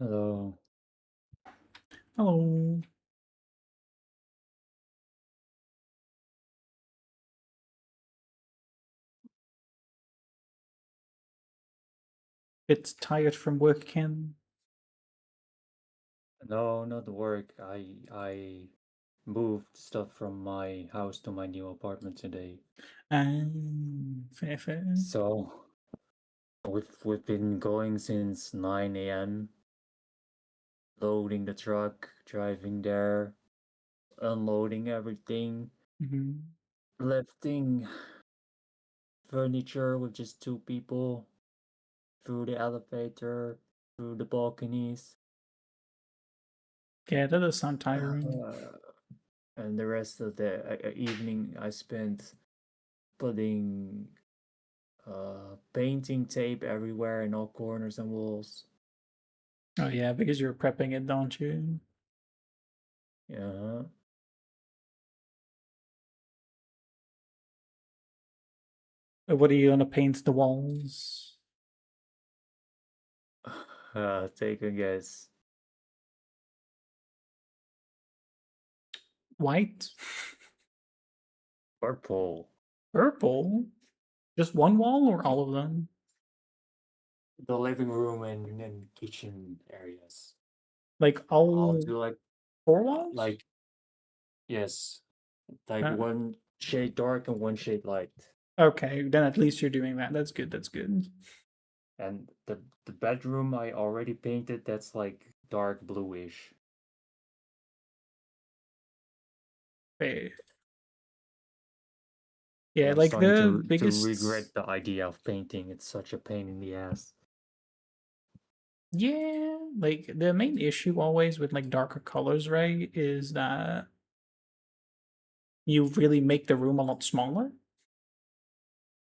Hello. Hello. Bit tired from work, Ken. No, not work. I moved stuff from my house to my new apartment today. Fair, fair. So we've been going since 9 a.m. Loading the truck, driving there, unloading everything, Mhm. lifting furniture with just two people through the elevator, through the balconies. Yeah, that does sound tiring. Uh, and the rest of the evening I spent putting painting tape everywhere in all corners and walls. Oh yeah, because you're prepping it, don't you? Yeah. What are you gonna paint the walls? Take a guess. White? Purple. Purple? Just one wall or all of them? The living room and kitchen areas. Like I'll all do four walls? like yes, like Uh, one shade dark and one shade light. okay, then at least you're doing that. That's good, that's good. And the bedroom I already painted, that's like dark bluish. Fair. Yeah, I'm like starting the to biggest. regret the idea of painting. It's such a pain in the ass. Yeah, like the main issue always with like darker colors, right, is that you really make the room a lot smaller.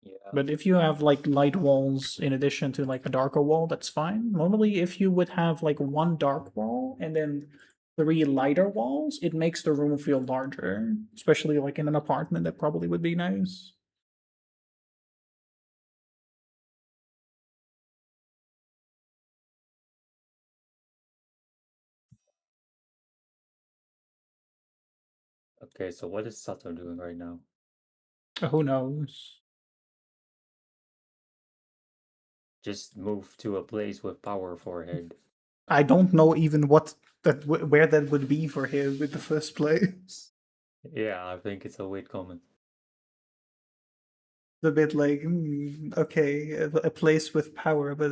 Yeah. But if you have like light walls in addition to like a darker wall, that's fine. Normally, if you would have like one dark wall and then three lighter walls, it makes the room feel larger, especially like in an apartment. That probably would be nice. Okay, so what is Sato doing right now? Who knows? Just move to a place with power forehead. I don't know even what where that would be for him in the first place. Yeah, I think it's a weird comment. A bit like okay, a place with power, but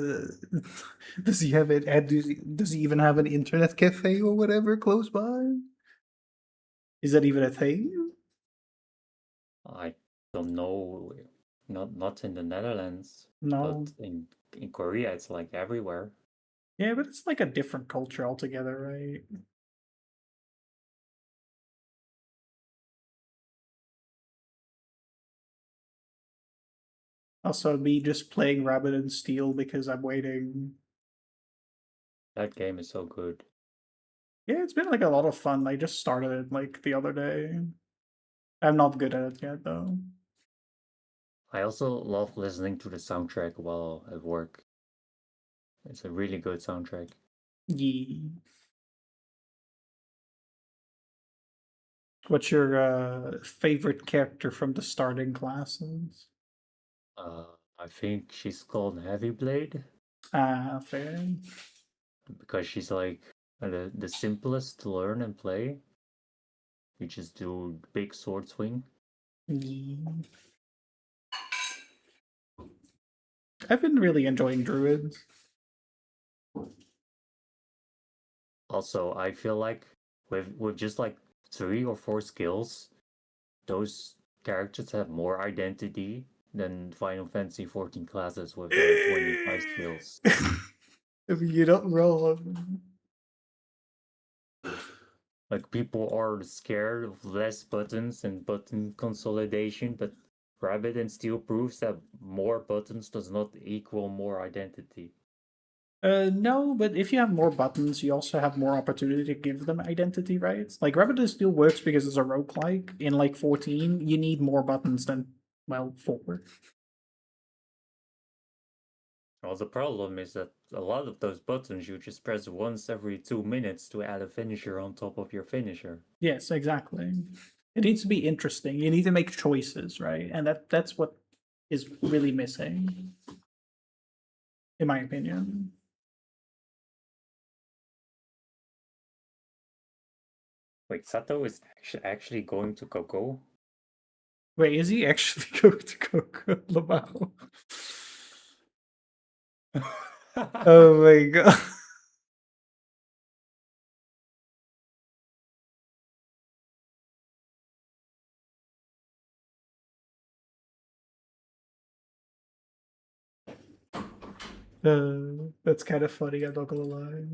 does he have it? Does he even have an internet cafe or whatever close by? Is that even a thing? I don't know, not in the Netherlands, No. but in Korea it's like everywhere. Yeah, but it's like a different culture altogether, right? Also, me just playing Rabbit and Steel because I'm waiting. That game is so good. Yeah, it's been like a lot of fun. I just started it like the other day. I'm not good at it yet, though. I also love listening to the soundtrack while at work. It's a really good soundtrack. Yee. What's your favorite character from the starting classes? I think she's called Heavy Blade Ah, fair. because she's like the simplest to learn and play. You just do big sword swing. Yee. I've been really enjoying druids. Also, I feel like with just like 3 or 4 skills, those characters have more identity than Final Fantasy 14 classes with 25 skills. I mean, you're not wrong. Like people are scared of less buttons and button consolidation, but Rabbit and Steel proves that more buttons does not equal more identity. No, but if you have more buttons, you also have more opportunity to give them identity, right? Like Rabbit still works because it's a roguelike. In like 14, you need more buttons than well 4. Well, the problem is that a lot of those buttons you just press once every 2 minutes to add a finisher on top of your finisher. Yes, exactly. It needs to be interesting. You need to make choices, right? And that's what is really missing, in my opinion. Wait, Sato is actually going to Coco? Wait, is he actually going to Coco Lamau? Oh my god. That's kind of funny, I'm not gonna lie.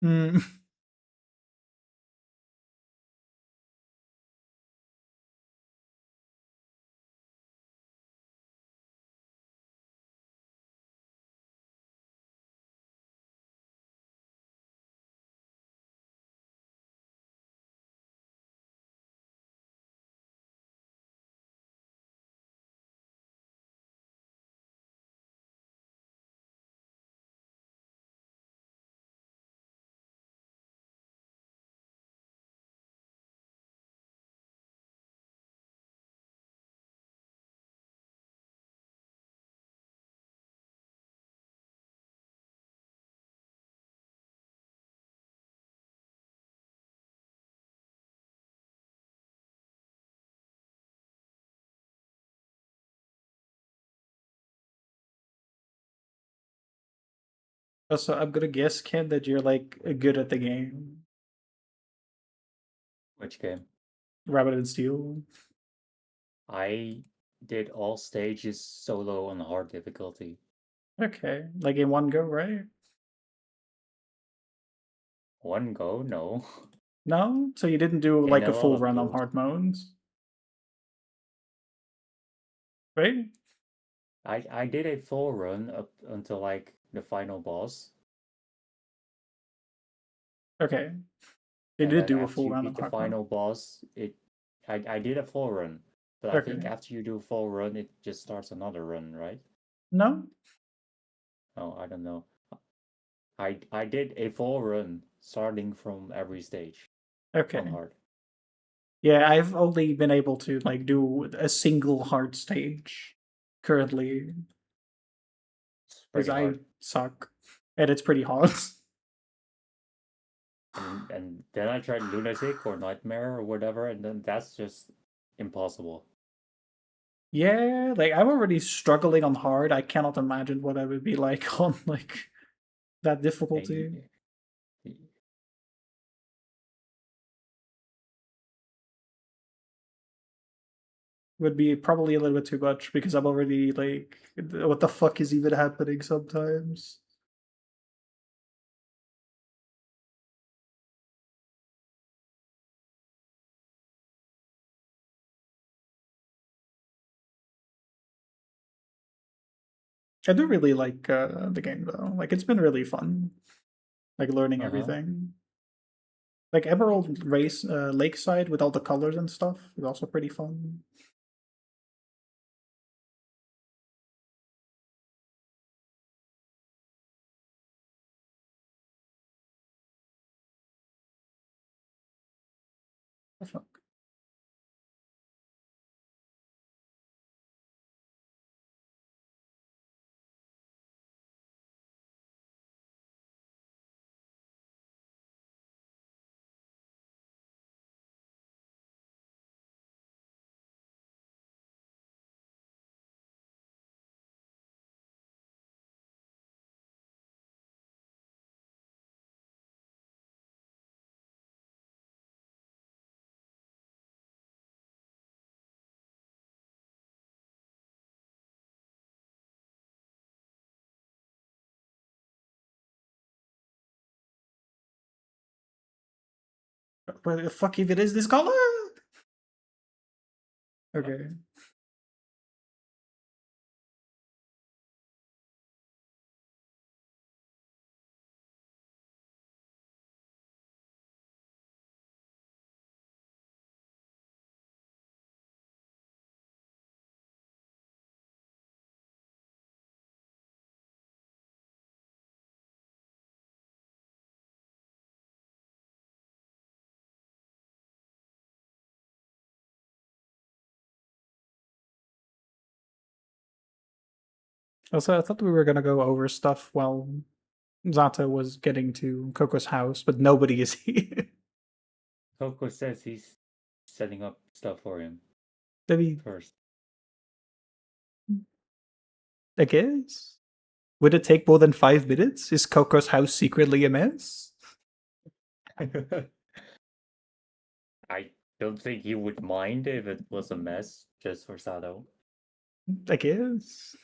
Mm. Also, I'm gonna guess, Ken, that you're like good at the game. Which game? Rabbit and Steel. I did all stages solo on hard difficulty. Okay, like in one go, right? One go? No. No, so you didn't do In like a a lot full of run on gold. hard modes, right? I did a full run up until like the final boss. Okay, you And did then do a after full you run on beat the hard mode. final boss, I did a full run. But I think Okay, after you do a full run, it just starts another run, right? no, Oh, I don't know. I did a full run starting from every stage on okay. hard. Yeah, I've only been able to like do a single hard stage currently It's because pretty I hard. suck and it's pretty hard. And then I tried Lunatic or Nightmare or whatever, and then that's just impossible. Yeah, like I'm already struggling on hard. I cannot imagine what I would be like on like that difficulty. Eh, eh, Would be probably a little bit too much because I'm already like, what the fuck is even happening sometimes? I do really like the game though. Like it's been really fun, like learning Uh-huh. everything. Like Emerald Race Lakeside with all the colors and stuff is also pretty fun. The fuck? Where the fuck if it is this color? Okay. Also, I thought we were gonna go over stuff while Zato was getting to Coco's house, but nobody is here. Coco says he's setting up stuff for him Maybe, first. I guess. Would it take more than 5 minutes? Is Coco's house secretly a mess? I don't think he would mind if it was a mess just for Sato. I guess.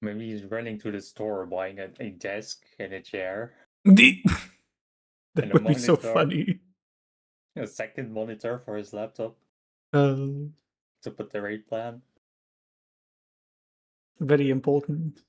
Maybe he's running to the store buying a desk and a chair. That And a would be so monitor. funny. A second monitor for his laptop Uh, to put the rate plan. very important.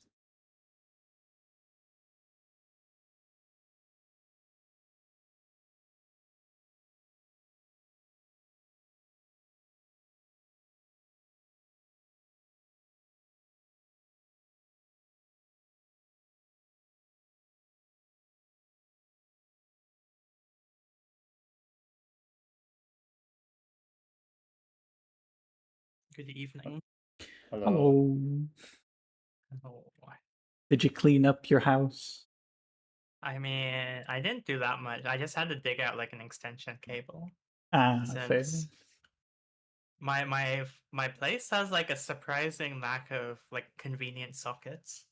Good evening. Hello. Hello. Oh, Did you clean up your house? I mean, I didn't do that much. I just had to dig out like an extension cable. Ah, fair. Since my place has like a surprising lack of like convenient sockets,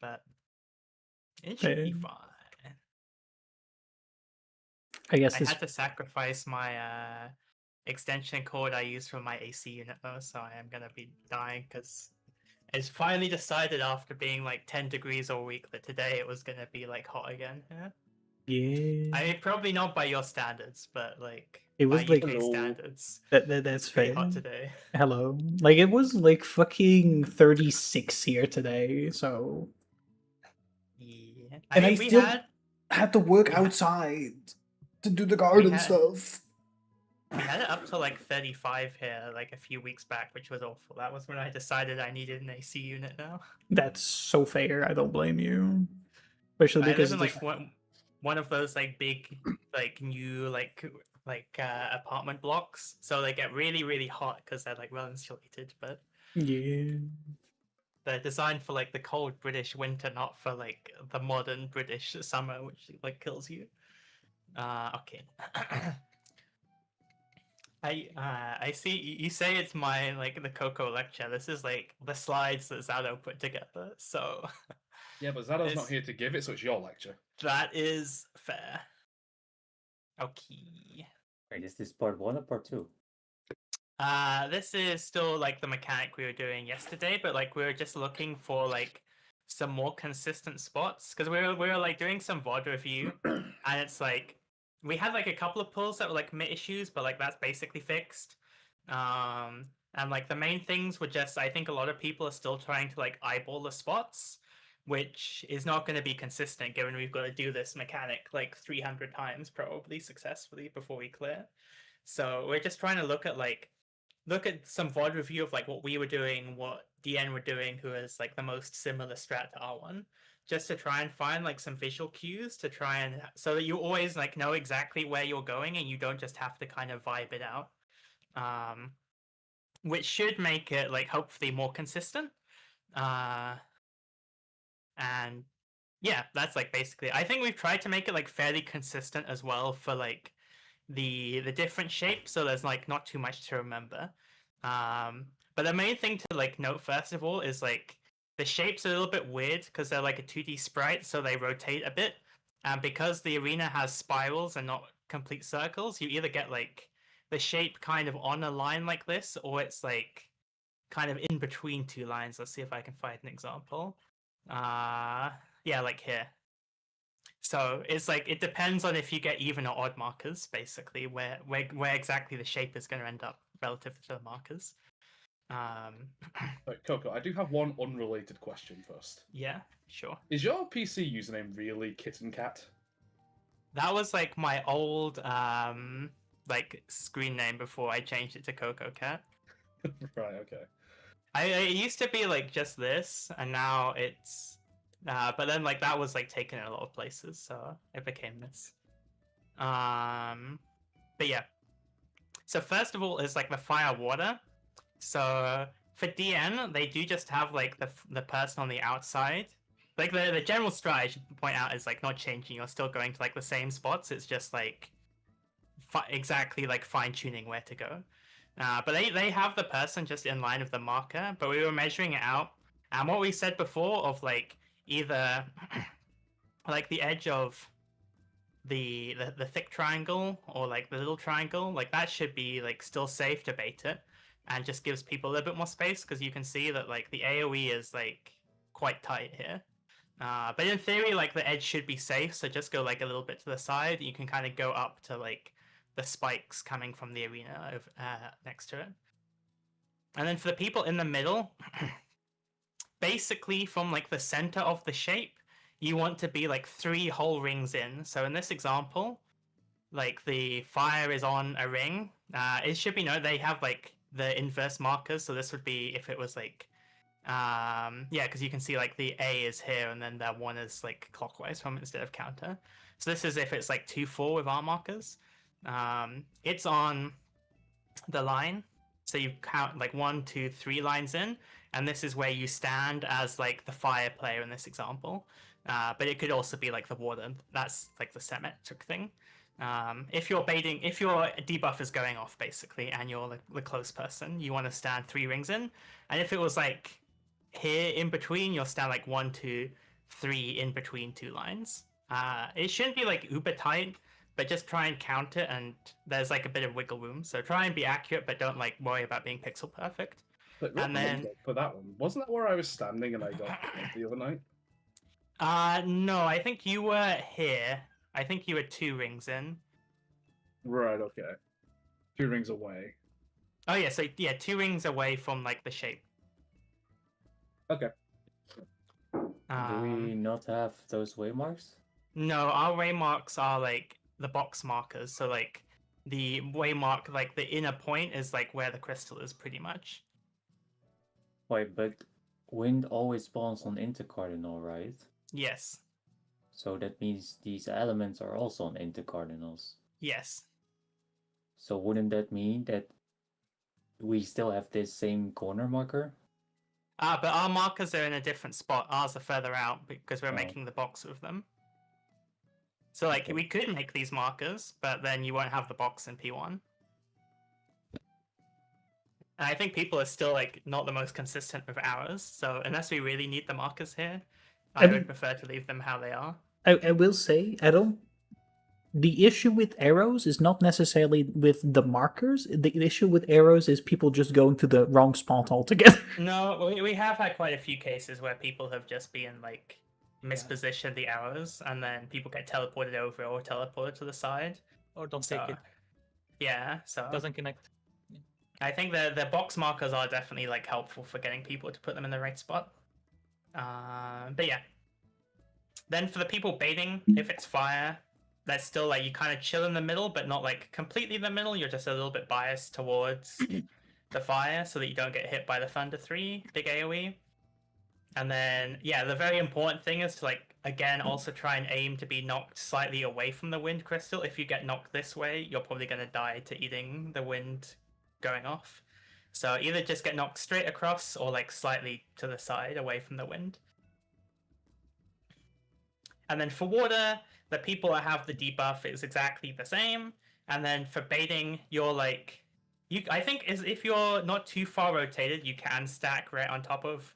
but it should be Fair. fine. I guess I this had to sacrifice my extension cord I use for my AC unit though, so I am gonna be dying because it's finally decided after being like 10 degrees all week that today it was gonna be like hot again. Yeah. Yeah. I mean, probably not by your standards, but like It by was like UK Hello. standards, that's it's pretty fair. hot today. Hello. Like it was like fucking 36 here today, so Yeah. And I mean, we still- had had to work We ha- outside to do the garden had- stuff. we had it up to like 35 here like a few weeks back, which was awful. That was when I decided I needed an AC unit now. That's so fair. I don't blame you. Especially But I because live in this- like one of those like big like new like apartment blocks, so they get really really hot because they're like well insulated, but yeah. they're designed for like the cold British winter, not for like the modern British summer, which like kills you. Okay. I see you say it's my like the Coco lecture. This is like the slides that Zato put together. So Yeah, but Zado's not It's- here to give it, so it's your lecture. that is fair. Okay. Wait, is this part 1 or part 2? This is still like the mechanic we were doing yesterday, but like we were just looking for like some more consistent spots because we were like doing some VOD review, and it's like we had like a couple of pulls that were like mid issues, but like that's basically fixed. And like the main things were just I think a lot of people are still trying to like eyeball the spots, which is not going to be consistent given we've got to do this mechanic like 300 times probably successfully before we clear. So we're just trying to look at some VOD review of like what we were doing, what DN were doing, who is like the most similar strat to R1, just to try and find like some visual cues to try and so that you always like know exactly where you're going and you don't just have to kind of vibe it out. Which should make it like hopefully more consistent. And yeah, that's like basically I think we've tried to make it like fairly consistent as well for like the different shapes, so there's like not too much to remember. But the main thing to like note first of all is like the shapes are a little bit weird because they're like a 2D sprite, so they rotate a bit. And because the arena has spirals and not complete circles, you either get like the shape kind of on a line like this, or it's like kind of in between two lines. Let's see if I can find an example. Yeah, like here. So it's like it depends on if you get even or odd markers, basically, where exactly the shape is going to end up relative to the markers. Right, Coco, I do have one unrelated question first. Yeah, sure. Is your PC username really Kitten Cat? That was like my old like screen name before I changed it to Coco Cat. Right, okay. It used to be like just this, and now it's but then like that was like taken in a lot of places, so it became this. But yeah. So first of all is like the fire water. So for DN, they do just have like the person on the outside. Like the general strat I should point out is like not changing. You're still going to like the same spots. It's just like exactly like fine tuning where to go. But they have the person just in line of the marker. But we were measuring it out, and what we said before of like either like the edge of the thick triangle or like the little triangle, like that should be like still safe to bait it, and just gives people a little bit more space because you can see that like the AoE is like quite tight here. But in theory, like the edge should be safe, so just go like a little bit to the side. You can kind of go up to like the spikes coming from the arena over, next to it. And then for the people in the middle, basically from like the center of the shape, you want to be like 3 whole rings in. So in this example, like the fire is on a ring. It should be noted they have like the inverse markers. So this would be if it was like, yeah, because you can see like the A is here and then that one is like clockwise from it instead of counter. So this is if it's like 2-4 with our markers. It's on the line. So you count like 1, 2, 3 lines in, and this is where you stand as like the fire player in this example. But it could also be like the water. That's like the symmetric thing. If you're baiting, if your debuff is going off basically, and you're like the close person, you want to stand 3 rings in. And if it was like here in between, you'll stand like 1, 2, 3 in between 2 lines. It shouldn't be like uber tight, but just try and count it, and there's like a bit of wiggle room. So try and be accurate, but don't like worry about being pixel perfect. But And then- for that one, wasn't that where I was standing and I got the other night? No, I think you were here. I think you were 2 rings in. Right, okay. 2 rings away. Oh yeah, so yeah, 2 rings away from like the shape. Okay. Do we not have those waymarks? No, our waymarks are like the box markers. So like the waymark, like the inner point is like where the crystal is pretty much. Wait, but wind always spawns on intercardinal, right? Yes. So that means these elements are also on intercardinals. Yes. So wouldn't that mean that we still have this same corner marker? But our markers are in a different spot. Ours are further out because we're Oh. making the box with them. So like Okay. we could make these markers, but then you won't have the box in P1. And I think people are still like not the most consistent with ours. So unless we really need the markers here, I I would mean- prefer to leave them how they are. I will say, Edel, the issue with arrows is not necessarily with the markers. The issue with arrows is people just going to the wrong spot altogether. No, we have had quite a few cases where people have just been like mispositioned the arrows, and then people get teleported over or teleported to the side. Or don't So take it. yeah, so Doesn't connect. I think the box markers are definitely like helpful for getting people to put them in the right spot. But yeah. Then for the people baiting, if it's fire, that's still like you kind of chill in the middle, but not like completely in the middle. You're just a little bit biased towards the fire so that you don't get hit by the Thunder 3 big AoE. And then yeah, the very important thing is to like again also try and aim to be knocked slightly away from the wind crystal. If you get knocked this way, you're probably going to die to eating the wind going off. So either just get knocked straight across or like slightly to the side away from the wind. And then for water, the people that have the debuff is exactly the same. And then for baiting, you're like I think is if you're not too far rotated, you can stack right on top of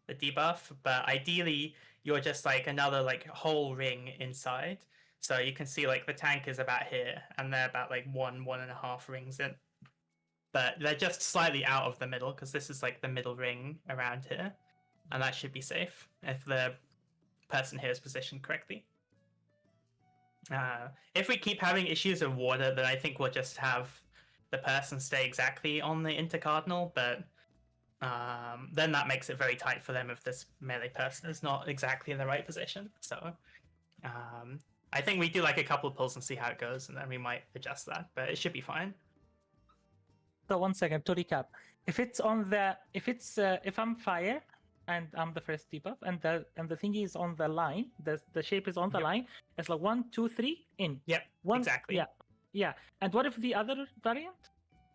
the debuff, but ideally you're just like another like whole ring inside. So you can see like the tank is about here and they're about like 1.5 rings in. but they're just slightly out of the middle because this is like the middle ring around here, and that should be safe if the person here is positioned correctly. If we keep having issues of water, then I think we'll just have the person stay exactly on the intercardinal, but then that makes it very tight for them if this melee person is not exactly in the right position. So I think we do like a couple of pulls and see how it goes, and then we might adjust that, but it should be fine. So 1 second to recap. If I'm fire and I'm the first debuff and the thingy is on the line, the shape is on the line, it's like 1, 2, 3 in. Yep, exactly. Yeah. And what if the other variant?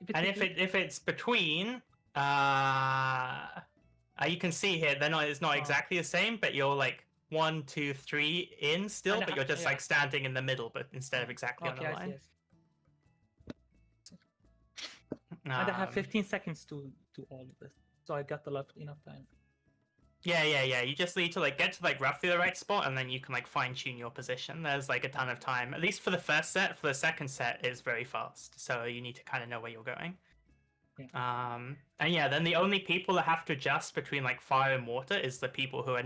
If it's between, you can see here it's not exactly the same, but you're like 1, 2, 3 in still, but you're just like standing in the middle, but instead of exactly on the line. And I have 15 seconds to do all of this, so I got enough time. Yeah. You just need to like get to like roughly the right spot, and then you can like fine tune your position. There's like a ton of time, at least for the first set. For the second set, is very fast, so you need to kind of know where you're going. Yeah. And yeah, then the only people that have to adjust between like fire and water is the people who are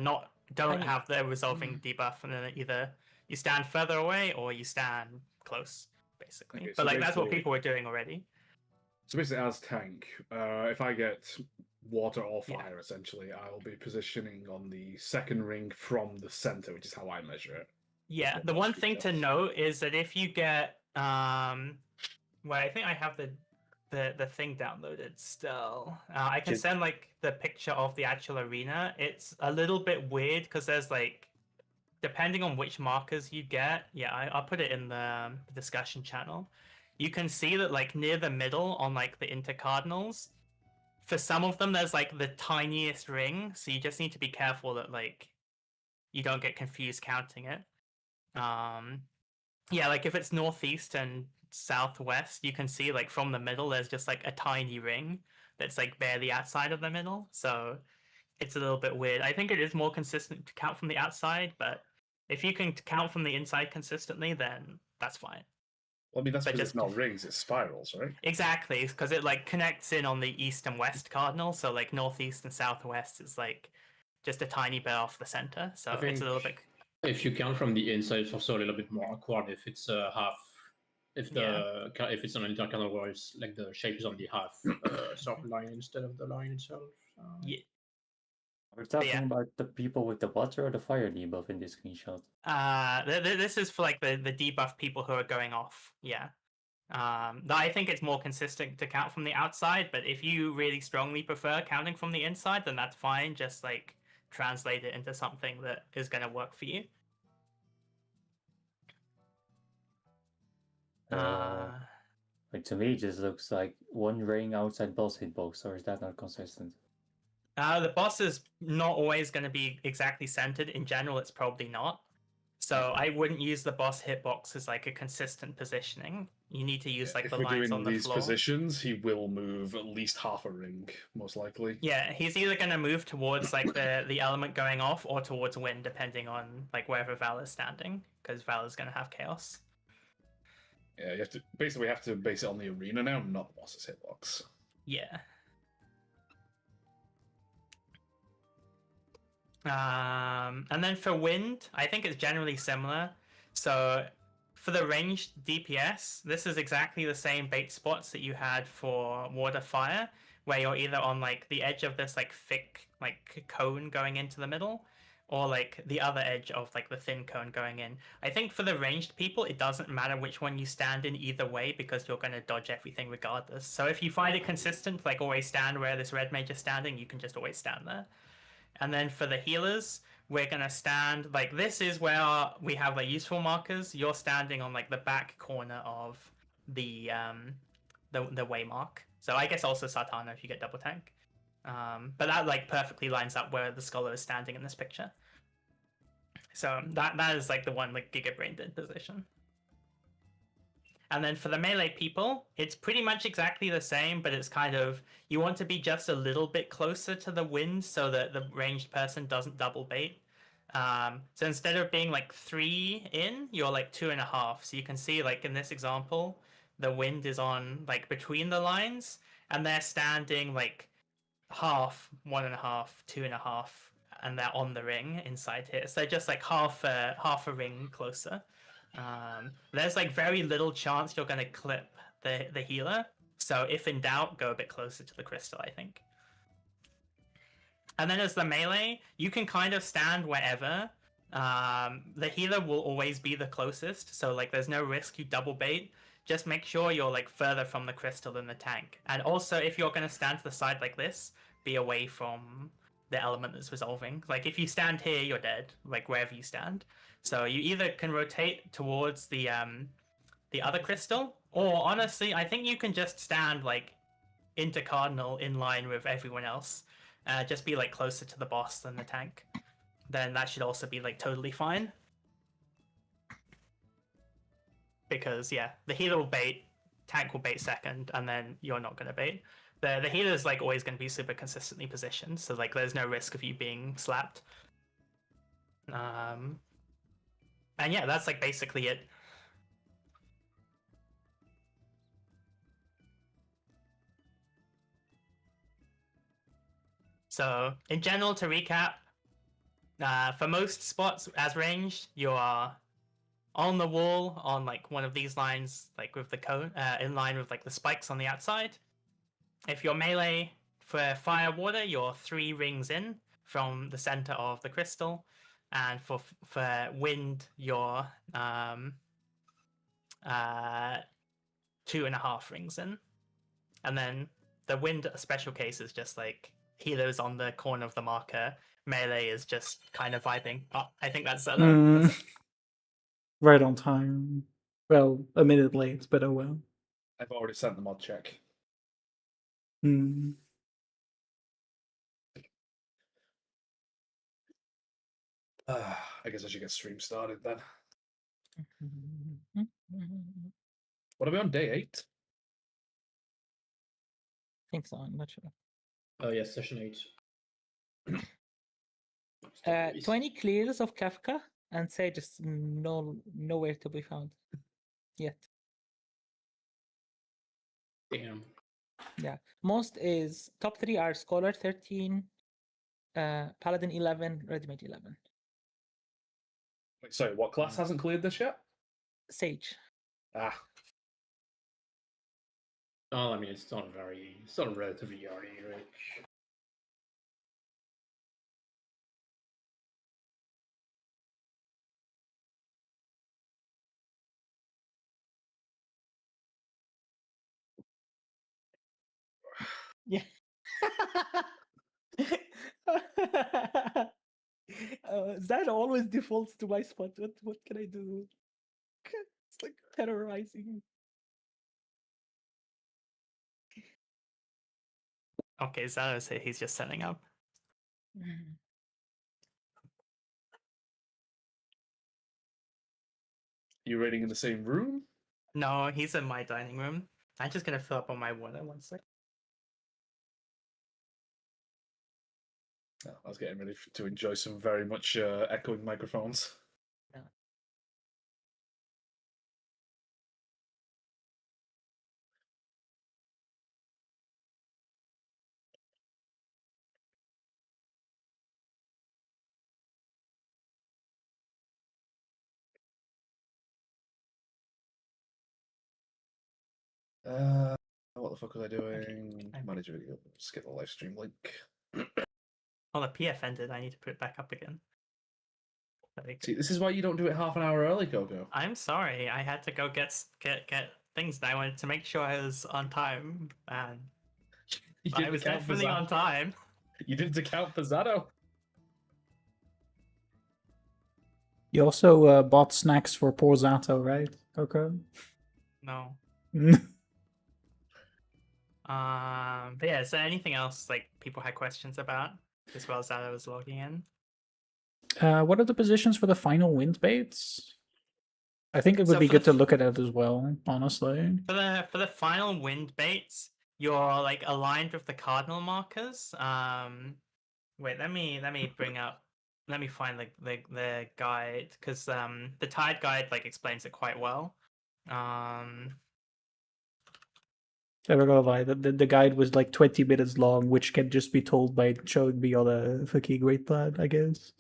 don't have the resolving debuff, and then either you stand further away or you stand close, basically. Okay, but so like that's what basically- people were doing already. So basically, as tank, if I get water or Yeah. fire, essentially, I'll be positioning on the second ring from the center, which is how I measure it. Yeah, what the most one people thing to does. note is that if you get well, I think I have the thing downloaded still. I can Just- send like the picture of the actual arena. It's a little bit weird because there's like, depending on which markers you get, I'll put it in the discussion channel. You can see that like near the middle on like the intercardinals, for some of them there's like the tiniest ring, so you just need to be careful that like you don't get confused counting it. Like if it's northeast and southwest, you can see like from the middle there's just like a tiny ring that's like barely outside of the middle, so it's a little bit weird. I think it is more consistent to count from the outside, but if you can count from the inside consistently, then that's fine. Well, I mean, that's But because just- it's not rings, it's spirals, right? Exactly, because it like connects in on the east and west cardinal, so like northeast and southwest is like just a tiny bit off the center, so I it's a little bit. think if you count from the inside, it's also a little bit more awkward if it's half. If it's on an intercardinal where it's like the shape is on the half circle line instead of the line itself. Yeah. We're talking yeah. about the people with the water or the fire debuff in this screenshot. This is for like the debuff people who are going off. Yeah. I think it's more consistent to count from the outside, but if you really strongly prefer counting from the inside, then that's fine. Just like translate it into something that is going to work for you. Like to me, it just looks like one ring outside boss hitbox, or is that not consistent? The boss is not always going to be exactly centered. In general, it's probably not. So I wouldn't use the boss hitbox as like a consistent positioning. You need to use like if the we're lines doing on the these floor. positions, he will move at least half a ring, most likely. Yeah, he's either going to move towards like the element going off or towards wind, depending on like wherever Val is standing, because Val is going to have chaos. Yeah, you have to basically base it on the arena now, not the boss's hitbox. Yeah. And then for wind, I think it's generally similar. So for the ranged DPS, this is exactly the same bait spots that you had for water fire, where you're either on like the edge of this like thick like cone going into the middle, or like the other edge of like the thin cone going in. I think for the ranged people, it doesn't matter which one you stand in either way, because you're going to dodge everything regardless. So if you find it consistent, like always stand where this red mage is standing, you can just always stand there. And then for the healers, we're going to stand, like this is where we have like useful markers. You're standing on like the back corner of the waymark. So I guess also Satana if you get double tank. But that like perfectly lines up where the scholar is standing in this picture. So that is like the one like Giga Brain did position. And then for the melee people, it's pretty much exactly the same, but it's kind of, you want to be just a little bit closer to the wind so that the ranged person doesn't double bait. So instead of being like 3 in, you're like 2.5. So you can see like in this example, the wind is on like between the lines, and they're standing like half, 1.5, 2.5, and they're on the ring inside here. So they're just like half a ring closer. There's like very little chance you're gonna clip the healer. So if in doubt, go a bit closer to the crystal, I think. And then as the melee, you can kind of stand wherever. The healer will always be the closest, so like there's no risk you double bait. Just make sure you're like further from the crystal than the tank. And also, if you're going to stand to the side like this, be away from the element that's resolving. Like if you stand here, you're dead, like wherever you stand. So you either can rotate towards the other crystal, or honestly, I think you can just stand like into Cardinal in line with everyone else. Just be like closer to the boss than the tank. Then that should also be like totally fine. Because yeah, the healer will bait, tank will bait second, and then you're not gonna bait. The healer is like always gonna be super consistently positioned, so like there's no risk of you being slapped. And yeah, that's like basically it. So in general, to recap, for most spots as ranged, you are on the wall on like one of these lines, like with the cone, in line with like the spikes on the outside. If you're melee for fire water, you're 3 rings in from the center of the crystal, and for wind, you're 2.5 rings in. And then the wind special case is just like healers on the corner of the marker. Melee is just kind of vibing. Oh, I think that's Right on time. Well, a minute late, but oh well. I've already sent the mod check. Hmm. I guess I should get stream started then. What are we on, day 8? I think so. I'm not sure. Oh yes, session 8. 20 clears of Kafka, and Sage is nowhere to be found yet. Damn. Yeah, most is top 3 are Scholar 13, Paladin 11, Regiment 11. Wait, sorry, what class hasn't cleared this yet? Sage. Ah, Oh, I mean, it's not relatively early, right? Yeah. That always defaults to my spot. What can I do? It's like terrorizing. Okay, Zanos here, he's just setting up. you raiding in the same room? No, he's in my dining room. I'm just gonna fill up on my water 1 sec. No, I was getting ready to enjoy some very much echoing microphones. What the fuck was I doing? I'm- Manage video. Skip the live stream link. Oh, the PF ended. I need to put it back up again. See, this is why you don't do it half an hour early, Coco. I'm sorry. I had to go get things, and I wanted to make sure I was on time, and You I was definitely on time. You didn't account for Zado. You also bought snacks for poor Zato, right, Coco? No. But yeah, is there anything else like people had questions about as well as that I was logging in? What are the positions for the final wind baits? I think it would So be for good the to look at it as well, honestly. For the final wind baits, you're like aligned with the cardinal markers. Wait, let me find like the guide, because the tide guide like explains it quite well. I'm not gonna lie, the guide was like 20 minutes long, which can just be told by showing me on a fucking great plan, I guess.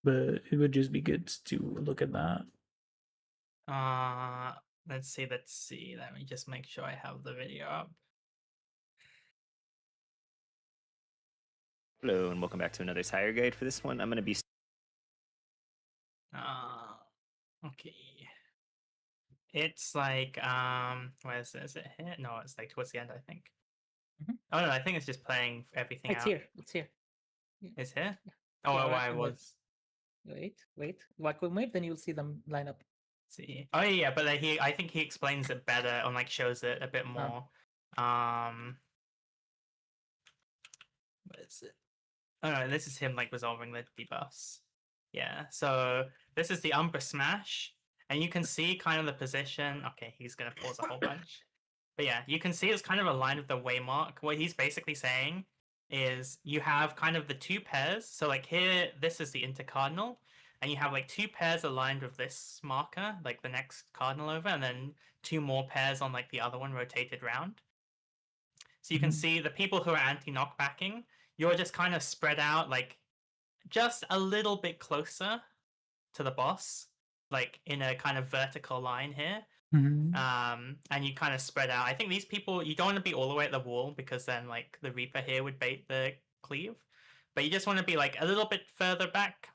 But it would just be good to look at that. Let's see. Let me just make sure I have the video up. Hello, and welcome back to another Sire Guide. For this one, I'm going to be... Okay. It's like where is it here? No, it's like towards the end, I think. Mhm. Oh no, I think it's just playing everything It's out. here. It's here. It's here? Yeah. Oh, Yeah, well, right I in the- was. Wait. Like we move, then you'll see them line up. See. Oh yeah, but like, I think he explains it better and like shows it a bit more. What is it? Oh no, this is him like resolving the debuffs. Yeah, so this is the Umbra Smash, and you can see kind of the position. Okay, he's gonna pause a whole bunch. But yeah, you can see it's kind of aligned with the waymark. What he's basically saying is you have kind of the two pairs. So like here, this is the intercardinal, and you have like two pairs aligned with this marker, like the next cardinal over, and then two more pairs on like the other one rotated round. So you can Mhm. see the people who are anti-knockbacking, you're just kind of spread out like just a little bit closer to the boss, like in a kind of vertical line here. Mhm. And you kind of spread out. I think these people, you don't want to be all the way at the wall because then like the Reaper here would bait the cleave, but you just want to be like a little bit further back,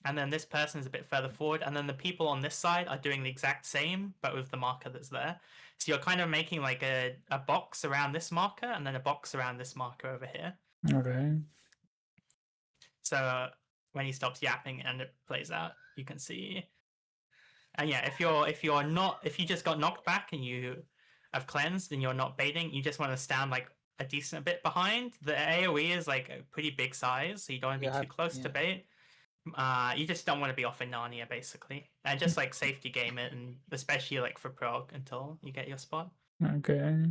and then this person is a bit further forward, and then the people on this side are doing the exact same but with the marker that's there. So you're kind of making like a box around this marker and then a box around this marker over here. Okay. So when he stops yapping and it plays out, you can see. And yeah, if you just got knocked back and you have cleansed and you're not baiting, you just want to stand like a decent bit behind. The AoE is like a pretty big size, so you don't want to be Yeah, too close to yeah. bait. You just don't want to be off in Narnia basically, and just like safety game it, and especially like for prog until you get your spot. Okay.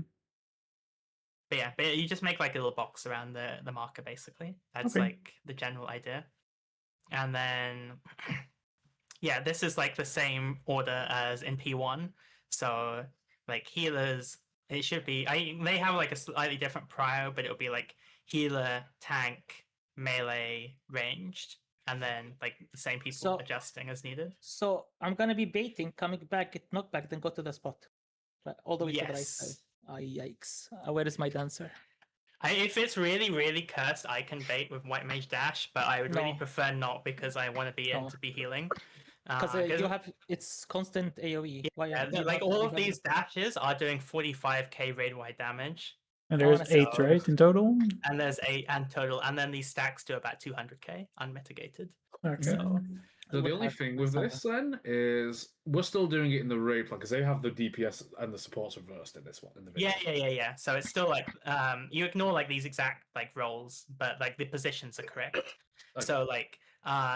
But yeah, but you just make like a little box around the marker basically. That's Okay. like the general idea. And then yeah, this is like the same order as in P1. So like healers, it should be they have like a slightly different prio, but it'll be like healer, tank, melee, ranged, and then like the same people So- adjusting as needed. So I'm gonna be baiting, coming back, get knocked back, then go to the spot. Right, all the way to the right side. Yes. Ah, yikes. Where is my dancer? If it's really, really cursed, I can bait with White Mage Dash, but I would really No. prefer not because I want to be in No. to be healing. Because you have it's constant AoE. Why? Yeah, you like have- all you of have these the- dashes are doing 45k raid wide damage, And there's Honestly, 8, right, in total? and there's 8 and total, and then these stacks do about 200k unmitigated. Okay. So So would the only have thing my with Saga. this then is we're still doing it in the raid plan because they have the DPS and the supports reversed in this one. In the video. yeah. So it's still like you ignore like these exact like roles, but like the positions are correct. Okay. So like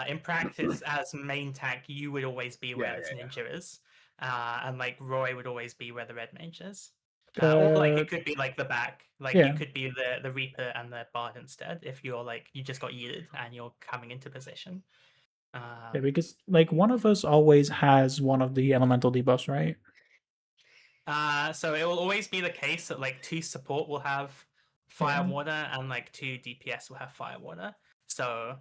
in practice as main tank, you would always be where Yeah, this yeah. ninja is, and like Roy would always be where the red mage is. Or like it could be like the back, like yeah. you could be the Reaper and the Bard instead if you're like you just got yeeted and you're coming into position. Yeah, because like one of us always has one of the elemental debuffs, right? So it will always be the case that like 2 support will have fire Yeah. water and like 2 DPS will have fire water. So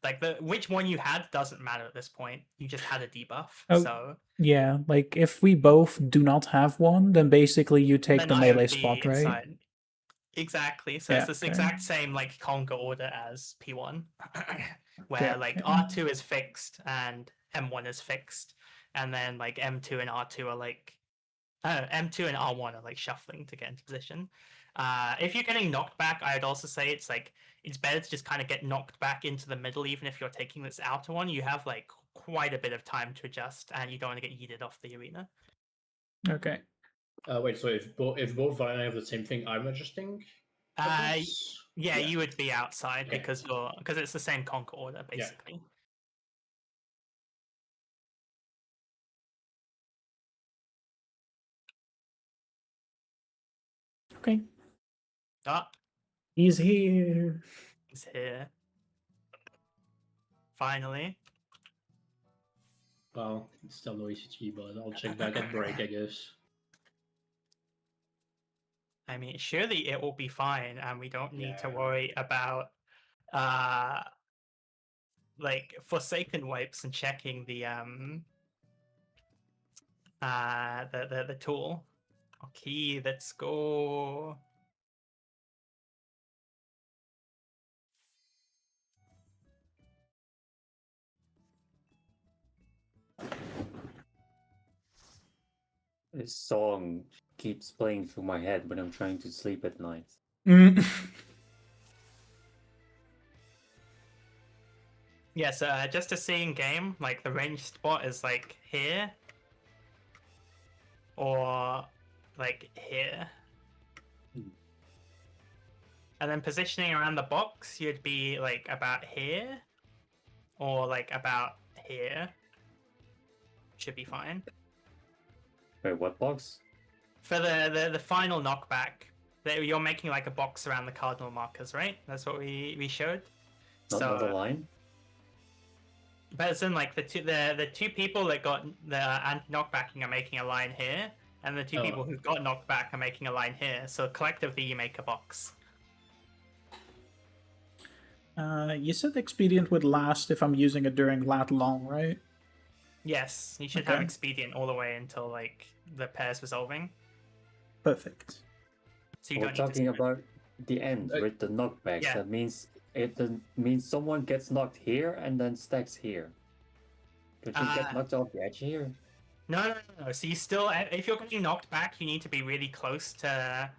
like which one you had doesn't matter at this point. You just had a debuff. Oh, So Yeah, like if we both do not have one, then basically you take then the I melee would be spot, right? inside. Exactly. So Yeah, it's this okay. exact same like conga order as P1, where Yeah, like okay. R2 is fixed and M1 is fixed, and then like M2 and R2 are like M2 and R1 are like shuffling to get into position. If you're getting knocked back, I'd also say it's better to just kind of get knocked back into the middle, even if you're taking this outer one. You have like quite a bit of time to adjust, and you don't want to get yeeted off the arena. Okay. Wait, so if both Vine have the same thing, I'm adjusting? perhaps? Yeah, you would be outside Okay. because it's the same conquer order Yeah. basically. Okay. Ah, He's here. he's here. Finally. Well, it's still no ECT, but I'll check back at break, I guess. I mean, surely it will be fine, and we don't need to Yeah. worry about like Forsaken wipes and checking the the tool. Okay, let's go. This song keeps playing through my head when I'm trying to sleep at night. Mm. Yes, just to see in game, like the ranged spot is like here or like here. Hmm. And then positioning around the box, you'd be like about here or like about here. Should be fine. Wait, what box? For the final knockback, you're making like a box around the cardinal markers, right? That's what we showed. Not the line? But it's in like the two people that got the knockbacking are making a line here, and the two people who got knocked back are making a line here. So collectively, you make a box. You said expedient would last if I'm using it during lat long, right? Yes, you should have Okay. expedient all the way until like the pair's resolving. Perfect. So you We're don't need to talking sprint. about the end with the knockbacks. Yeah. That means means someone gets knocked here and then stacks here. Could you get knocked off the edge here? No. So you still, if you're getting knocked back, you need to be really close to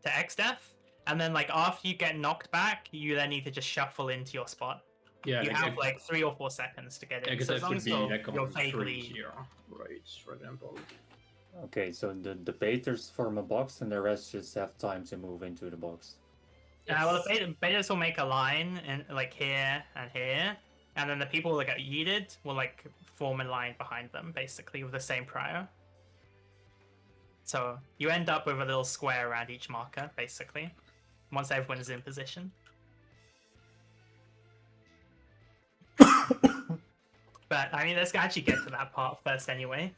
XDeath, and then like after you get knocked back, you then need to just shuffle into your spot. Yeah, You have like 3 or 4 seconds to get in. because So as that long could as be you're, like you're on 3 vaguely. here, right? For example. Okay, so the baiters form a box and the rest just have time to move into the box. Well, the betas will make a line and like here and here, and then the people that get yeeted will like form a line behind them, basically with the same prior. So you end up with a little square around each marker, basically, once everyone is in position. But I mean, let's actually get to that part first, anyway.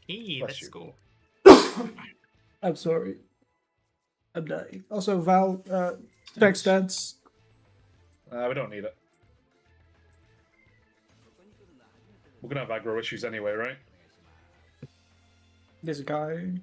Bless Let's you. go. I'm sorry. I'm dying. Also, Val, deck stats. We don't need it. We're gonna have aggro issues anyway, right? This guy.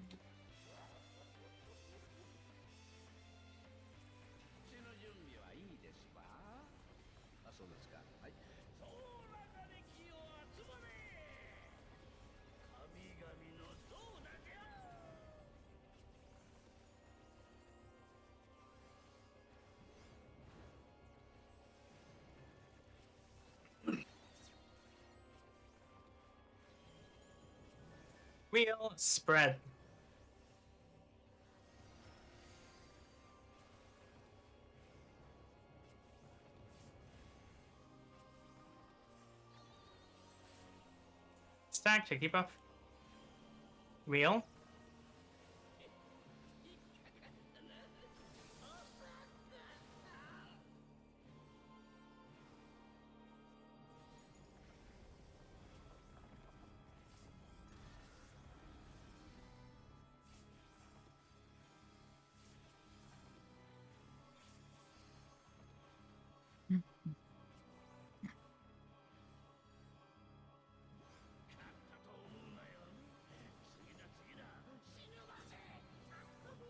Real spread. Stack, check debuff. Real.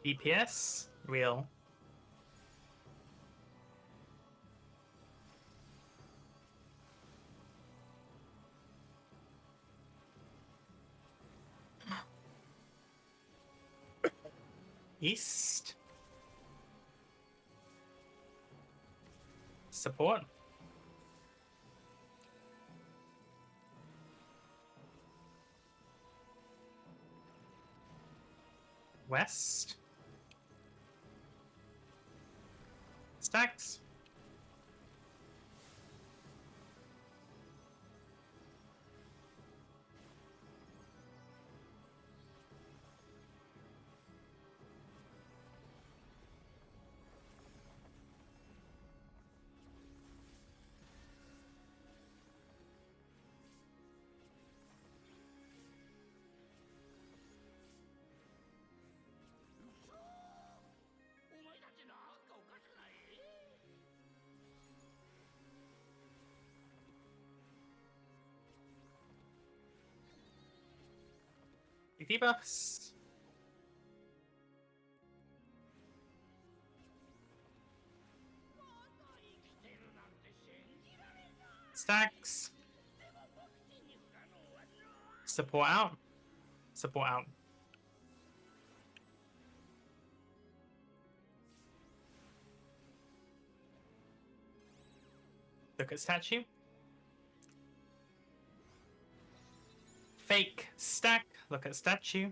DPS. Real. East. Support. West. Stacks. Debuffs. Stacks. Support out. Support out. Look at statue. Fake stack. Look at statue.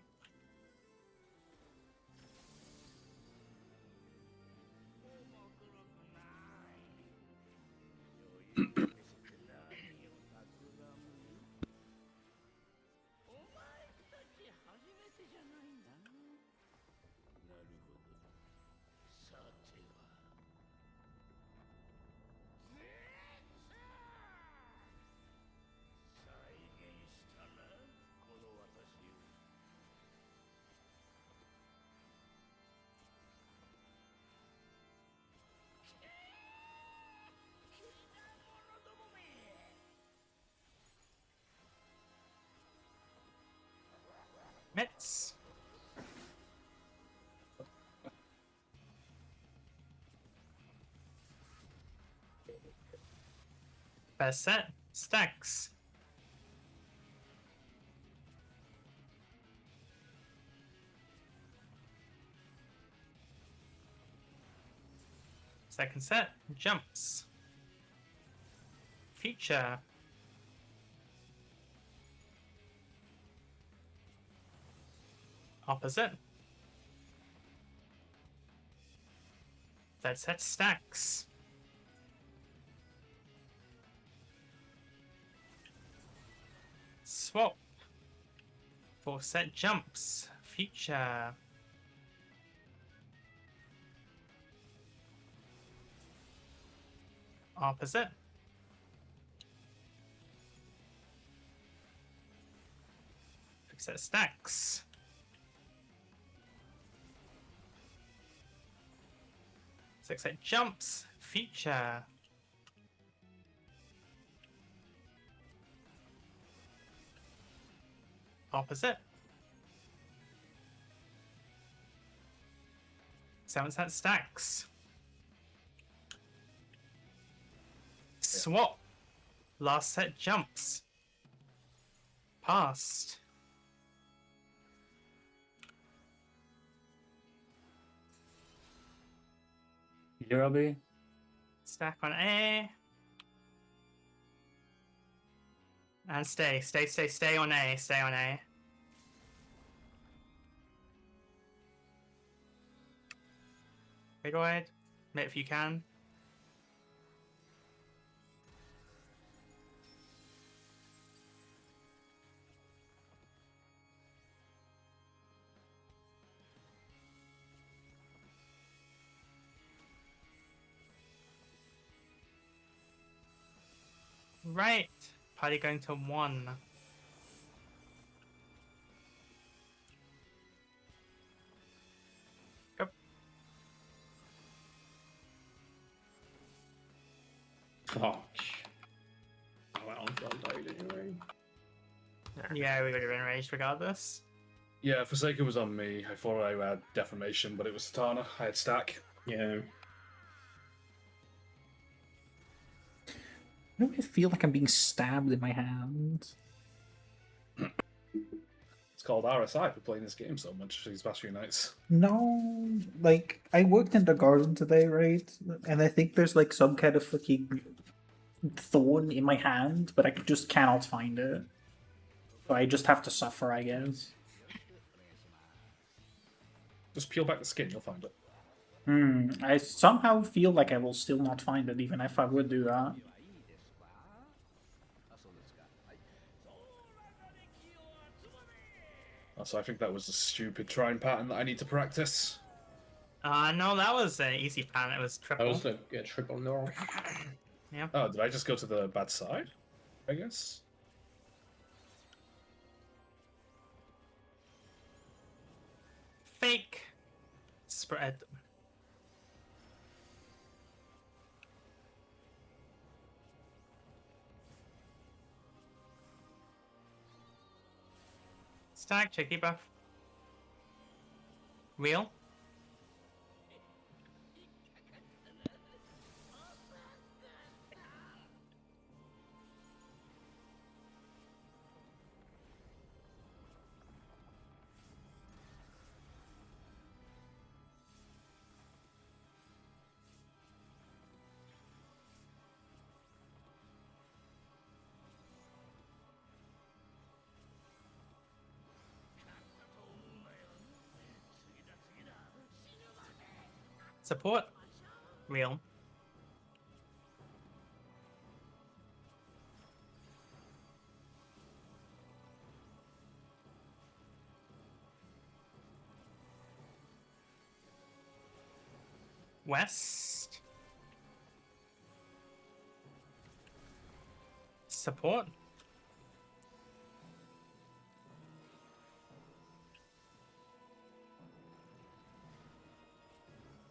Mitts. First set. Stacks. Second set. Jumps. Future. Opposite. Third set. Stacks. Swap. Fourth set. Jumps. Future. Opposite. Fifth set. Stacks. Sixth set. Jumps. Future. Opposite. Seventh set. Stacks. Swap. Last set. Jumps. Passed. Robbie. Stack on A. And stay on A, stay on A. Okay, go ahead. Mate, if you can. Right. Party going to 1. Go. Fuck. Oh, well, I died anyway. Yeah, we would have been enraged regardless. Yeah, Forsaken was on me. I thought I had Deformation, but it was Satana. I had Stack. Yeah. Why do I feel like I'm being stabbed in my hand? It's called RSI for playing this game so much these past few nights. No, like I worked in the garden today, right? And I think there's like some kind of fucking thorn in my hand, but I just cannot find it. So I just have to suffer, I guess. Just peel back the skin, you'll find it. I somehow feel like I will still not find it, even if I would do that. So I think that was a stupid trying pattern that I need to practice. No, that was an easy plan. It was triple. That was like a triple no. Yeah. Oh, did I just go to the bad side? I guess. Fake spread. Stack, check debuff. Wheel. Support. Wheel. West. Support.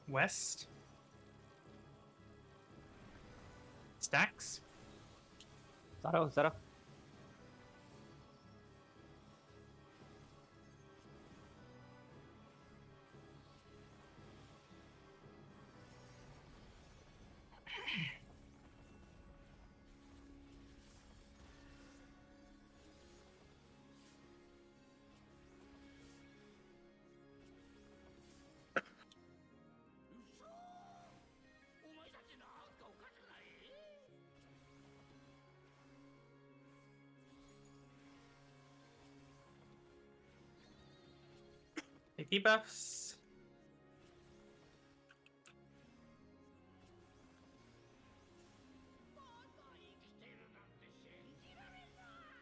West. Stacks. Zaro, Zaro. Take debuffs.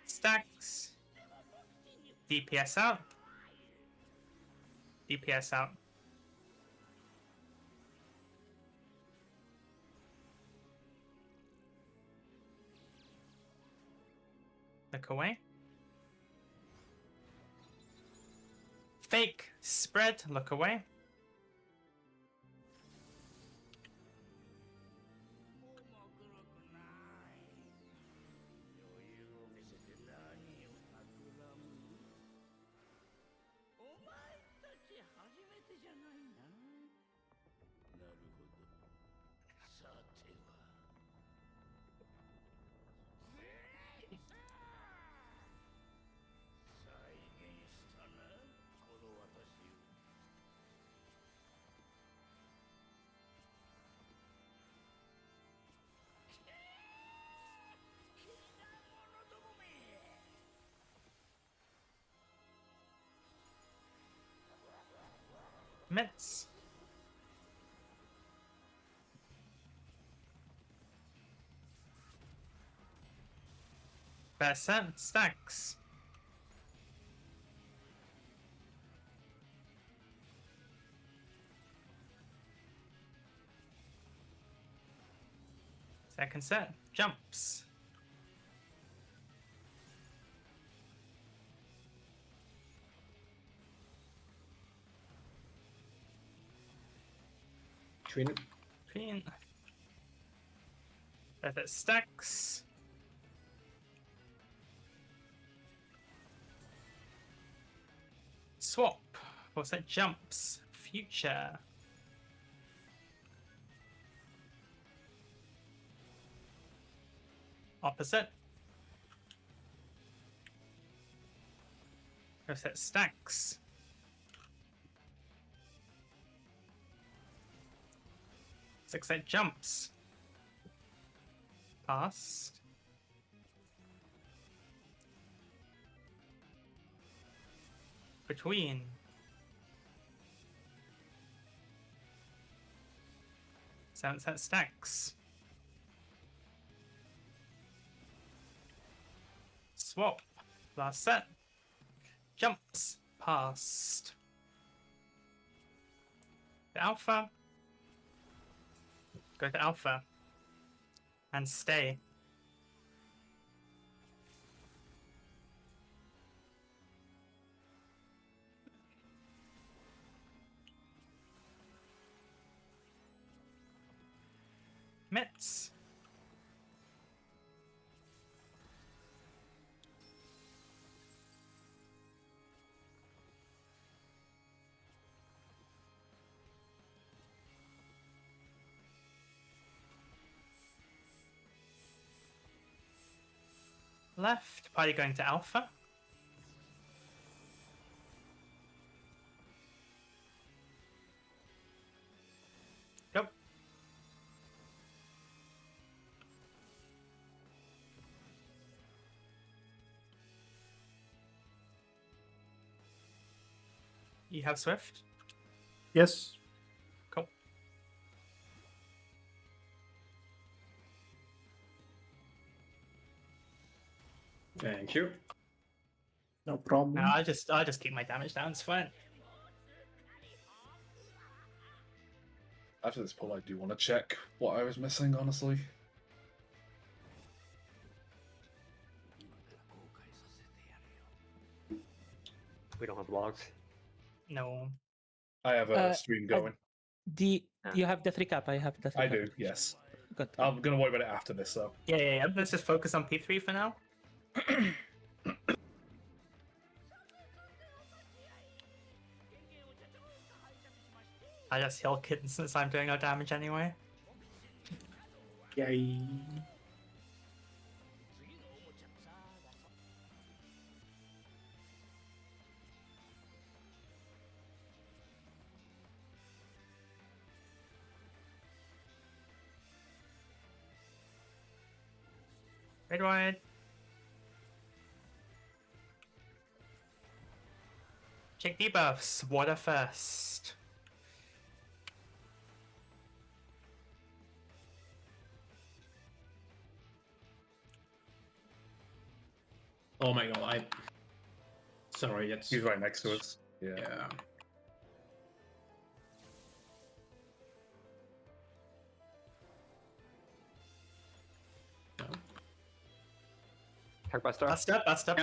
Stacks. DPS out. DPS out. Look away. Fake. Spread. Look away. Mitts. Percent stacks. Second set. Jumps. Twin. Tween. That stacks. Swap. What's that? Jumps. Future. Opposite. What's that? Stacks. Six that jumps. Past. Between. Seven set stacks. Swap. Last set. Jumps. Past. The alpha. Go to alpha. And stay. Mitts. left. Party going to Alpha. Go. You have Swift? Yes. Cool. Thank you. No problem. No, I'll just keep my damage down. It's fine. After this pull, I do want to check what I was missing, honestly. We don't have logs. No. I have a stream going. You have Death Recap. I have Death Recap. I do, yes. Good. I'm gonna worry about it after this, though. Yeah. Let's just focus on P3 for now. I just heal Kitten since I'm doing no damage anyway. Yay. Red wide. Check debuffs. Water first. Oh my god, Sorry, it's... He's right next to us. Yeah. Yeah. Heartbuster. Bust up.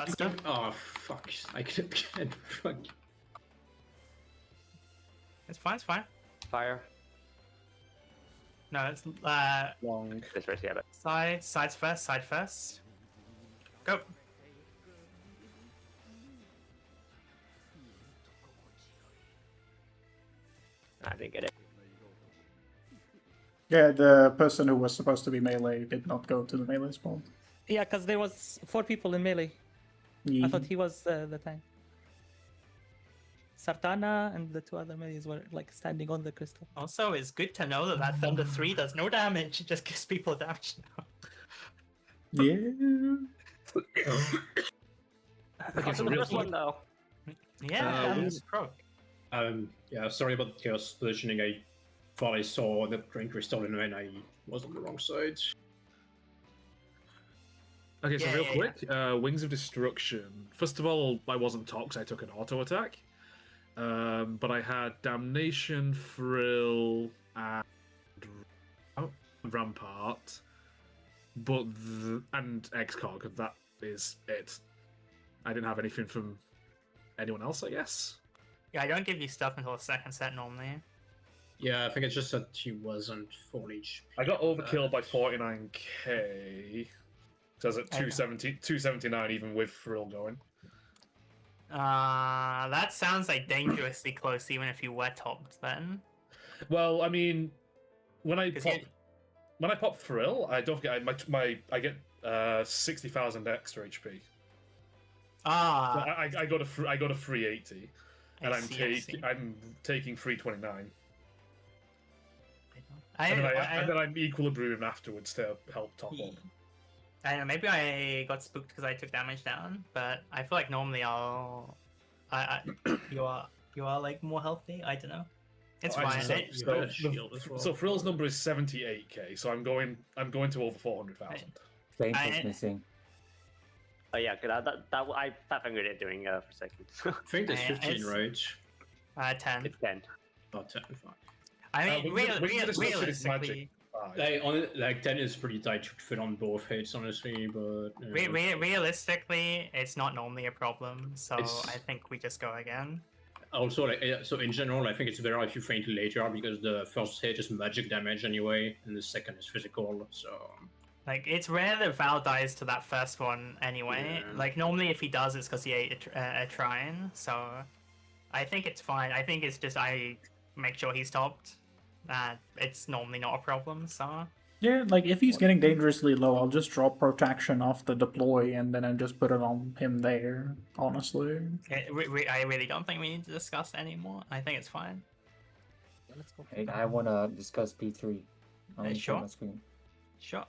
Oh, fuck. I can't... Fuck. It's fine. Fire. No, it's Long. This first, yeah, but side first. Go. I didn't get it. Yeah, the person who was supposed to be melee did not go to the melee spawn. Yeah, because there was 4 people in melee. I thought he was the tank. Sartana and the 2 other melees were like standing on the crystal. Also, it's good to know that Thunder 3 does no damage. It just gives people damage now. Yeah. Okay, so the first one though. Yeah, that was croak. Yeah, sorry about chaos positioning. I thought I saw the Drain Crystal and then I was on the wrong side. Okay, so Yeah, real yeah, quick, Wings of Destruction. First of all, I wasn't Tox, I took an auto attack. But I had Damnation, Frill, and Rampart. And Excog, and that is it. I didn't have anything from anyone else, I guess. Yeah, I don't give you stuff until the second set normally. Yeah, I think it's just that he wasn't full HP. I got overkilled by 49k. So I was at 279 even with Frill going. That sounds like dangerously close, even if you were topped then. Well, I mean, when I 'Cause pop Frill, I don't get I get 60,000 extra HP. I got a 380, and I'm taking 329. And then I'm equilibrium afterwards to help top up. I don't know, maybe I got spooked because I took damage down, but I feel like normally you are like more healthy. I don't know. It's fine. So Frill's number is 78k, so I'm going to over 400,000. Faint is missing. Oh yeah, cause I thought fingered it doing for a second. I think there's 15, right? 10. It's 10. Oh, 10, fuck. I mean, realistically, Like 10 is pretty tight to fit on both hits, honestly, but... realistically, it's not normally a problem, so I think we just go again. Also, so in general, I think it's better if you faint later, because the first hit is magic damage anyway, and the second is physical, so... Like, it's rare that Val dies to that first one anyway. Yeah. Like, normally if he does, it's because he ate a Trine, so... I think it's fine. I think it's just I make sure he's topped. It's normally not a problem, so... Yeah, like if he's getting dangerously low, I'll just drop protection off the deploy and then I just put it on him there, honestly. I really don't think we need to discuss anymore. I think it's fine. Yeah, let's go. Hey, I wanna discuss P3. I wanna share sure. my screen. Sure.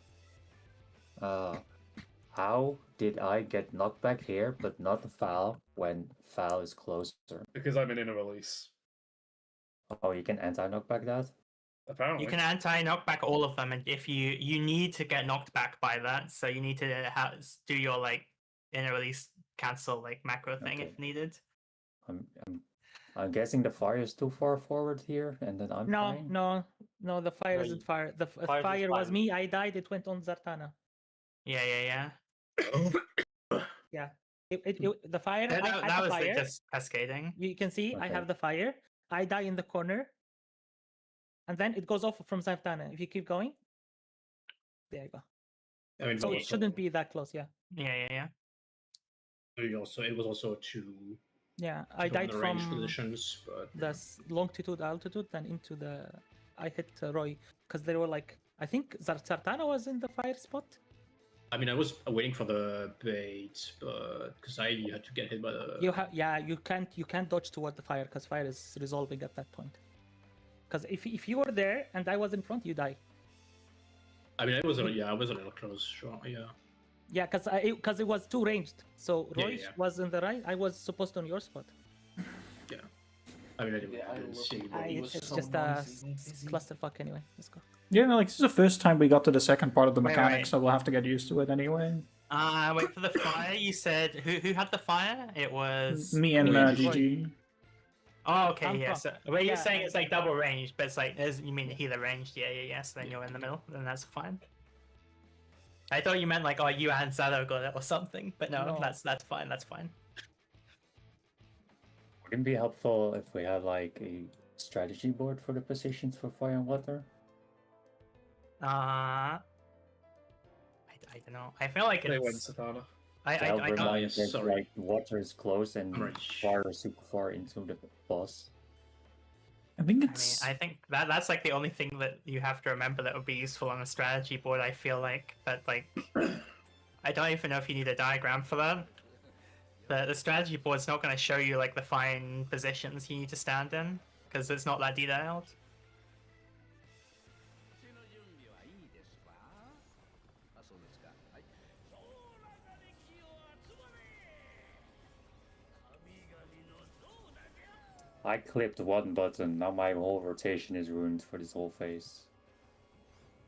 How did I get knockback here but not foul when foul is closer? Because I'm an inner release. Oh, you can anti-knockback that? Apparently. You can anti-knockback all of them, and if you need to get knocked back by that, so you need to do your like inner release cancel like macro thing Okay. if needed. I'm guessing the fire is too far forward here, and then I'm No, fine. no, the fire No, isn't fire. The fire's fire was fine. me. I died. It went on Zartana. Yeah. Yeah. The fire. That, I had that the was like fire. just cascading. You can see I Okay. have the fire. I die in the corner, and then it goes off from Zartana. If you keep going, there you go. I mean, So but it shouldn't be that close. Yeah. Yeah. it was also two Yeah. I two on died the range from positions, but the longitude altitude, then into the. I hit Roy because they were like. I think Zartana was in the fire spot. I mean, I was waiting for the bait, but because I had to get hit by the. You can't dodge toward the fire because fire is resolving at that point. Because if you were there and I was in front, you die. I mean, I was a little close, sure, yeah. Yeah, because it was too ranged. So Yeah, Roy yeah. was in the right. I was supposed on your spot. I mean, I didn't see. But It's just a clusterfuck anyway. Let's go. Yeah, no, like this is the first time we got to the second part of the Wait, mechanics, wait. so we'll have to get used to it anyway. Wait for the fire. You said who had the fire? It was Me and Roy. GG. Oh, okay, I'm yeah. fine. So, well, you're Yeah, saying it's like double range, but it's like you mean healer ranged? Yeah. So then you're in the middle. Then that's fine. I thought you meant like, oh, you and Zado got it or something, but no, No. that's fine. That's fine. Wouldn't it be helpful if we had like a strategy board for the positions for fire and water? I don't know. I feel like They win it's. Satana. I To help don't. remind yes, that sorry. like water is close and Right. fire is super far into the boss. I think I mean, it's. I think that's like the only thing that you have to remember that would be useful on a strategy board. I feel like that, like, I don't even know if you need a diagram for that. The strategy board's not going to show you like the fine positions you need to stand in because it's not that detailed. I clipped one button, now my whole rotation is ruined for this whole phase.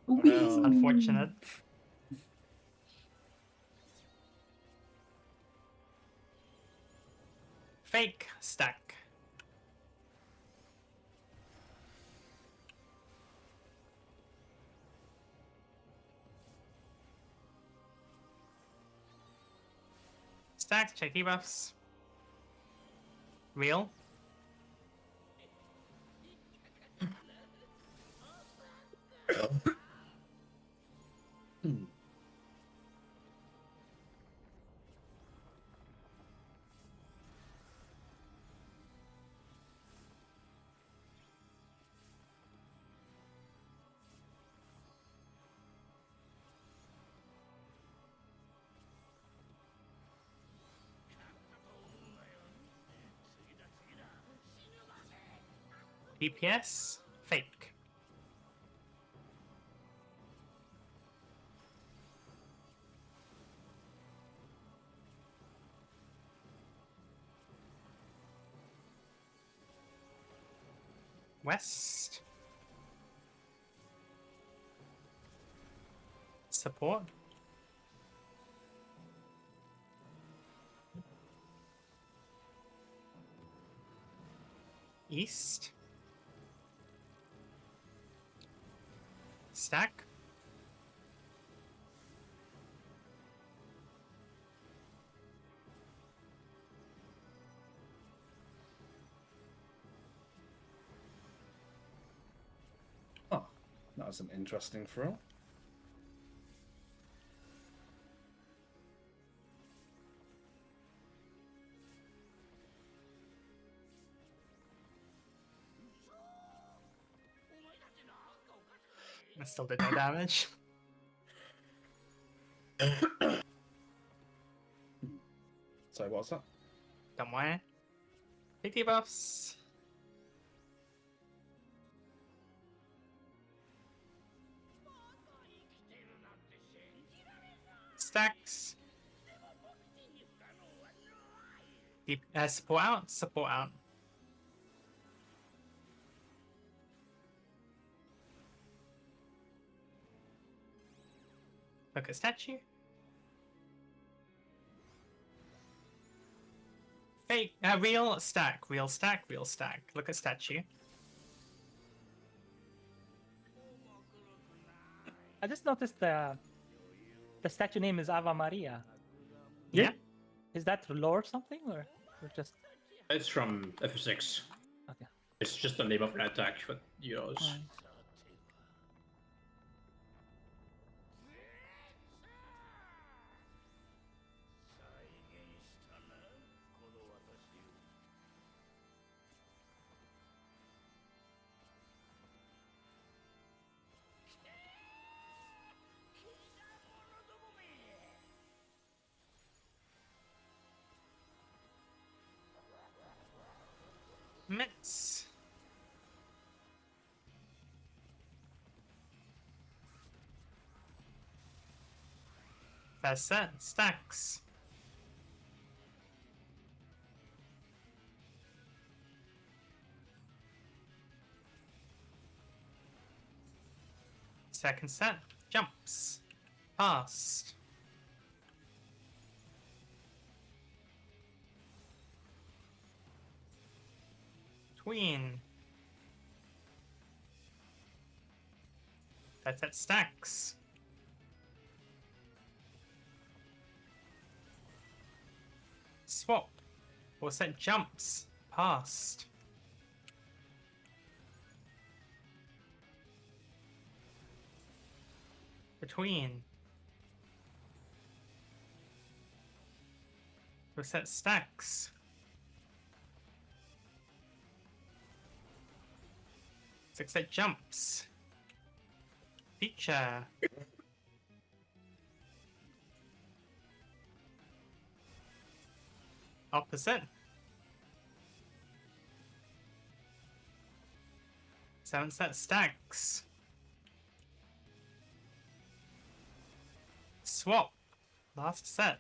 It's unfortunate. Fake stack. Stack, check debuffs. Real. DPS, fake. West. Support. East. Stack. Oh, that was an interesting throw. I still did no damage. Sorry, what's that? Don't worry. Big debuffs. Stacks. Support out. Support out. Look at statue. Fake. Real stack. Real stack. Real stack. Look at statue. I just noticed the statue name is Ava Maria. Yeah. Is that lore or something, or just? It's from FF6. Okay. It's just the name of an attack for yours. Alright. Mitts. First set. Stacks. Second set. Jumps. Past. Tween. That's at stacks. Swap. Or set jumps. Past. Between. Or set stacks. Six-set jumps. Feature. Opposite. 7-set stacks. Swap. Last set.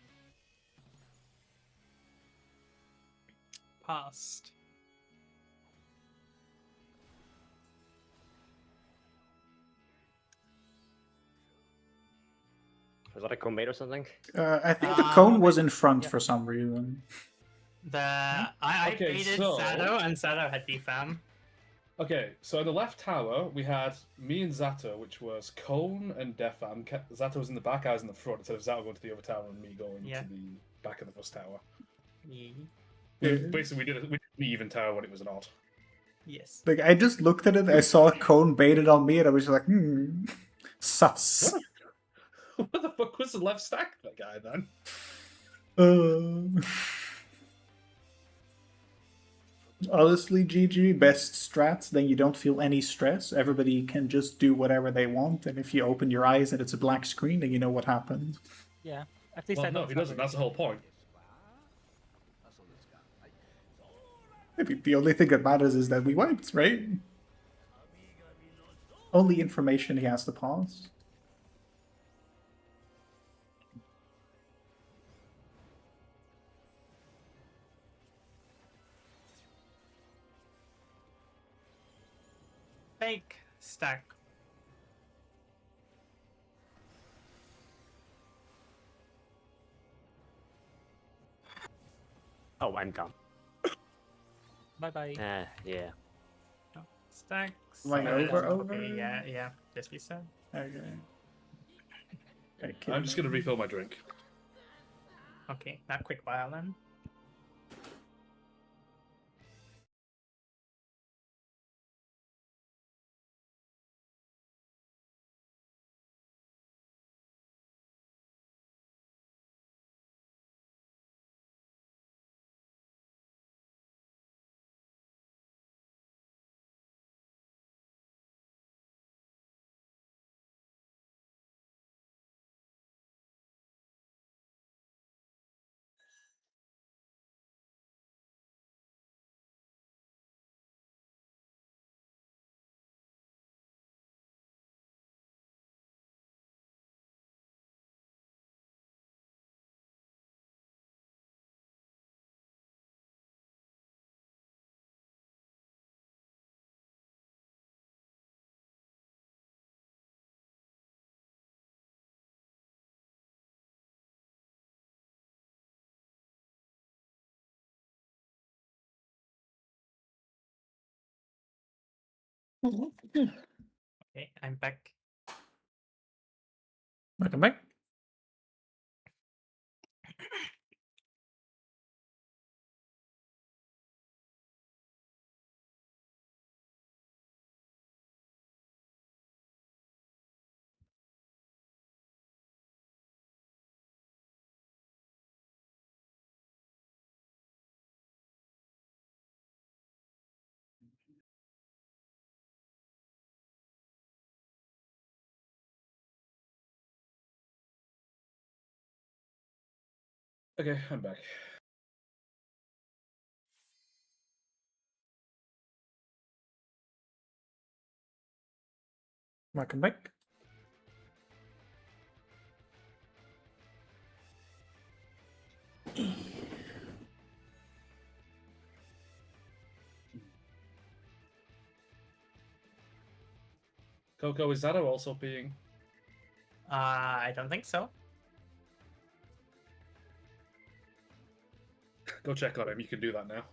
Past. Was that a combat or something? I think the cone was in front yeah. for some reason. I Okay, baited so- Zato and Zato had defam. Okay, so in the left tower, we had me and Zato, which was Cone and Defam. Zato was in the back, I was in the front, instead of Zato going to the other tower and me going Yeah. to the back of the first tower. Yeah. Basically, we did an even tower when it was an odd. Yes. Like, I just looked at it, I saw a cone baited on me, and I was just like, sus. What the fuck was the left stack, that guy, then? Honestly, GG, best strats, then you don't feel any stress. Everybody can just do whatever they want, and if you open your eyes and it's a black screen, then you know what happened. Yeah. At least I Well, know no, it's he not doesn't. very- That's the whole point. Maybe the only thing that matters is that we wiped, right? Only information he has to pass. Fake stack. Oh, I'm gone. Bye bye. Yeah. Stacks. Like Oh, over. Okay, yeah. Just be said. Okay. I'm just going to refill my drink. Okay, not quick while then. Okay, I'm back. Welcome back. Okay, I'm back. Welcome back. Coco, is Zado also peeing? I don't think so. Go check on him. You can do that now.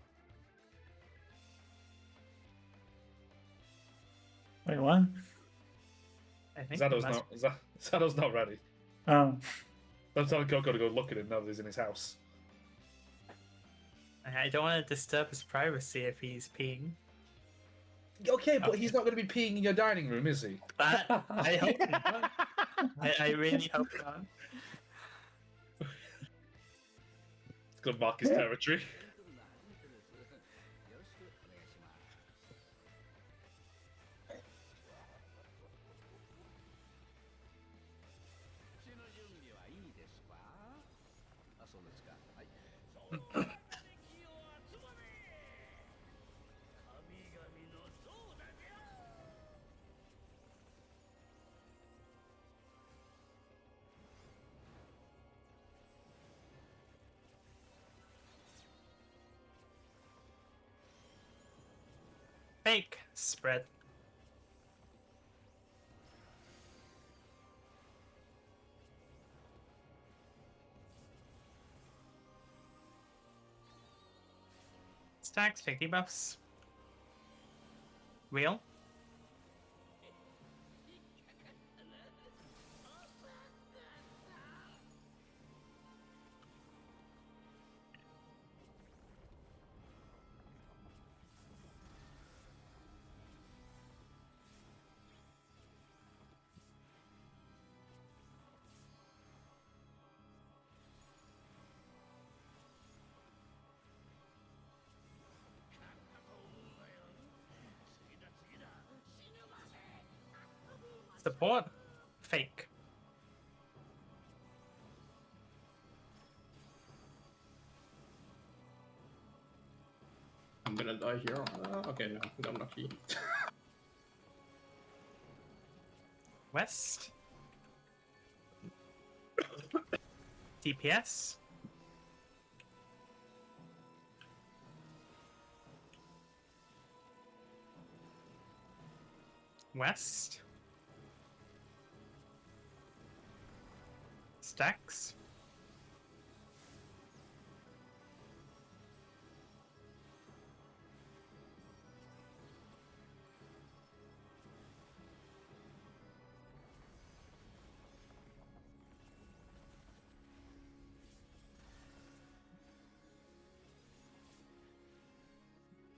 Wait, what? I think he Zado's must- not. Zado's not ready. Oh, I'm telling Coco to go look at him now that he's in his house. I don't want to disturb his privacy if he's peeing. Okay, but Okay. he's not going to be peeing in your dining room, is he? That I hope not. I really hope not. It's going to mark his territory. Fake spread. Stacks, take debuffs. Wheel. Support. Fake. I'm gonna die here. Okay, no, I'm lucky. West. DPS. West. Stacks.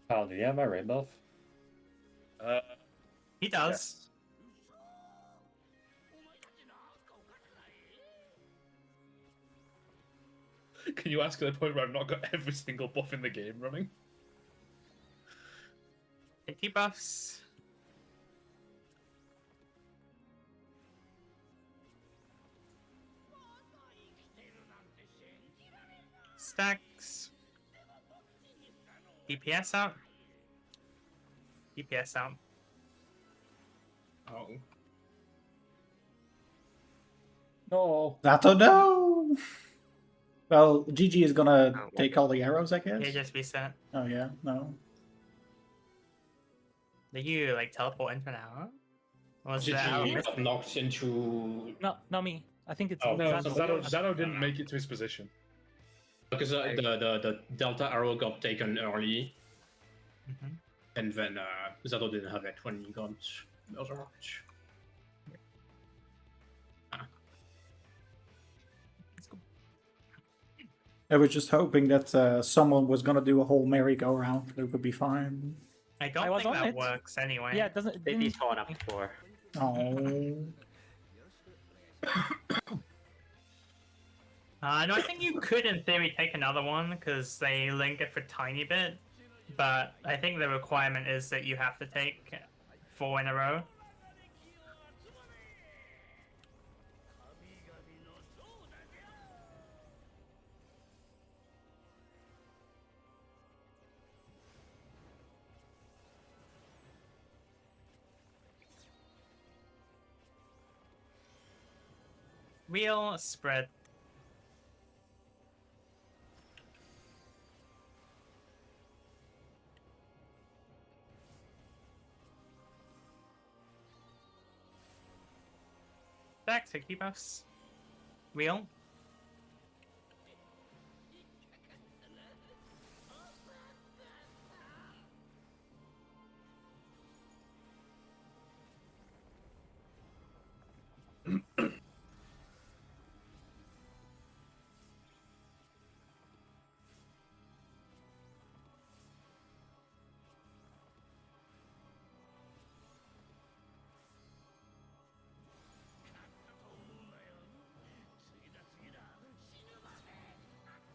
Kyle, do you have my red buff? He does. Yes. Can you ask at the point where I've not got every single buff in the game running? Take debuffs. Stacks. DPS out. DPS out. Oh. No. Zato, no! Well, GG is gonna take all the arrows, I guess. Yeah, just reset. Oh, yeah, no. Did you like teleport into an hour? Or was Did that how he it got knocked into? No, not me. I think it's Oh, No, Zato. Zado didn't make it to his position. Because the Delta arrow got taken early. Mhm. And then Zato didn't have it when he got Berserked. I was just hoping that someone was gonna do a whole merry-go-round. It would be fine. I don't I was think on that it. works anyway. Yeah, it doesn't. They didn't- despawn after 4. Oh. No, I think you could, in theory, take another one because they linger for a tiny bit. But I think the requirement is that you have to take 4 in a row. Real spread. Back to keep us. Real.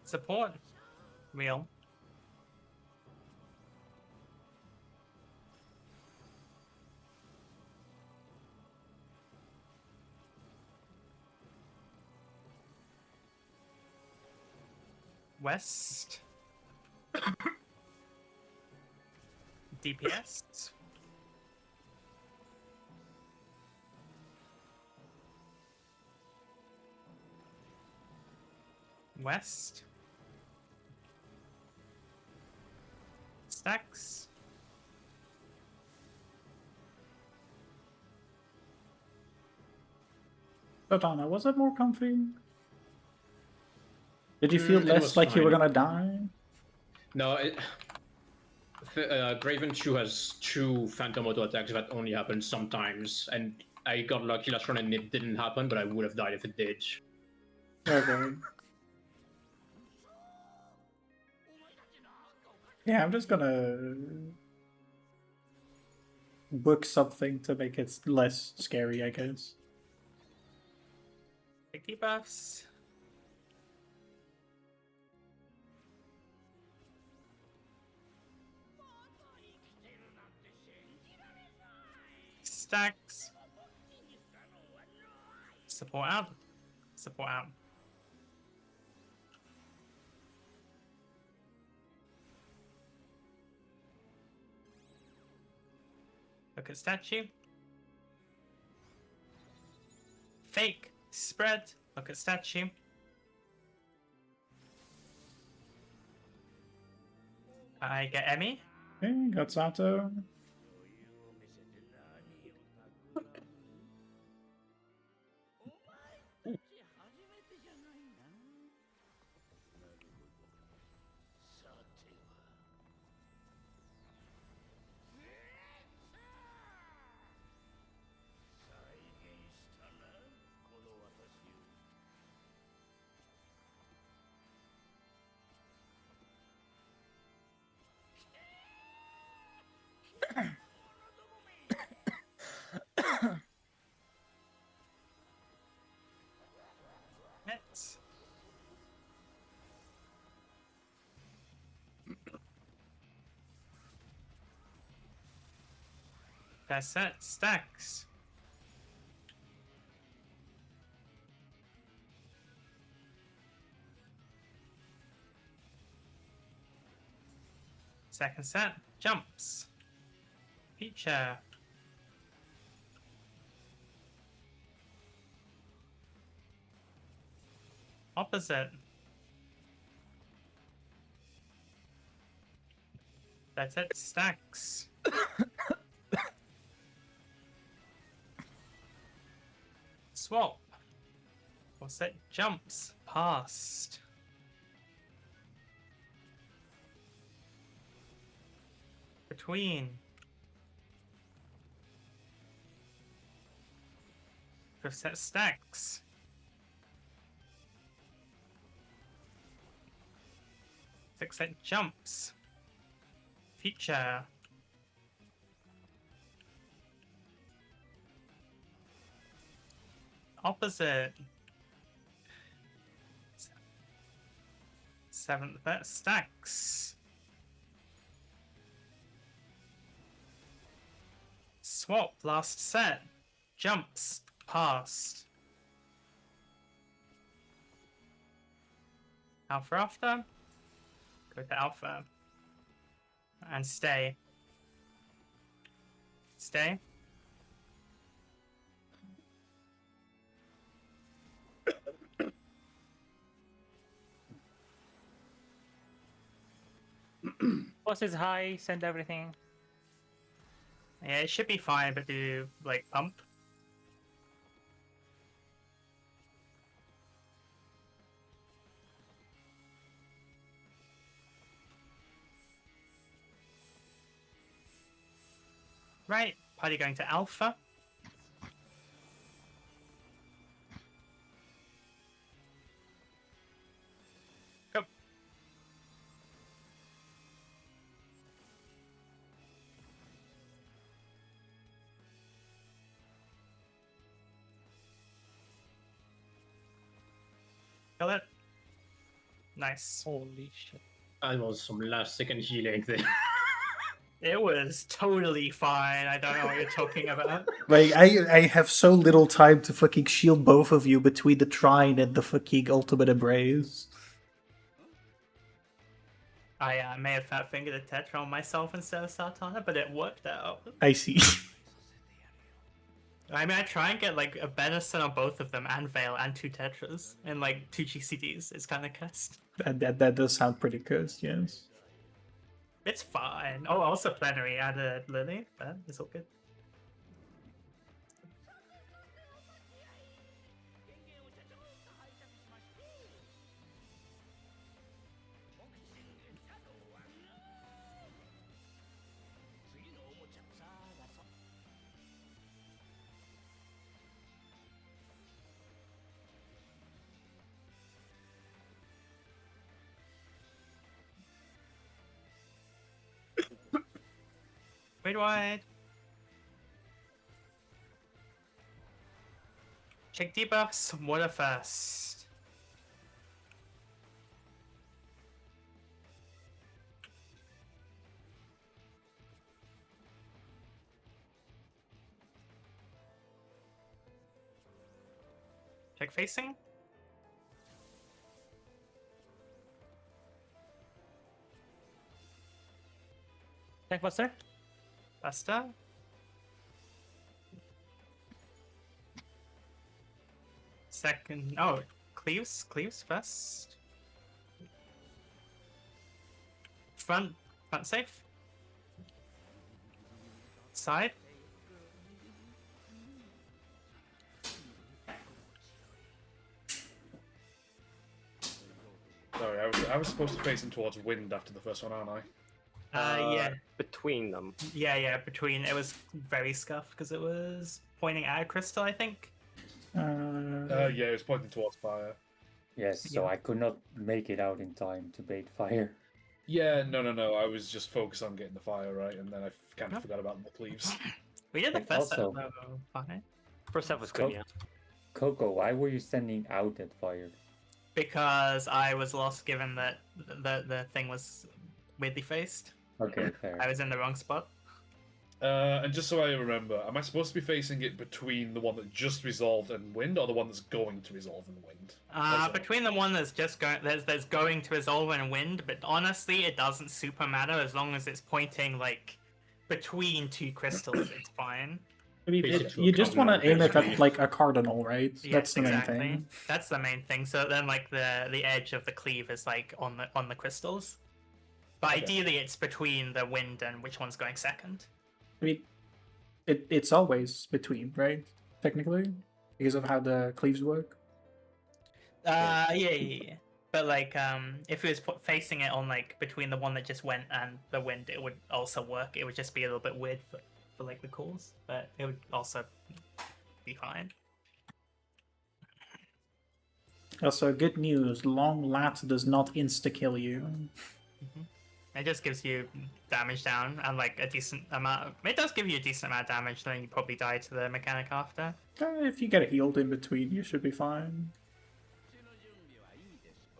Support. Real. West. DPS. West. Stacks. Donna, was it more comfy? Did you feel It less was like you were fine. gonna die? No, Graven 2 has 2 phantom auto attacks that only happen sometimes, and I got lucky last run and it didn't happen, but I would have died if it did. Okay. Yeah, I'm just gonna book something to make it less scary, I guess. Take debuffs. Stacks. Support out. Support out. Look at statue. Fake. Spread. Look at statue. I get Emmy. Okay, got Sato. Hit. That's it. Stacks. Second set. Jumps. Feature. Opposite. That's it. Stacks. Swap. What's it? Jumps. Past. Between. Set stacks. Set jumps. Feature. Opposite. Seventh bet stacks. Swap last set. Jumps past. Alpha after. Go to alpha. And stay. Stay. Boss is high, send everything. Yeah, it should be fine, but do like pump. Right, party going to alpha. Go. Kill it. Nice. Holy shit. That was some last second healing there. It was totally fine. I don't know what you're talking about. Like, I have so little time to fucking shield both of you between the Trine and the fucking Ultimate Embrace. I may have fat fingered a Tetra on myself instead of Sartana, but it worked out. I see. I mean, I try and get like a benison on both of them, and Veil, and 2 Tetras, and like 2 GCDs. It's kind of cursed. that does sound pretty cursed, yes. It's fine. Oh, also Plenary added Lily, but it's all good. Wait wide. Check debuffs, water first. Check facing. Check Buster. Buster. Second. Oh, Cleaves. Cleaves first. Front safe. Side. Sorry, I was supposed to face him towards wind after the first one, aren't I? Yeah. Between them. Yeah, between. It was very scuffed because it was pointing at a crystal, I think. Yeah, it was pointing towards fire. Yes, so I could not make it out in time to bait fire. Yeah, no. I was just focused on getting the fire right, and then I kind of forgot about the cleaves. We did the And first set, also- though. Fine. First set was Cool. good, yeah. Coco, why were you sending out that fire? Because I was lost given that the thing was weirdly faced. Okay, fair. I was in the wrong spot. And just so I remember, am I supposed to be facing it between the one that just resolved and wind, or the one that's going to resolve and wind? That's all. Between the one that's just going, there's going to resolve and wind, but honestly, it doesn't super matter as long as it's pointing like between 2 crystals. It's fine. I mean, Basically, you just want to aim it basically. at like a cardinal, right? Yes, That's the main exactly. thing. That's the main thing. So then, like the edge of the cleave is like on the crystals, but Okay. ideally it's between the wind and which one's going second. I mean, it's always between, right? Technically, because of how the cleaves work. Yeah. But like, if it was facing it on like between the one that just went and the wind, it would also work. It would just be a little bit weird for like the calls, but it would also be fine. Also, good news: long lat does not insta kill you. It just gives you damage down and like a decent amount. It does give you a decent amount of damage, then you probably die to the mechanic after. If you get healed in between, you should be fine.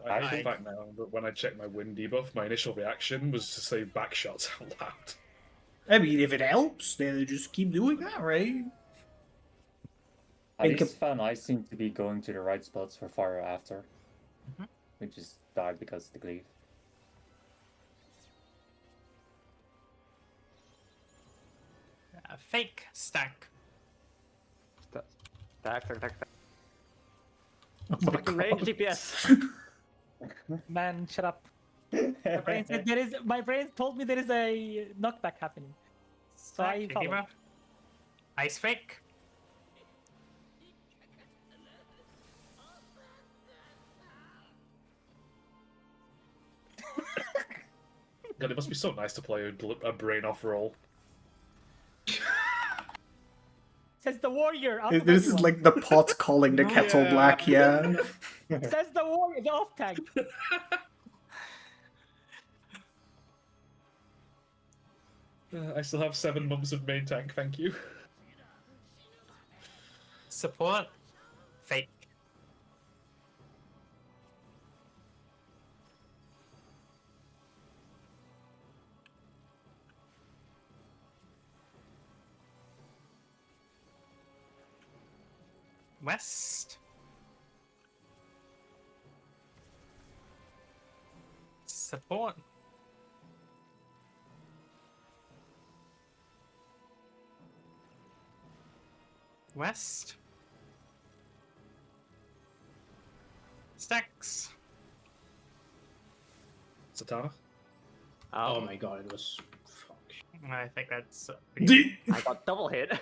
I I think back now, but when I checked my wind debuff, my initial reaction was to say back shots out loud. I mean, if it helps, then just keep doing that, right? At Think least Fan I seem to be going to the right spots for fire after. We just died because of the cleave. Fake stack. Stack. Oh my Fucking range god. GPS. Man, shut up. My brain said my brain told me there is a knockback happening. So I Stack, followed. Shakira. Ice fake. God, it must be so nice to play a brain off roll. Says the warrior. out of This is everyone. like the pot calling the kettle Yeah. black, yeah. Says the warrior, the off tag. I still have 7 months of main tank, thank you. Support. Fake. West. Support. West. Stacks. Satana? Oh my god, it was. Fuck. I think that's. I got double hit.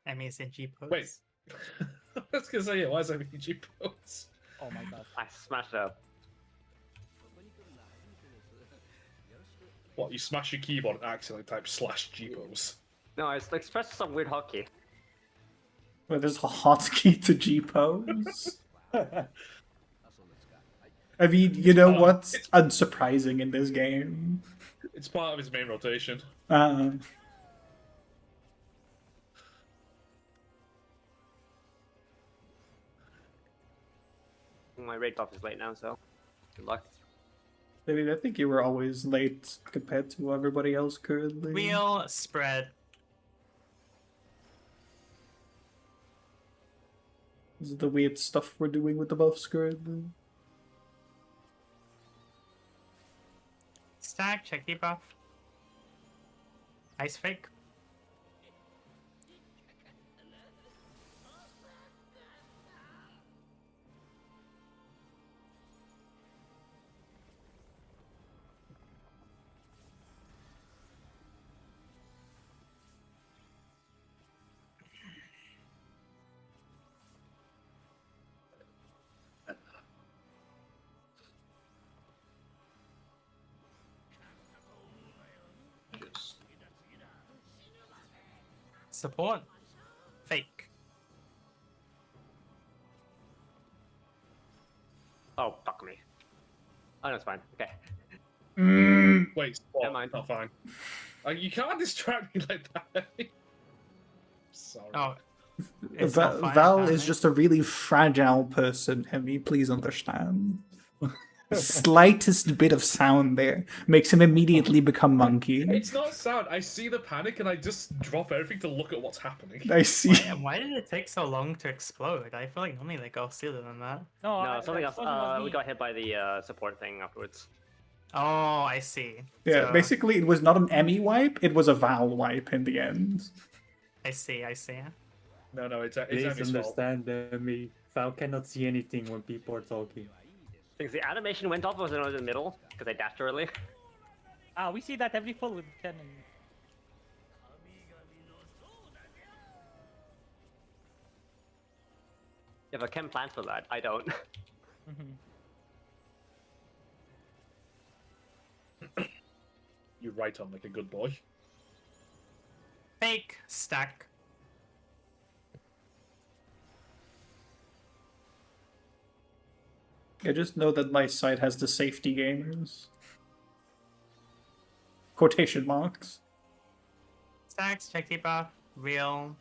Emmy's in G pose. Wait. I was gonna say, yeah, why is that G pose? Oh my god. I smashed up. What, you smash your keyboard and accidentally type /G pose? No, it's like pressed some weird hotkey. Well, there's a hotkey to G-pose. I mean, you know what's unsurprising in this game? It's part of his main rotation. My raid buff is late now, so good luck. I mean, I think you were always late compared to everybody else currently. Wheel spread. This is the weird stuff we're doing with the buffs currently. Stack, check debuff. Ice fake. Yes. Support. Fake. Oh, fuck me. Oh, no, it's fine. Okay. Wait, Never mind. not fine. You can't distract me like that. Sorry. Oh. It's not fine, Val is apparently. just a really fragile person, Emmy. Please understand. The slightest bit of sound there makes him immediately become monkey. It's not sound. I see the panic and I just drop everything to look at what's happening. I see. Why did it take so long to explode? I feel like normally they go sooner than that. No, No, something else. that was We me. got hit by the support thing afterwards. Oh, I see. Yeah, So- basically, it was not an Emmy wipe; it was a Val wipe in the end. I see. No, it's Please Emmy's fault. understand me. Val cannot see anything when people are talking. Think the animation went off when I was in the middle because I dashed early. We see that every full with Ken and Yeah, but Ken plans for that. I don't. You write on like a good boy. Fake stack. I just know that my site has the safety gamers. Quotation marks. Stacks, check debuff, real.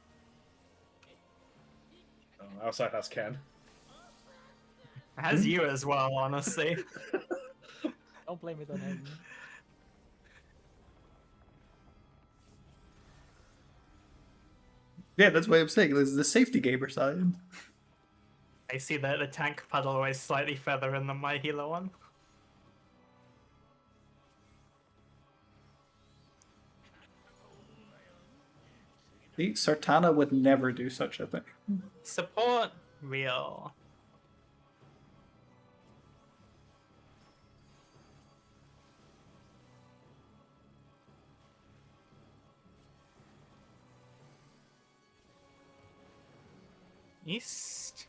Our side has Ken. It has you as well, honestly. don't blame it on him. Yeah, that's why I'm saying this is the safety gamer side. I see that the tank puddle is slightly further in than my healer one. See, Sartana would never do such a thing. Support, real. East.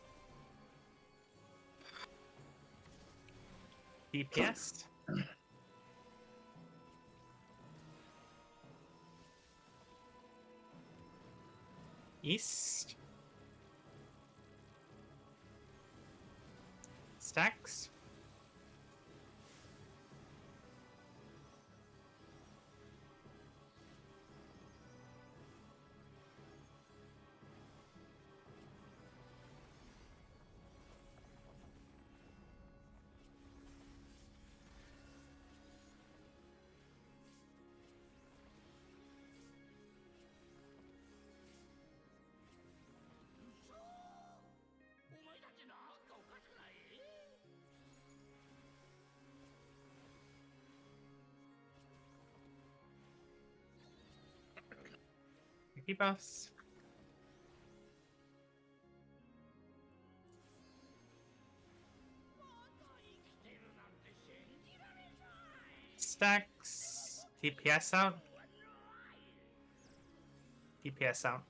DPS. East. Stacks. Debuffs. Stacks. DPS out. DPS out.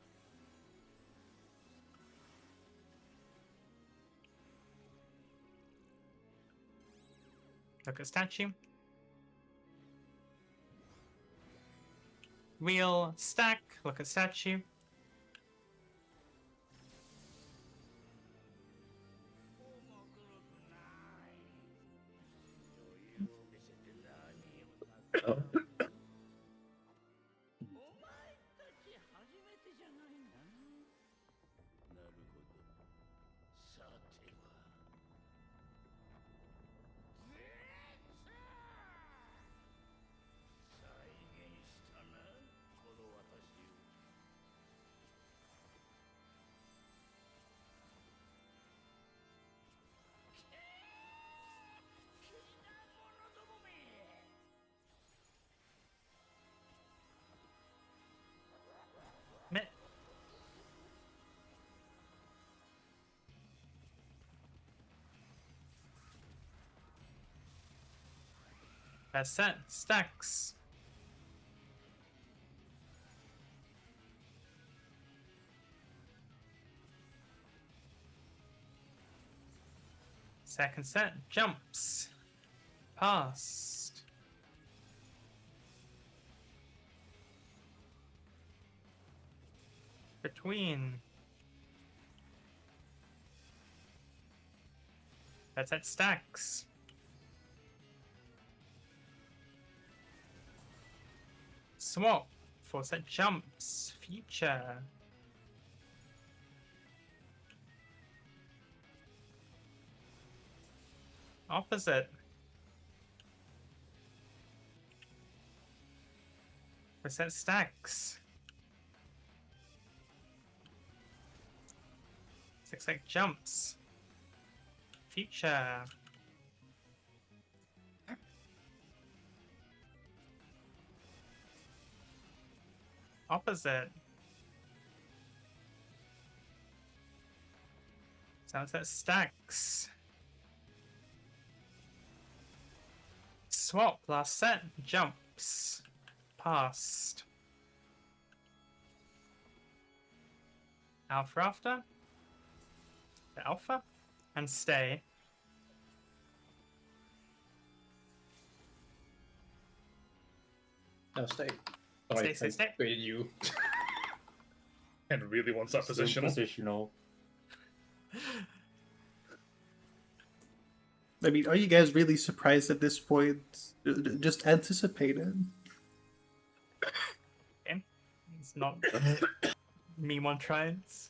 Look at statue. Real stack. Look at statue. Meh. That's set. Stacks. Second set. Jumps. Past. Between. That's at stacks. Swap. Four set jumps. Future. Opposite. Percent stacks. Six like jumps. Future. Opposite. Sunset stacks. swap. Last set. Jumps. Past. Alpha after. The alpha. And stay. No, stay. Stay. Baited you. And really wants that Still positional. Positional. I mean, are you guys really surprised at this point? Just anticipated. It's not meme on trines.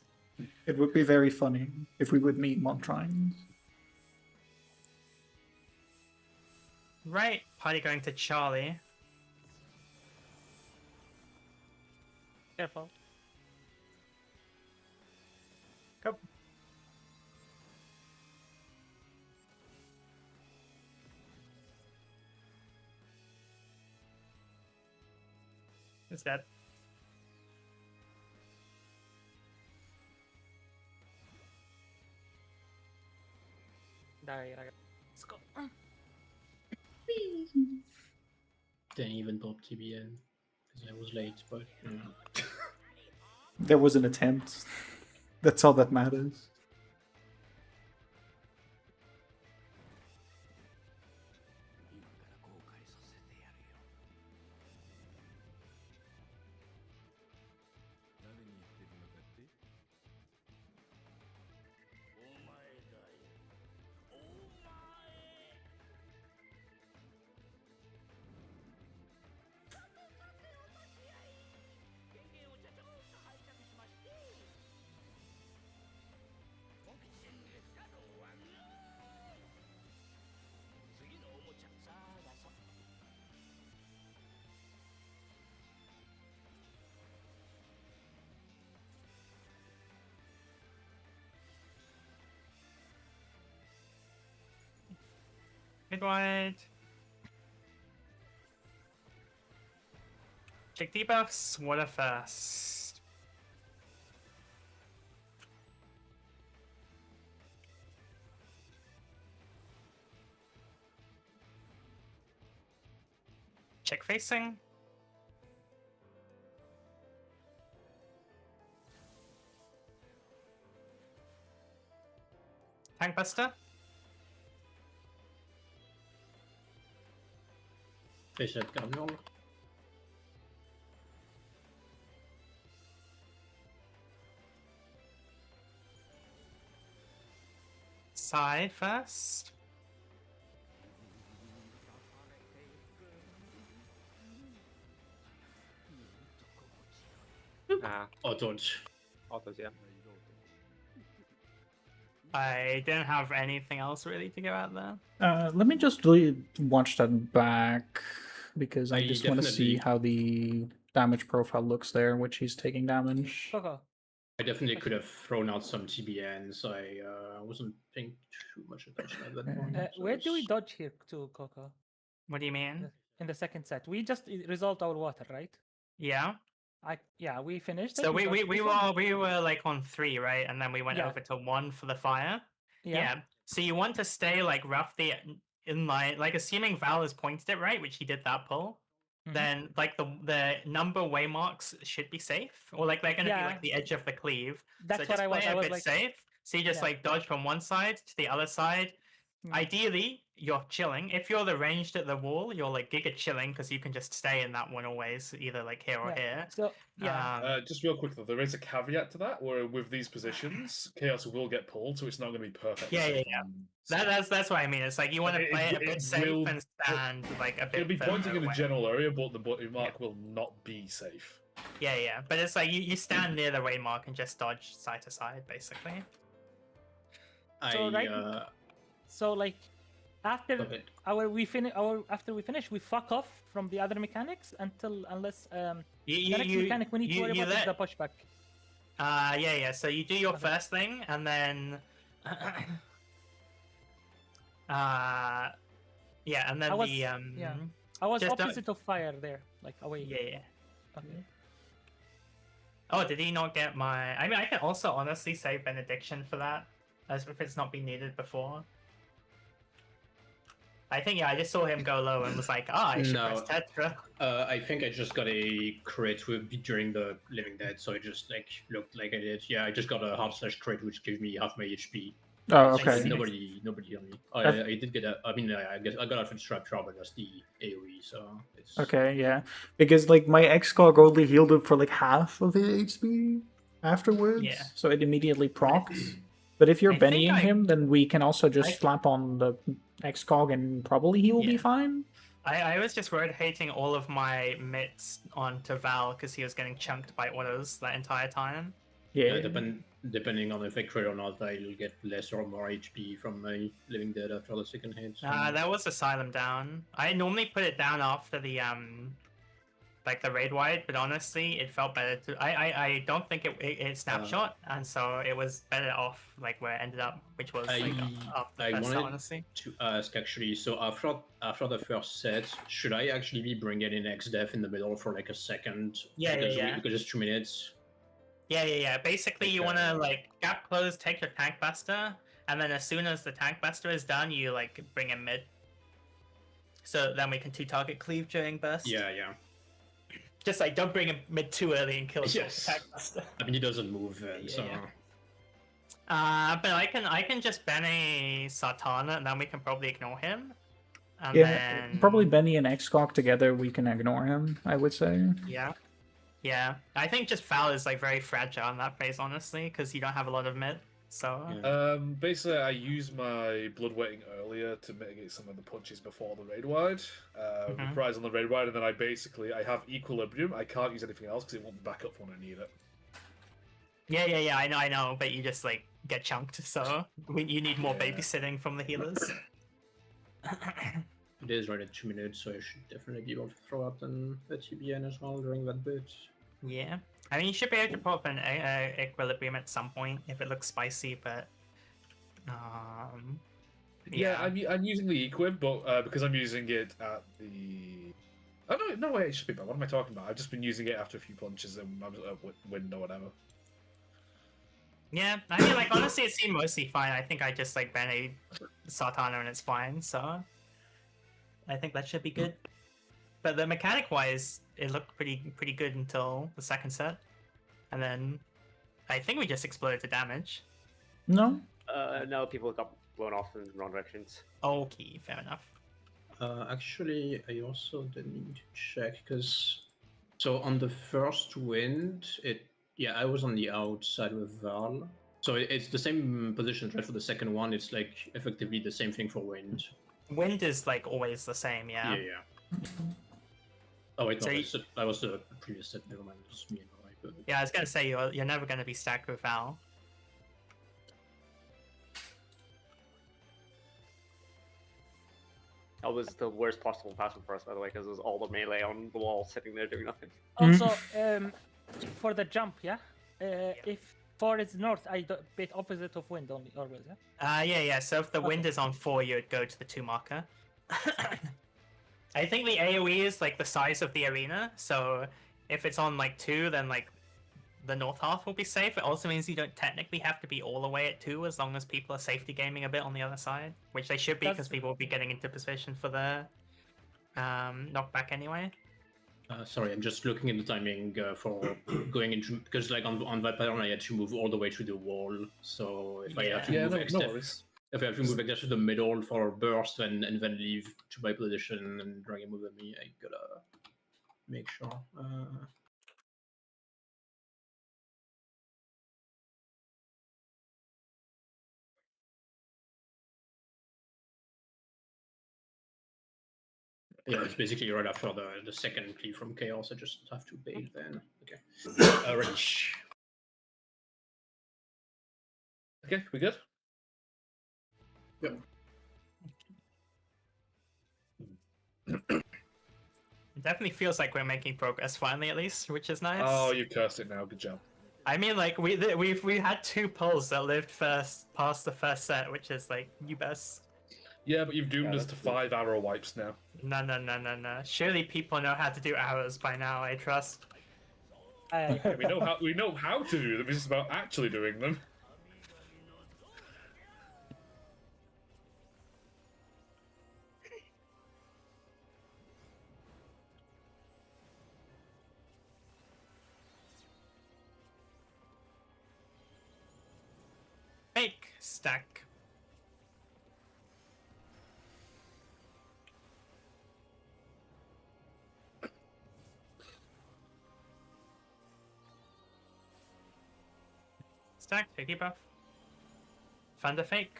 It would be very funny if we would meet Montrines. Right. Party going to Charlie. Careful. Go. It's dead. Die, ragazzi. Let's go. Didn't even pop TBN because I was late, but There was an attempt. That's all that matters. Mid wide. Check debuffs. Water first. Check facing. Tank buster. fish at Gamyon. Side first. Oh, dodge. Autos, yeah. I didn't have anything else really to go out there. Let me just watch that back because I I just want to see definitely- how the damage profile looks there, which he's taking damage. Coco. I definitely could have thrown out some TBNs. I wasn't paying too much attention at that point. so Where do we it's- dodge here to Coco? What do you mean? In the second set, we just resolved our water, right? Yeah. Yeah, we finished. So it, we dodged this one. were like on 3, right? And then we went Yeah. over to 1 for the fire. Yeah. So you want to stay like roughly in line, like assuming Val has pointed it right, which he did that pull. Mhm. Then like the number waymarks should be safe, or like they're gonna be Yeah. like the edge of the cleave. That's so what just I was. play I a was bit like, safe. So you just Yeah. like dodge from one side to the other side. Mm. Ideally, you're chilling. If you're the ranged at the wall, you're like giga chilling because you can just stay in that one always, either like here or Yeah. here. So yeah, Just real quick though, there is a caveat to that where with these positions, chaos will get pulled, so it's not going to be perfect. Yeah, yeah, yeah. That's what I mean. It's like you want to It- play it a it bit safe will- and stand like a bit. It'll be further pointing in a away. general area, but the button mark will not be safe. Yeah. But it's like you stand near the waymark and just dodge side to side, basically. So, right- so like after Okay. after we finish, we fuck off from the other mechanics unless the You next mechanic we need to worry about is the let. pushback. Yeah. So you do your Okay. first thing and then. Yeah, and then I was- the yeah. I was Just don't- opposite of fire there, like away. yeah. Okay. Oh, did he not get my? I mean, I can also honestly say benediction for that, as if it's not been needed before. I think I just saw him go low and was like, I should No. press Tetra. I think I just got a crit during the Living Dead, so it just like looked like I did. Yeah, I just got a hard slash crit, which gave me half my HP. Oh, Nice. okay. Nobody on me. I did get a. I mean, I guess I got a trap shot, but that's the AOE, so it's Okay, yeah. Because like my Excog only healed him for like half of his HP afterwards. Yeah. So it immediately procs. But if you're I think Bennying him, then we can also just I- slap on the Excog and probably he will be Yeah. fine. I was just rotating all of my mitts onto Val because he was getting chunked by autos that entire time. Yeah. depending on if I crit or not, I'll get less or more HP from my Living Dead after the second hit. So. That was Asylum down. I normally put it down after the like the raid wide, but honestly, it felt better to. I don't think it snapshot, and so it was better off like where it ended up, which was like after I the first set, wanted honestly. to ask actually. So after the first set, should I actually be bringing in X-Def in the middle for like a second? Yeah, yeah. Because it's 2 minutes. Yeah. Basically, you want to Okay. like gap close, take your tank buster, and then as soon as the tank buster is done, you like bring in mid. So then we can 2-target cleave during burst. Yeah. Just like don't bring him mid too early and kill his Yes. tank buster. I mean, he doesn't move then, so. But I can just Benny Satana, and then we can probably ignore him. And Yeah, then probably Benny and Excog together, we can ignore him, I would say. Yeah. I think just Val is like very fragile in that phase, honestly, because you don't have a lot of mid. So Yeah. Basically, I used my blood weighting earlier to mitigate some of the punches before the raid wide. Mhm. Reprise on the raid wide, and then I have equilibrium. I can't use anything else because it won't be back up when I need it. yeah, I know, but you just like get chunked. So you need more Yeah. babysitting from the healers. It is right at 2 minutes, so I should definitely be able to throw out a TBN as well during that bit. Yeah, I mean you should be able to put up an equilibrium at some point if it looks spicy, but Yeah, I'm using the equib, but because I'm using it at the. Oh no, wait, it should be bad. What am I talking about? I've just been using it after a few punches and I was wind or whatever. Yeah, I mean, like, honestly, it seemed mostly fine. I think I just, like, Benny Satana and it's fine, so... I think that should be good. But the mechanic-wise, it looked pretty good until the second set. And then... I think we just exploded to damage. No? No, people got blown off in wrong directions. Okay, fair enough. Actually, I also did need to check, because... So on the first wind, I was on the outside with Val. So it's the same position, right? For the second one, it's like effectively the same thing for wind. Wind is, like, always the same, yeah. Yeah. Oh wait, no, So that was the previous set. Never mind, it was me and Val. But... Yeah, I was gonna say, you're never gonna be stacked with Val. That was the worst possible pattern for us, by the way, because it was all the melee on the wall sitting there doing nothing. Also, for the jump, yeah. If 4 is north, I do bit opposite of wind only always. Yeah. Yeah. So if the wind is on 4, you would go to the 2 marker. I think the AoE is like the size of the arena. So if it's on like 2, then like the north half will be safe. It also means you don't technically have to be all the way at 2 as long as people are safety gaming a bit on the other side, which they should be because people will be getting into position for the knockback anyway. Sorry, I'm just looking at the timing for going into, because like on Viper I had to move all the way to the wall. So if I have to move if I have to move X to the middle for burst and then leave to my position and Dragon move at me, I gotta make sure. Yeah, it's basically right after the second cleave from Chaos. I just have to bail then. Okay. Ready. Okay, we good? Yep. It definitely feels like we're making progress finally, at least, which is nice. Oh, you cursed it now. Good job. I mean, like we had 2 pulls that lived past the first set, which is like you best. Yeah, but you've doomed us to 5 arrow wipes now. No. Surely people know how to do arrows by now. I trust. We know how to do them. It's just about actually doing them. Fake stack. Stack, take debuff. Thunder fake.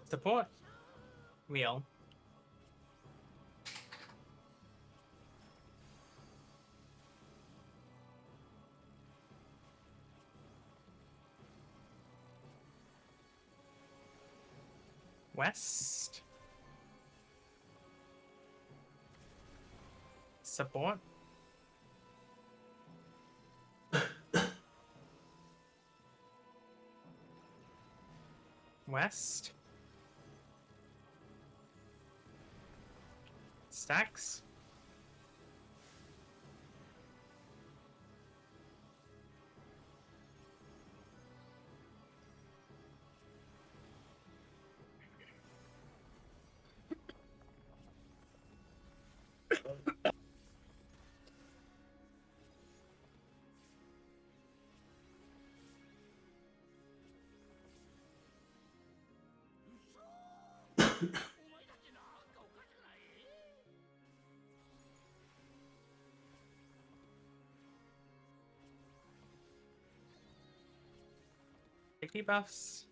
Support. Wheel. West. Support. West. Stacks. Take debuffs.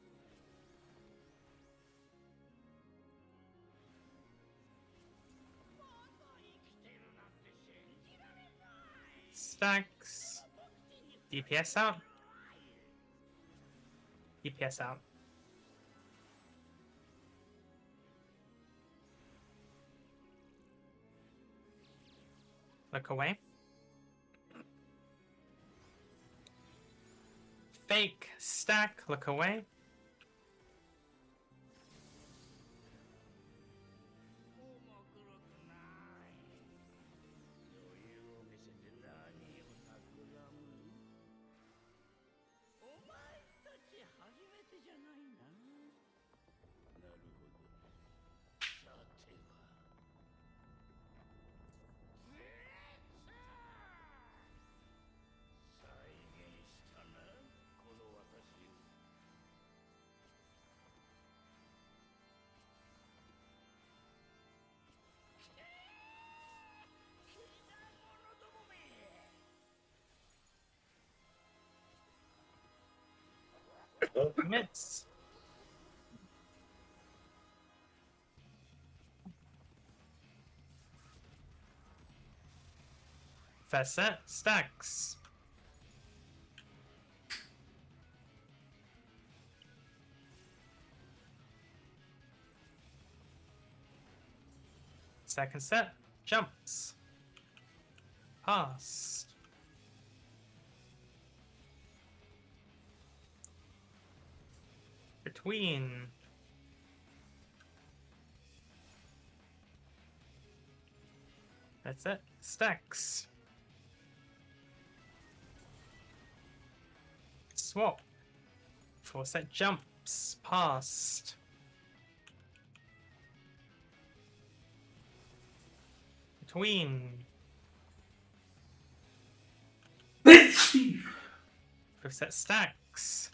Stacks. DPS out. DPS out. Look away. Fake stack, look away. Commits. First set, stacks. Second set, jumps. Passed. Between. That's it. Stacks. Swap. 4 set jumps. Passed. Between. 5th set stacks.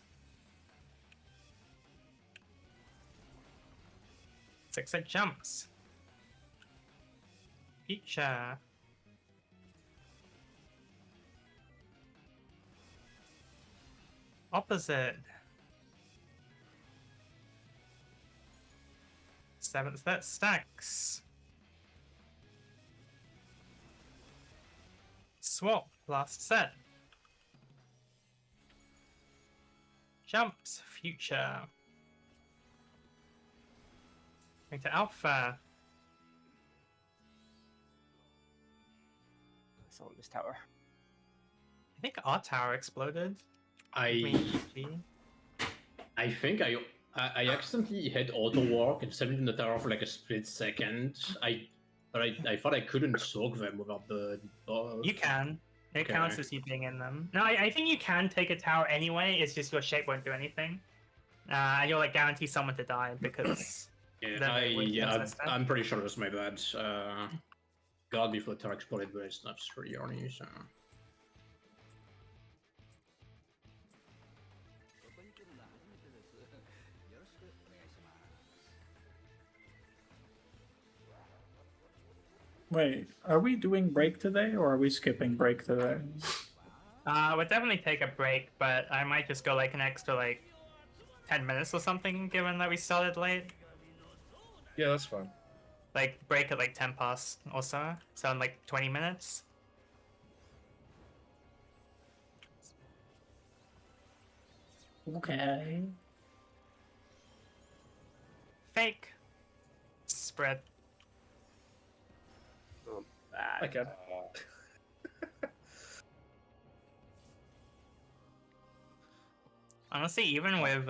6 set jumps. Feature. Opposite. 7th set stacks. Swap, last set. Jumps, future. Going to alpha. So this tower. I think our tower exploded. I Between EG. I think I accidentally hit auto walk and sent in the tower for like a split second. But I thought I couldn't soak them without the. You can. It Okay. counts as you being in them. No, I think you can take a tower anyway. It's just your shape won't do anything, and you'll like guarantee someone to die because. Yeah, I'm pretty sure it was my bad. God, before the tower exploded, but it's not really early, so. Wait, are we doing break today or are we skipping break today? We'll definitely take a break, but I might just go like an extra like 10 minutes or something, given that we started late. Yeah, that's fine. Like break at like 10 past or so, so in like 20 minutes. Okay. Fake spread. Okay. Honestly, even with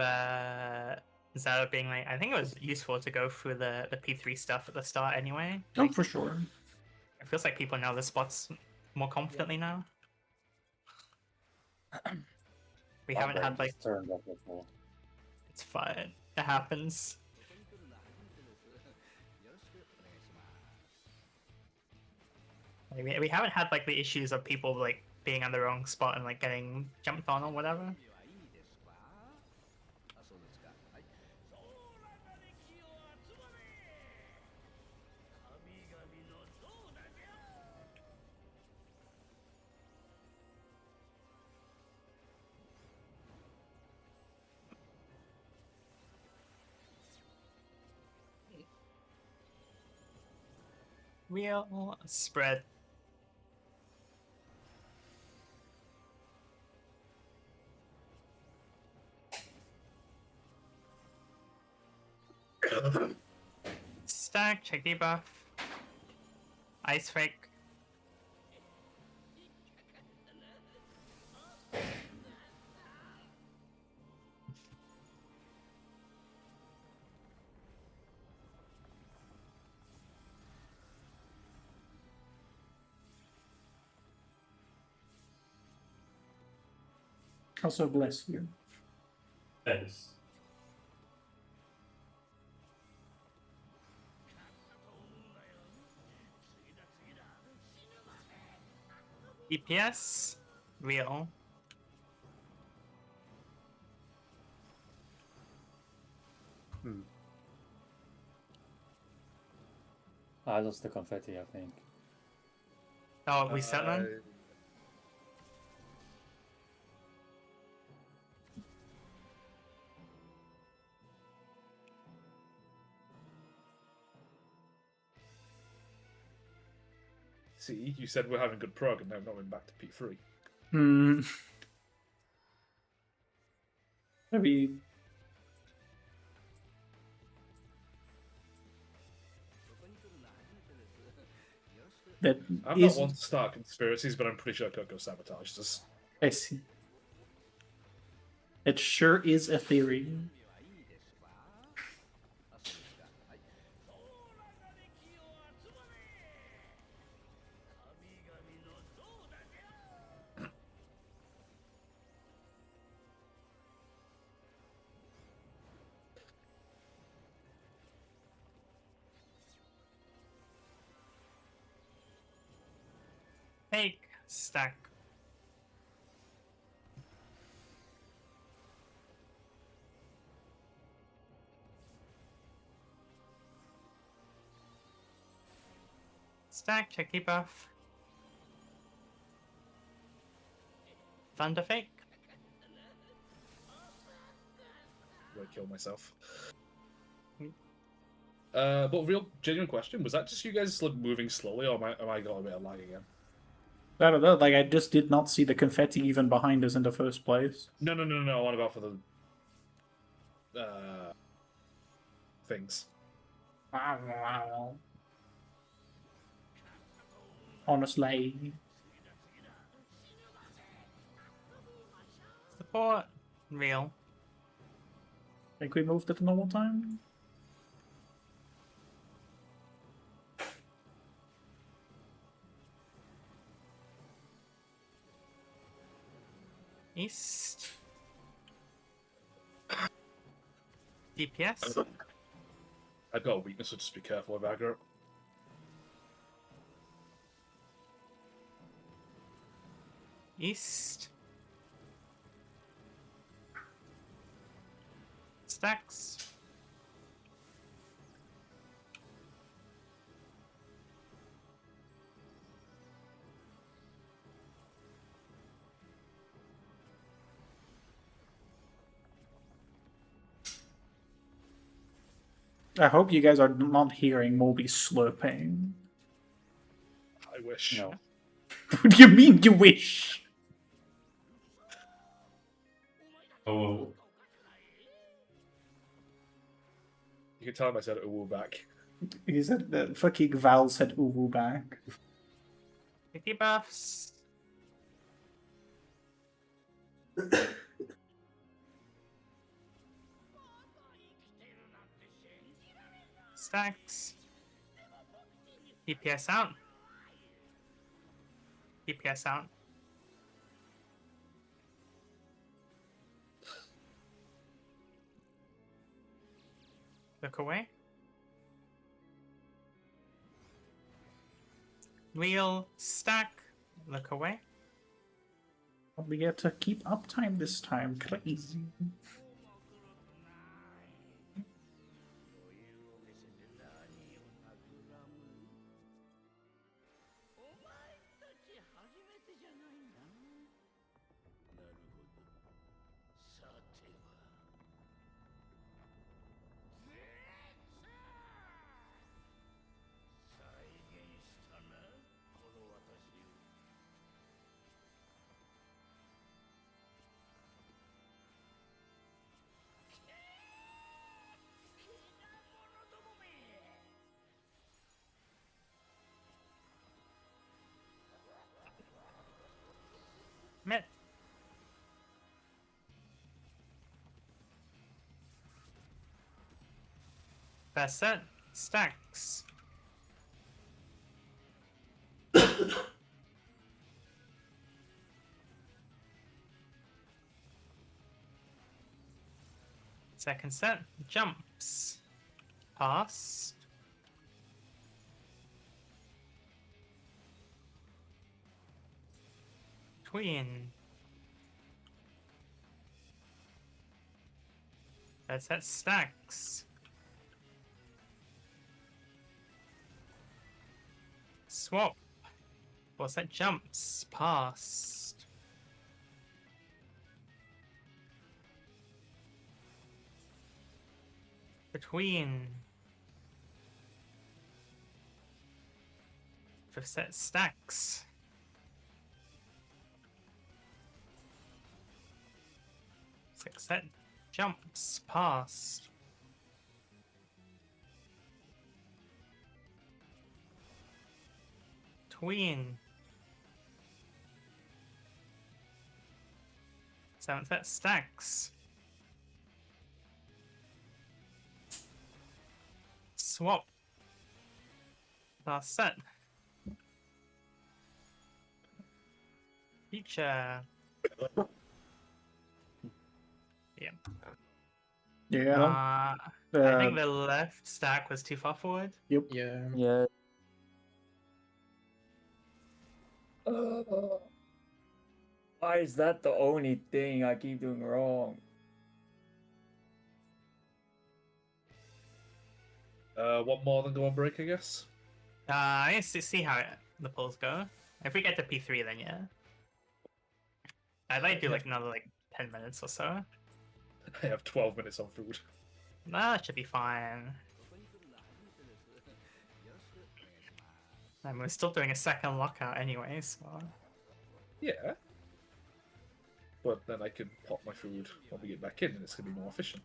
Zara being like, I think it was useful to go through the P3 stuff at the start anyway. Oh, Like, for sure. it feels like people know the spots more confidently now. We haven't had like. Turned up before. It's fine. It happens. Like, we haven't had like the issues of people like being on the wrong spot and like getting jumped on or whatever. Real spread. Stack, check debuff. Ice fake. Also bless you. Thanks. DPS. Real. I lost the confetti, I think. Oh, we set them? See, you said we're having good prog, and now going back to P3. Hmm. Maybe. That I'm is. not one to start conspiracies, but I'm pretty sure Coco sabotaged us. I see. It sure is a theory. Fake stack. Stack, check debuff. Thunder fake. I'm gonna kill myself. But real genuine question, was that just you guys like moving slowly, or am I got a bit of lag again? I don't know, like I just did not see the confetti even behind us in the first place. No. I want about for the things. Honestly. Support. Real. think we moved at the normal time. East. DPS. I've got a weakness, so just be careful with aggro. East. Stacks. I hope you guys are not hearing Moby slurping. I wish. No. What do you mean you wish? Oh, You can tell him I said ooh back. He said that fucking Val said uwu back. 50 buffs. Stacks. DPS out. DPS out. Look away. Wheel, stack, look away. We get to keep uptime this time. Crazy. Mid. Best set, stacks. Second set, jumps. Pass. Queen. That's that stacks. Swap. What's that? Jumps. Past. Between. Fifth set stacks. Sixth set jumps past. Tween. Seventh set stacks. Swap. Last set. Feature. Yeah. Yeah. I think the left stack was too far forward. Yep. yeah. Yeah. Why is that the only thing I keep doing wrong? One more than go on break, I guess. I need to see how the polls go. If we get to P3, then yeah. I'd like to do like another 10 minutes or so. I have 12 minutes on food. That should be fine. And we're still doing a second lockout anyway, so... Yeah. But then I can pop my food when we get back in and it's going to be more efficient.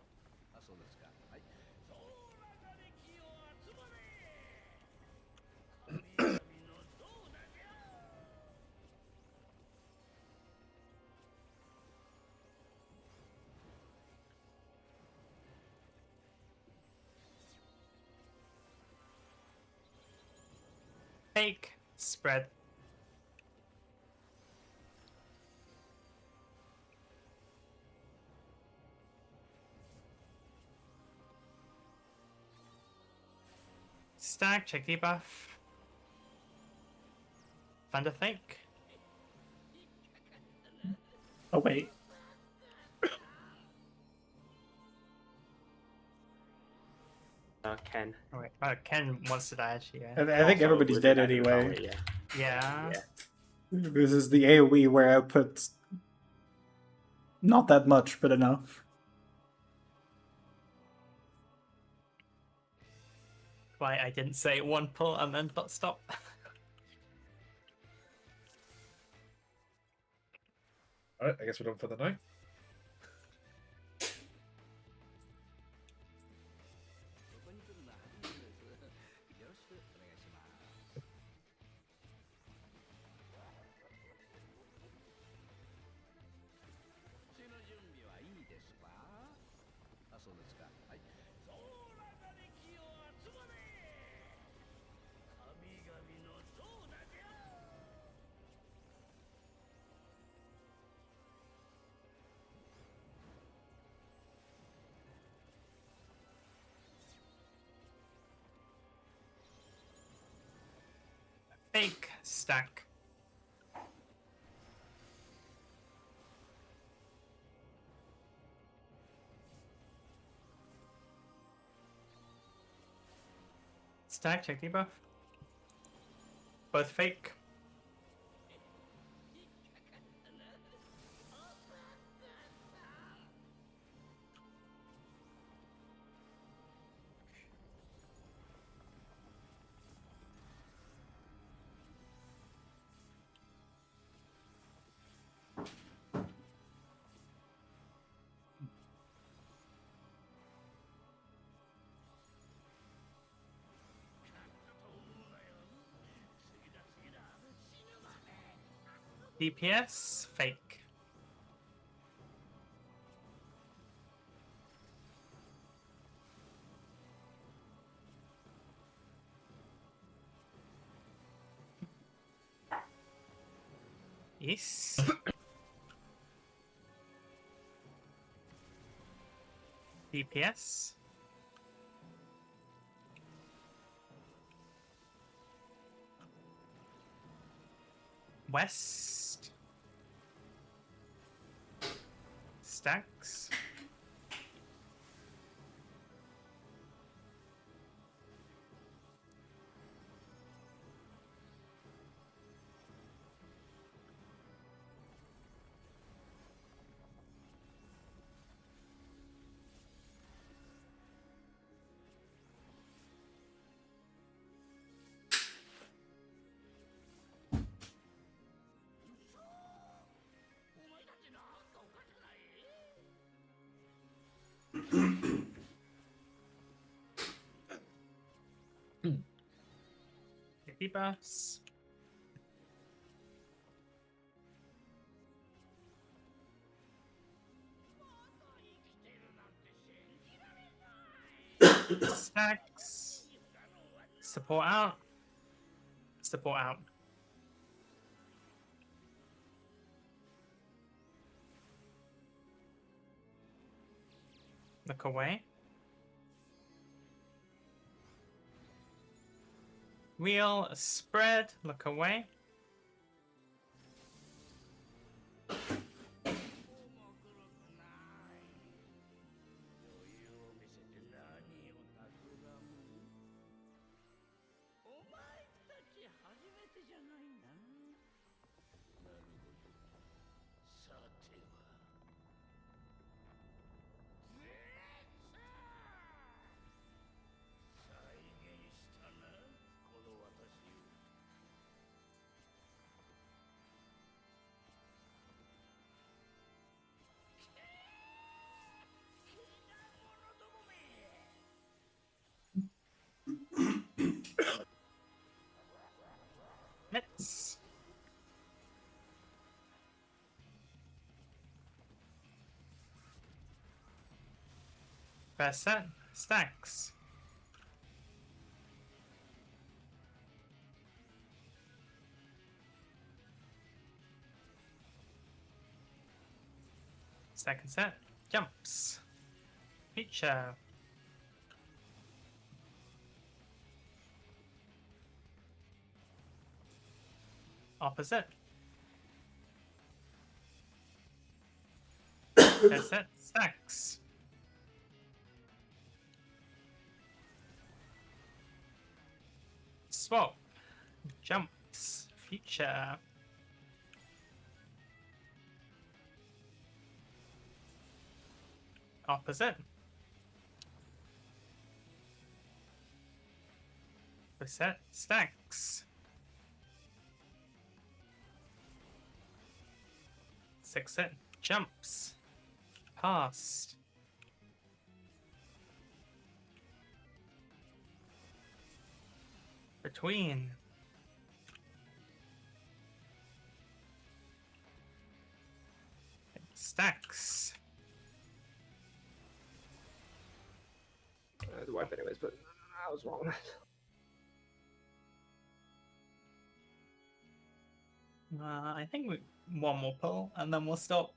Fake spread. Stag, check debuff. Thunder fake. Oh wait. Ken. Oh, wait. Ken wants to die actually. Yeah. I think Also, everybody's with dead the anyway. power, yeah. Yeah. This is the AoE where I put not that much, but enough. Why I didn't say one pull and then stop. Alright, I guess we're done for the night. Fake stack. Stack, check debuff. Both fake. DPS, fake. Yes. DPS. West. Stacks. Debuffs. Stacks. Support out. Support out. Look away. Wheel, spread, look away. Hits. Best set. Stacks. Second set. Jumps. Feature. Opposite. Third set. Stacks. Swap. Jumps. Feature. Opposite. Reset. Stacks. Six set. Jumps. Passed. Between. Stacks. The wipe anyways, but I was wrong. I think one more pull and then we'll stop.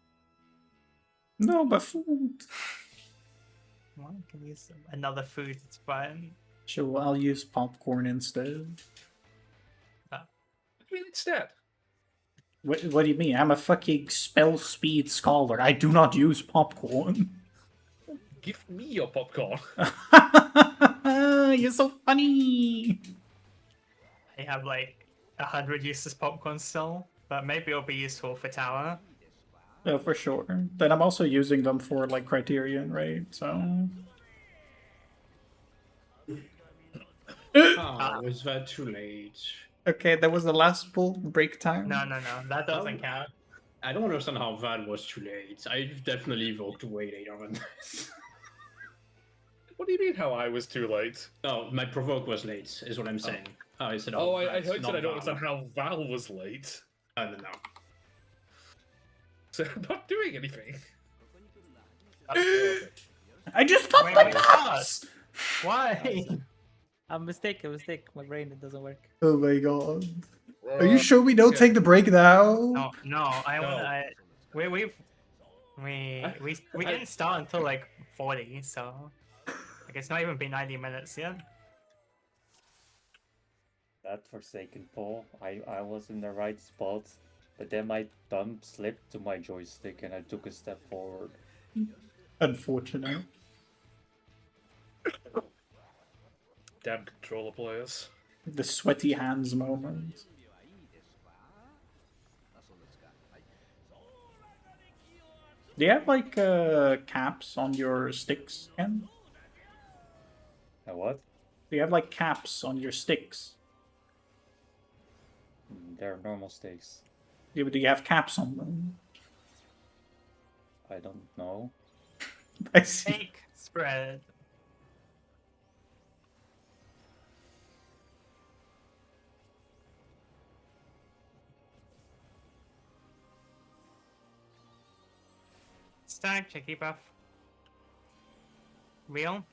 No, but food. Well, I can use another food. It's fine. Sure, I'll use popcorn instead. Instead. What do you mean? I'm a fucking spell speed scholar. I do not use popcorn. Give me your popcorn. You're so funny. I have like 100 useless popcorn still, but maybe it'll be useful for tower. Yeah, for sure. Then I'm also using them for like Criterion, right? So. Oh, was that too late? Okay, that was the last pull break time. No, that doesn't count. I don't understand how that was too late. I've definitely evoked way later than this. What do you mean how I was too late? No, my provoke was late, is what I'm saying. I said, I that's heard not that I don't Val. understand how Val was late. I don't know. So I'm not doing anything. I just popped Wait, my wait, pops! Why? A mistake. My brain, it doesn't work. Oh my god. Are you sure we don't take the break now? No, we didn't start until like 40, so like it's not even been 90 minutes yet. That Forsaken pull, I was in the right spot, but then my thumb slipped to my joystick and I took a step forward. Unfortunate. Damn controller players. The sweaty hands moment. Do you have like caps on your sticks, Ken? What? Do you have like caps on your sticks? They're normal stakes. Yeah, but do you have caps on them? I don't know. I see. Fake spread. Stack, checky buff. Real.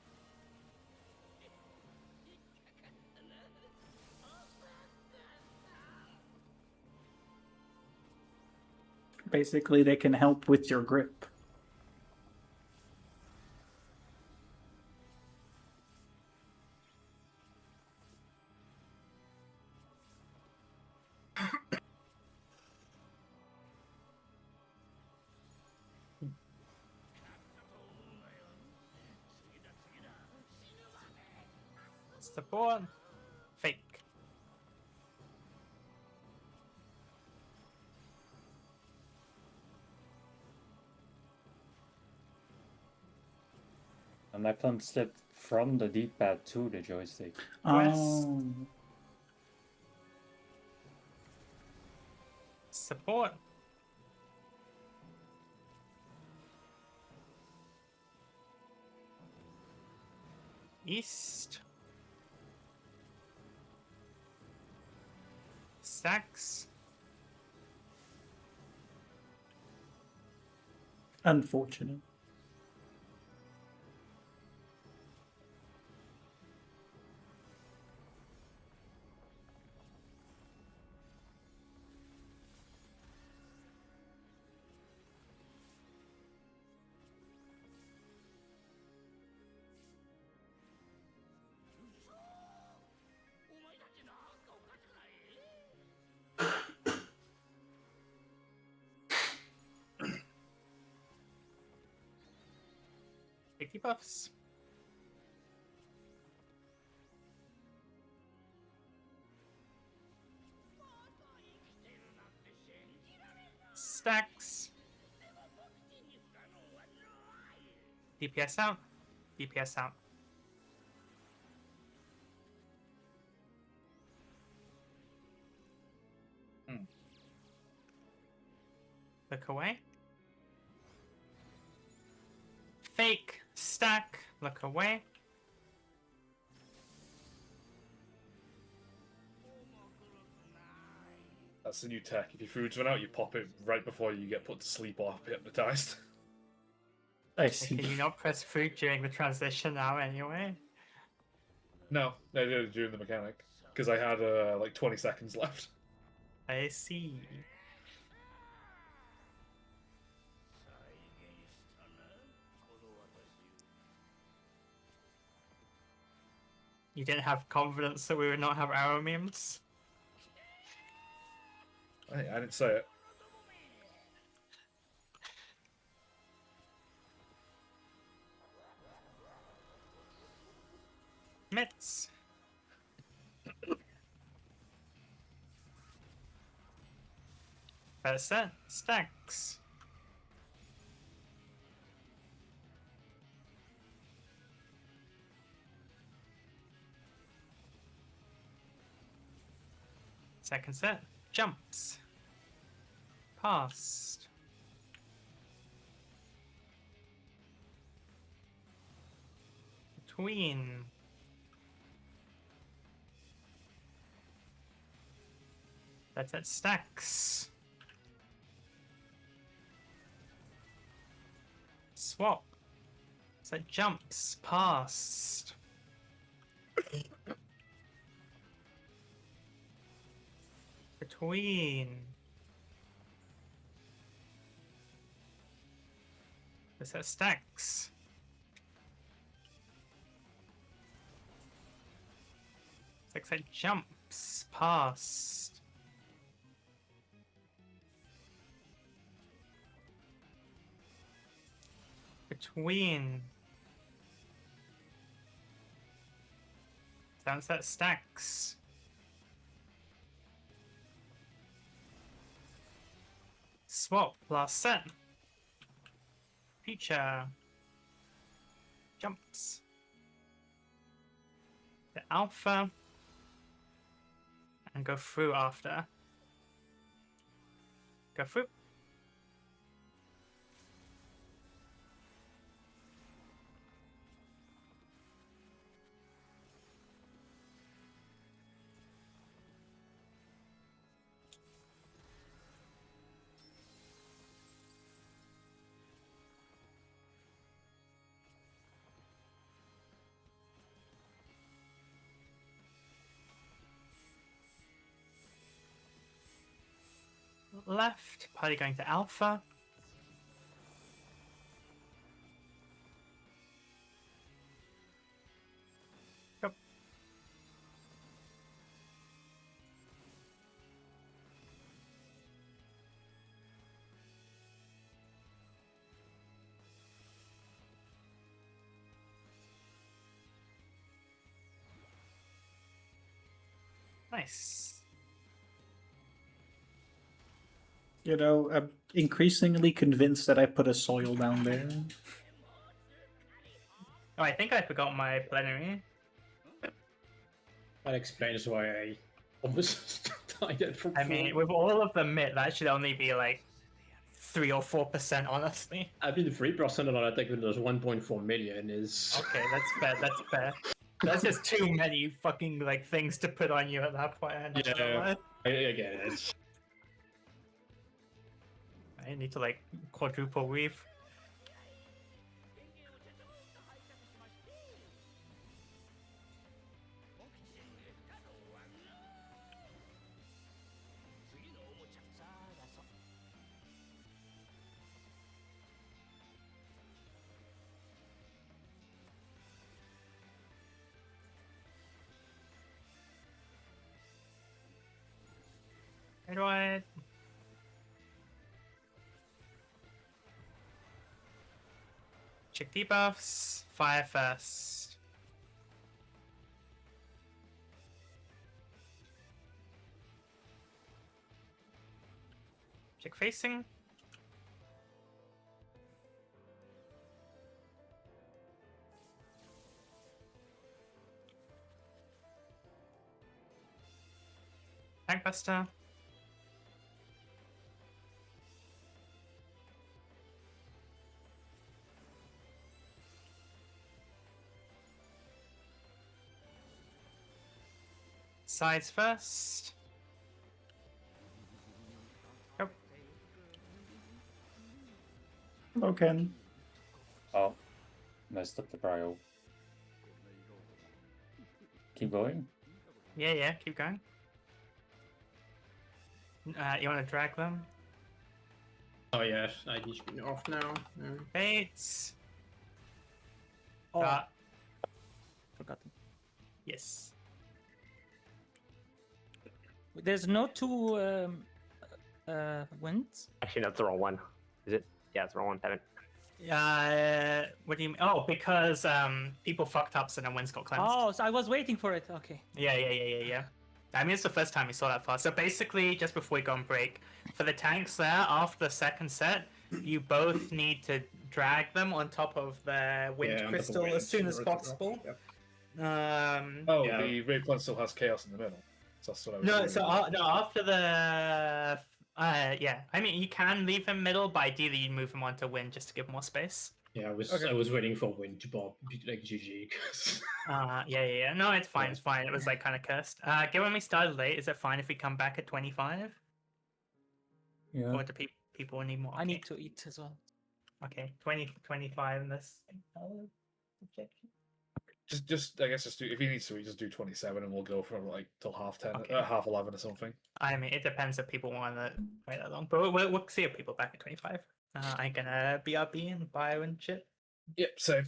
Basically, they can help with your grip. Support. Fake. And my thumb slipped from the D-pad to the joystick. Oh. Support. East. Stacks. Unfortunate. take debuffs. Stacks. DPS out. DPS out. Look away. Fake. Stack. Look away. That's the new tech. If your food's run out, you pop it right before you get put to sleep or hypnotized. I see. Can you not press food during the transition now anyway? No, I did it during the mechanic because I had like 20 seconds left. I see. You didn't have confidence that we would not have arrow memes? I didn't say it. Mitts. Percent stacks. Second set. Jumps. Past. Between. That's at stacks. Swap. So jumps past. Between. That's at stacks. Looks like jumps past. Between. Sunset stacks. Swap last set. Future. Jumps. The alpha. And go through after. Go through. Left, party going to alpha. Yep. Nice. You know, I'm increasingly convinced that I put a soil down there. Oh, I think I forgot my plenary. That explains why I almost died at from I mean, with all of the mid, that should only be like 3 or 4%, honestly. I mean, 3% on an attack with those 1.4 million is... Okay, that's fair, that's fair. That's just too many fucking, like, things to put on you at that point. I'm not gonna lie. I get it. I need to, like, quadruple weave. How do I... Check debuffs. Fire first. Check facing. Tankbuster. Sides first. Yep. Hello, Ken. Oh, messed up the prio. Keep going. Yeah, keep going. You want to drag them? Oh yes, I need to be off now. Yeah. Fates. Oh, Uh, forgotten. yes. There's no two winds. Actually, that's the wrong one. Is it? Yeah, it's the wrong one. Damn it. What do you mean? Oh, because people fucked up, so no winds got cleansed. Oh, so I was waiting for it. Okay. Yeah. I mean, it's the first time we saw that fast. So basically, just before we go on break, for the tanks there, after the second set, you both need to drag them on top of the wind crystal as soon as possible. Yep. Oh, yeah. The raid plan still has chaos in the middle. So that's what I was no, doing. so no, after the yeah, I mean you can leave him middle, but ideally you move him onto wind just to give more space. Yeah, I was waiting for Wind to bob like GG. Yeah. No, it's fine. It's fine. It was like kind of cursed. Given we started late, is it fine if we come back at 25? Yeah. Or do people need more? I Okay. need to eat as well. Okay, 25 in this objection. Just I guess just do if he needs to, we just do 27 and we'll go from like till half 10, Okay. half 11 or something. I mean, it depends if people want to wait that long, but we'll see if people back at 25. I'm gonna BRB and bio and shit. Yep, same.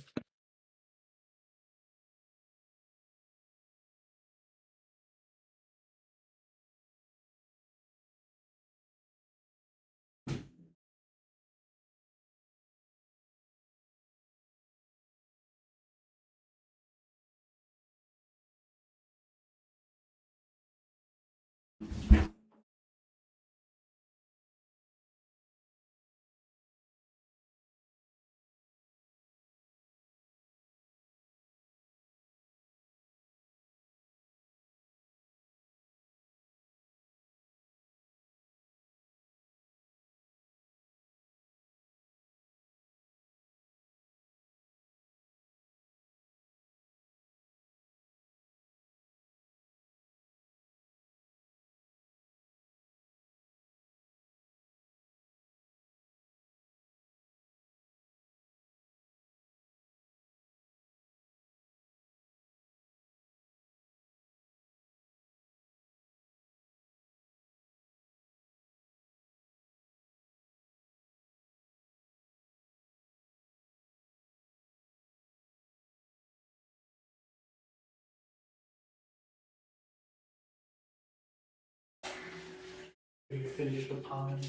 You finish the pond.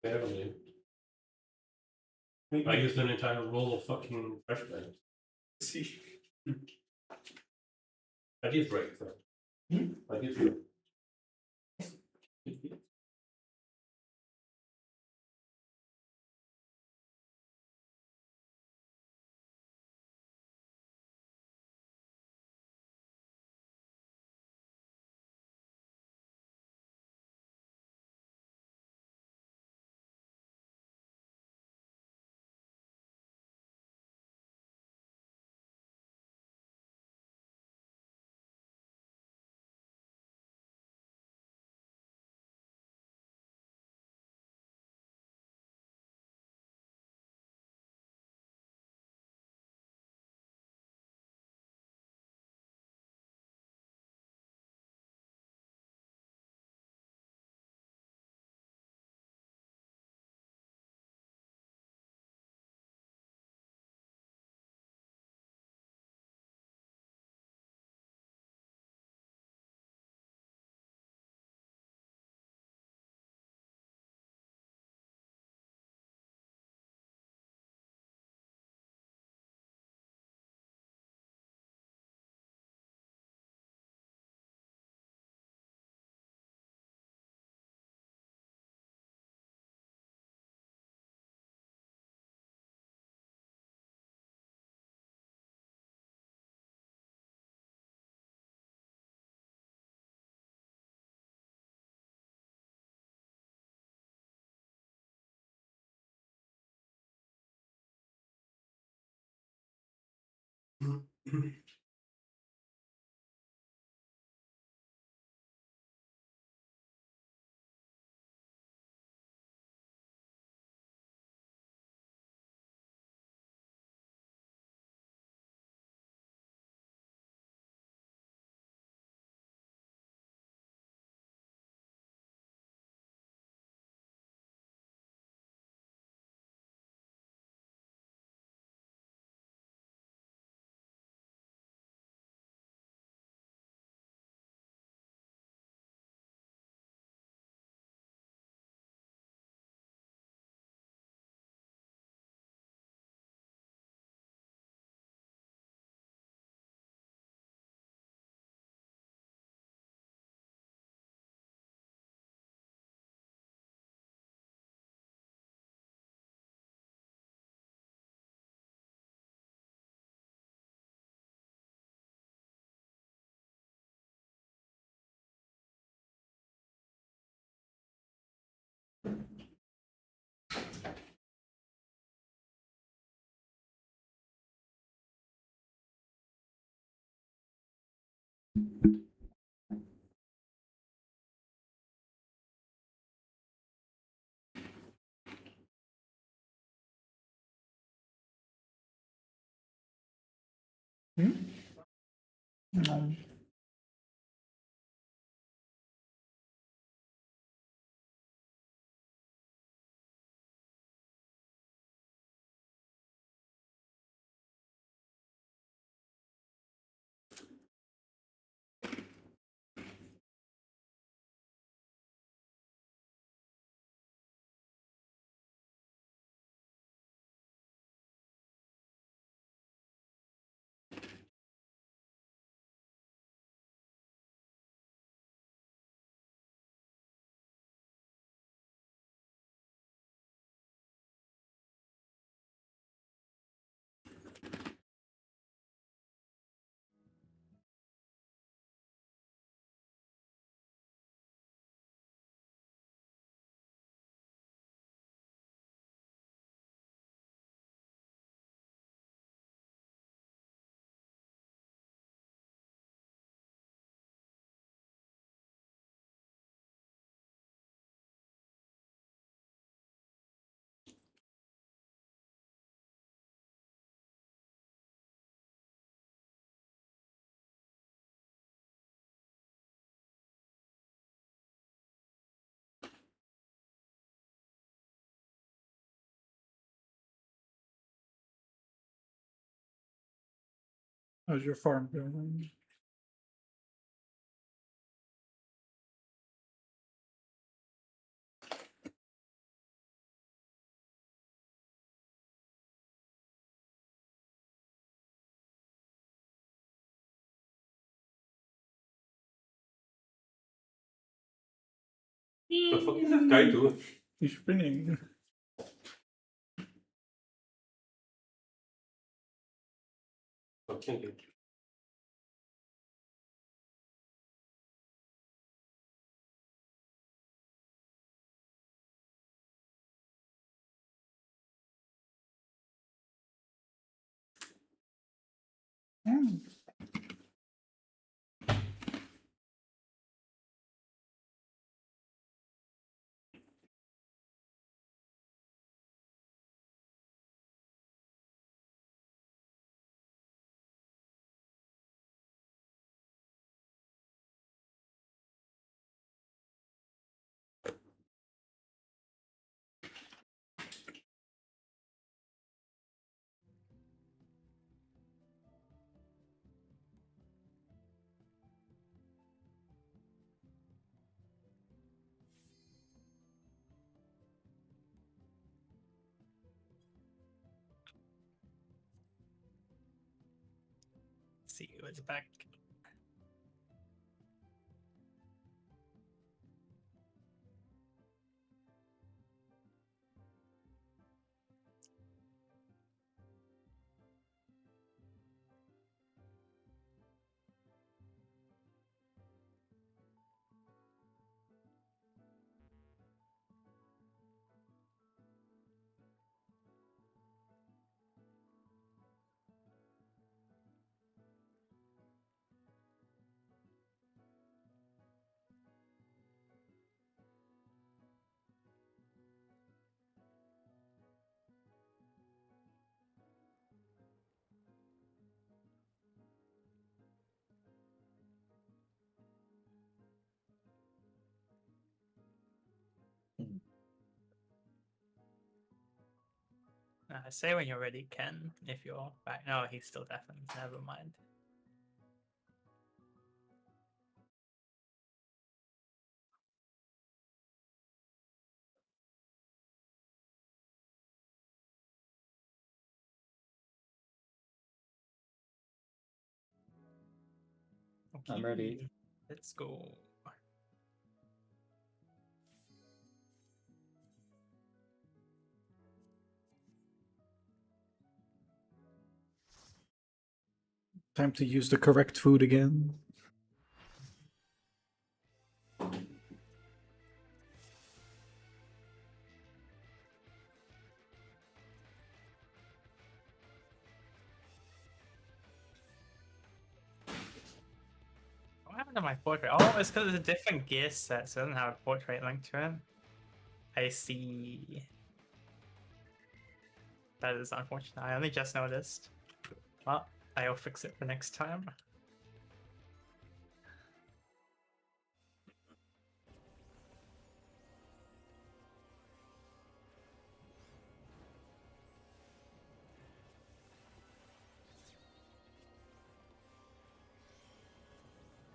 Barely. I used an entire roll of fucking fresh bread. See. I did break them. I did. No. How's your farm going? The fuck is that guy doing? He's spinning. Fucking good. See who is back. Say when you're ready, Ken, if you're back. No, he's still deafened. Never mind. I'm ready. Okay, let's go. Time to use the correct food again. What happened to my portrait? Oh, it's because it's a different gear set, so it doesn't have a portrait link to it. I see. That is unfortunate. I only just noticed. Well, I'll fix it for next time.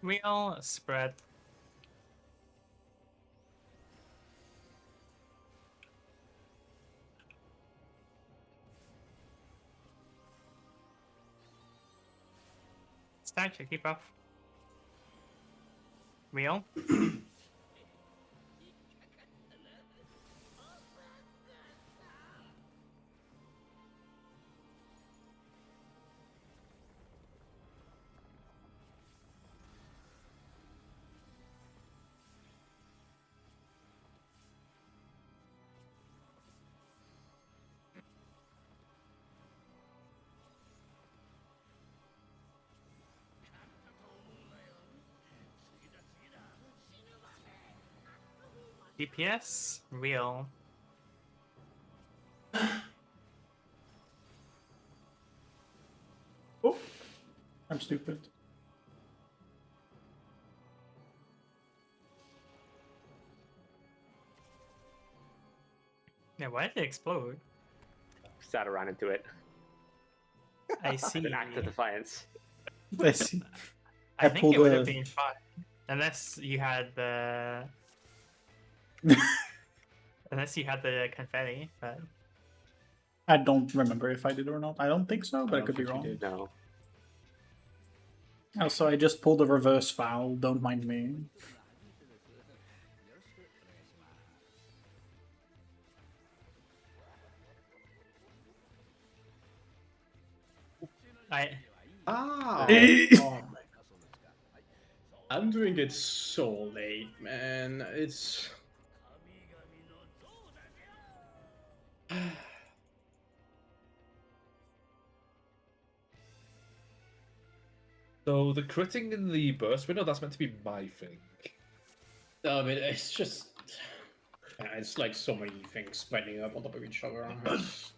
Real spread. Stack, keep off. Real. DPS, real. Oh, I'm stupid. Yeah, why did it explode? Sat around into it. I see. An act of defiance. I see. I think it pulled would have a- been fine. Unless you had the unless you had the confetti, but I don't remember if I did or not. I don't think so, but I don't could be think you wrong. did, no. Also, I just pulled a reverse foul. Don't mind me. I Ah! Eh. Oh my. I'm doing it so late, man. It's. So the critting in the burst window, that's meant to be my thing. I mean, it's just. It's like so many things spiling up on top of each other. It's-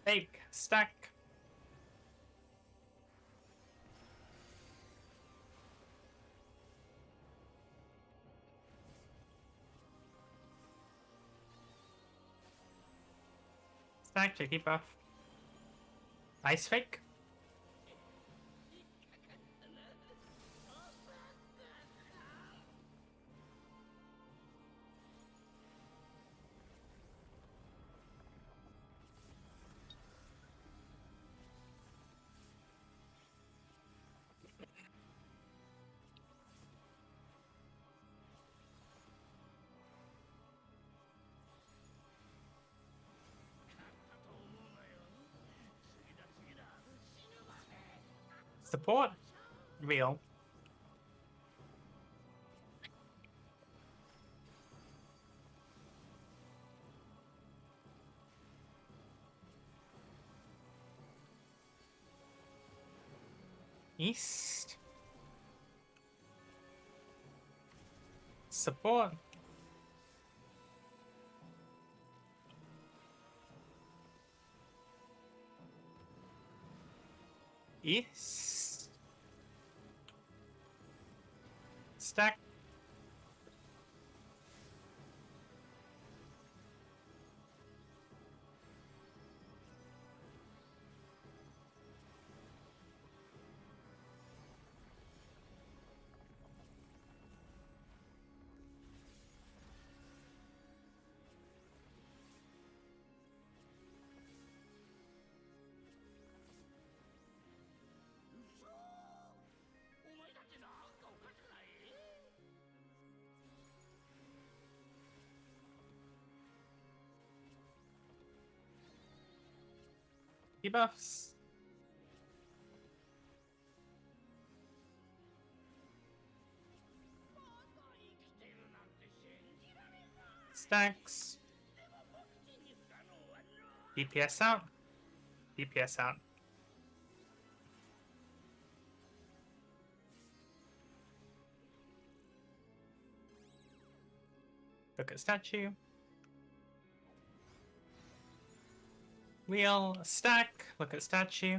fake stack. Stack, cheeky buff. Ice fake. Support. Real. East. Support. East. Stack. Debuffs. Stacks. DPS out. DPS out. Look at statue. Wheel, stack, look at statue.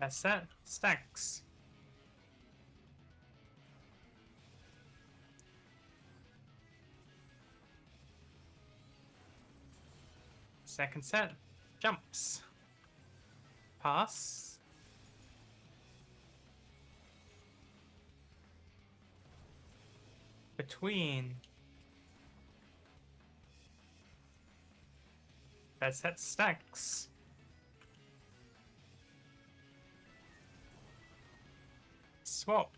That's that. Stacks. Second set. Jumps. Pass. Between. That set stacks. Swap.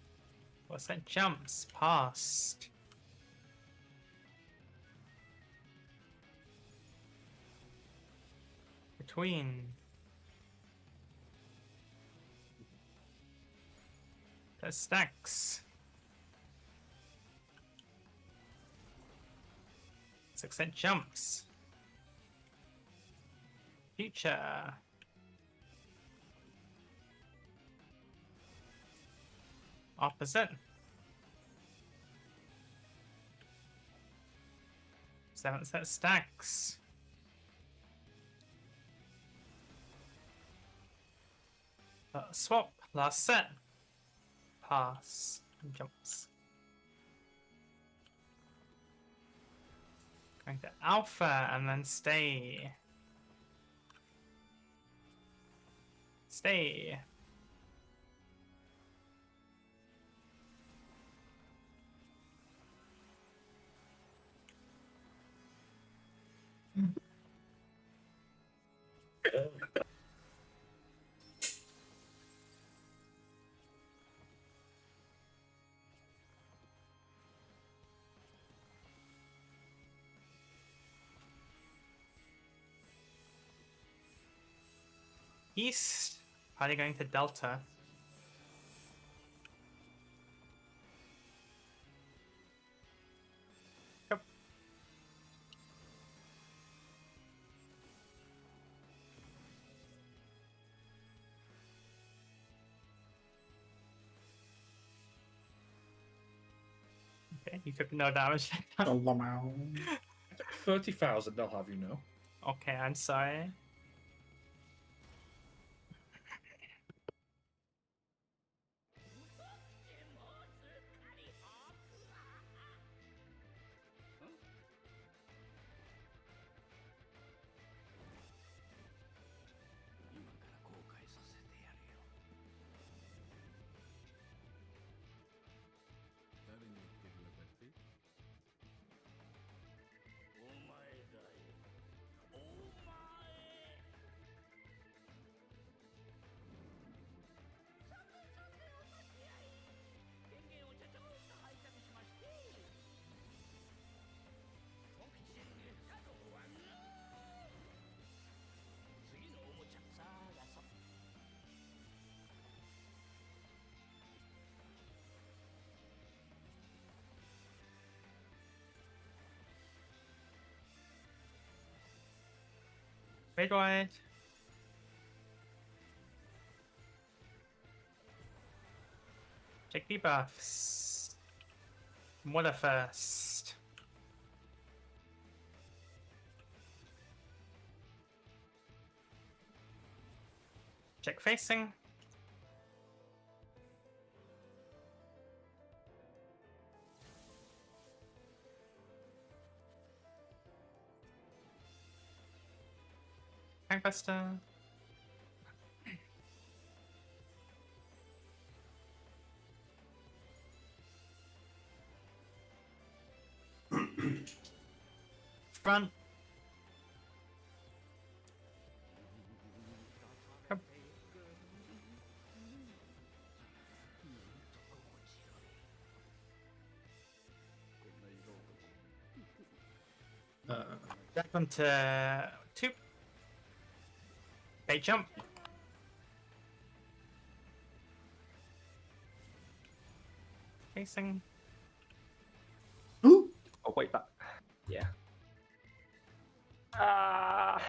What's that? Jumps. Past. Between. That stacks. 6% jumps. Future. Opposite. 7 set stacks. Swap. Last set. Pass. Jumps. Going to alpha and then stay. Stay. East. Probably going to Delta. Yep. Okay, you took no damage. 30,000, I'll have you know. Okay, I'm sorry. Raid wide. Check debuffs. Water first. Check facing. Tankbuster. Front. Come. Drag them to 2. Bait jump. Facing. Oh wait, that. Yeah. Ah.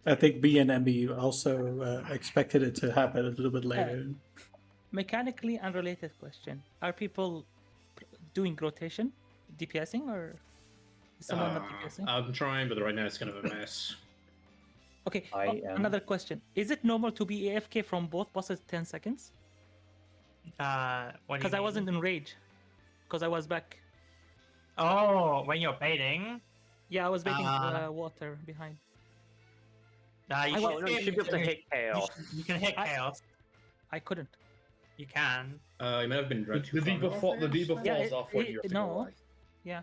I think B and MB also expected it to happen a little bit later. Mechanically unrelated question: are people doing rotation, DPSing, or is someone not DPSing? I'm trying, but right now it's kind of a mess. Okay. I am. Another question: is it normal to be AFK from both bosses 10 seconds? What do you Because I wasn't mean? in rage. Because I was back. Oh, when you're baiting. Yeah, I was baiting water behind. You Oh, no, you should be able to hit chaos. You can hit chaos. I couldn't. You can. It might have been The debuff falls off when you have to go away. Yeah.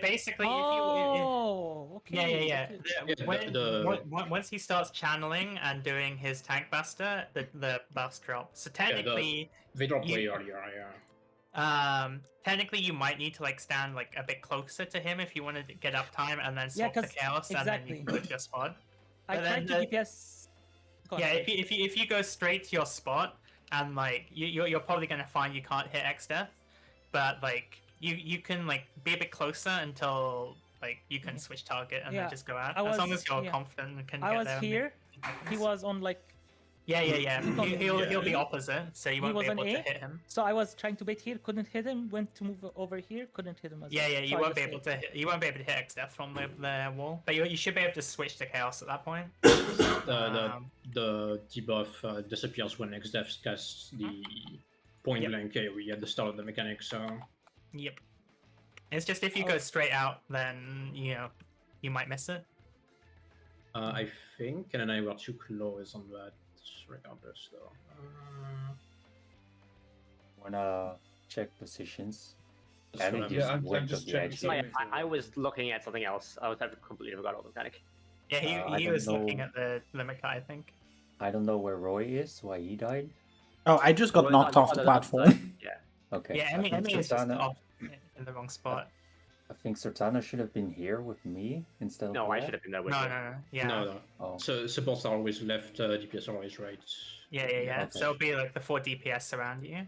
Basically, oh, if okay. yeah. Once he starts channeling and doing his tank buster, the buffs drop. So technically, they dropped way earlier. Yeah. Technically, you might need to like stand like a bit closer to him if you want to get uptime and then swap the 'cause- chaos and then you exactly. can go to your spot. I But tried then to DPS. Go on, Yeah, sorry. if you go straight to your spot and like you're probably gonna find you can't hit X death, but like you can like be a bit closer until like you can switch target and Yeah, then just go out. I As long was- as you're yeah. confident and can I get was there. here. He was on like. Yeah. He'll be Yeah. opposite, so you He won't was be on able to A, hit him. so I was trying to bait here, couldn't hit him. Went to move over here, couldn't hit him as Yeah, well. you So I won't be just able stayed. to hit, you won't be able to hit X death from the wall, but you should be able to switch to chaos at that point. The debuff disappears when XDev casts the point blank AoE at the start of the mechanic. So. Yep. It's just if you go straight out, then you might miss it. I think, and then I were too close on that, regardless though. Wanna check positions? Just Abby gonna- just I'm went just to the checking edge. something. I was looking at something else. I completely forgot all the mechanic. Yeah, I he don't was looking know. at the Makai, I think. I don't know where Roy is, why he died. Oh, I just got Well, knocked on off the other platform. side, Yeah. Okay. Yeah, I Emmy think is just Sertana- off in the wrong spot. I think Sertana should have been here with me instead of No, I there. should have been there with No, you. no. Yeah. No. Oh, So supports are always left, DPS are always right. Yeah. Okay. So it'll be like the 4 DPS around you.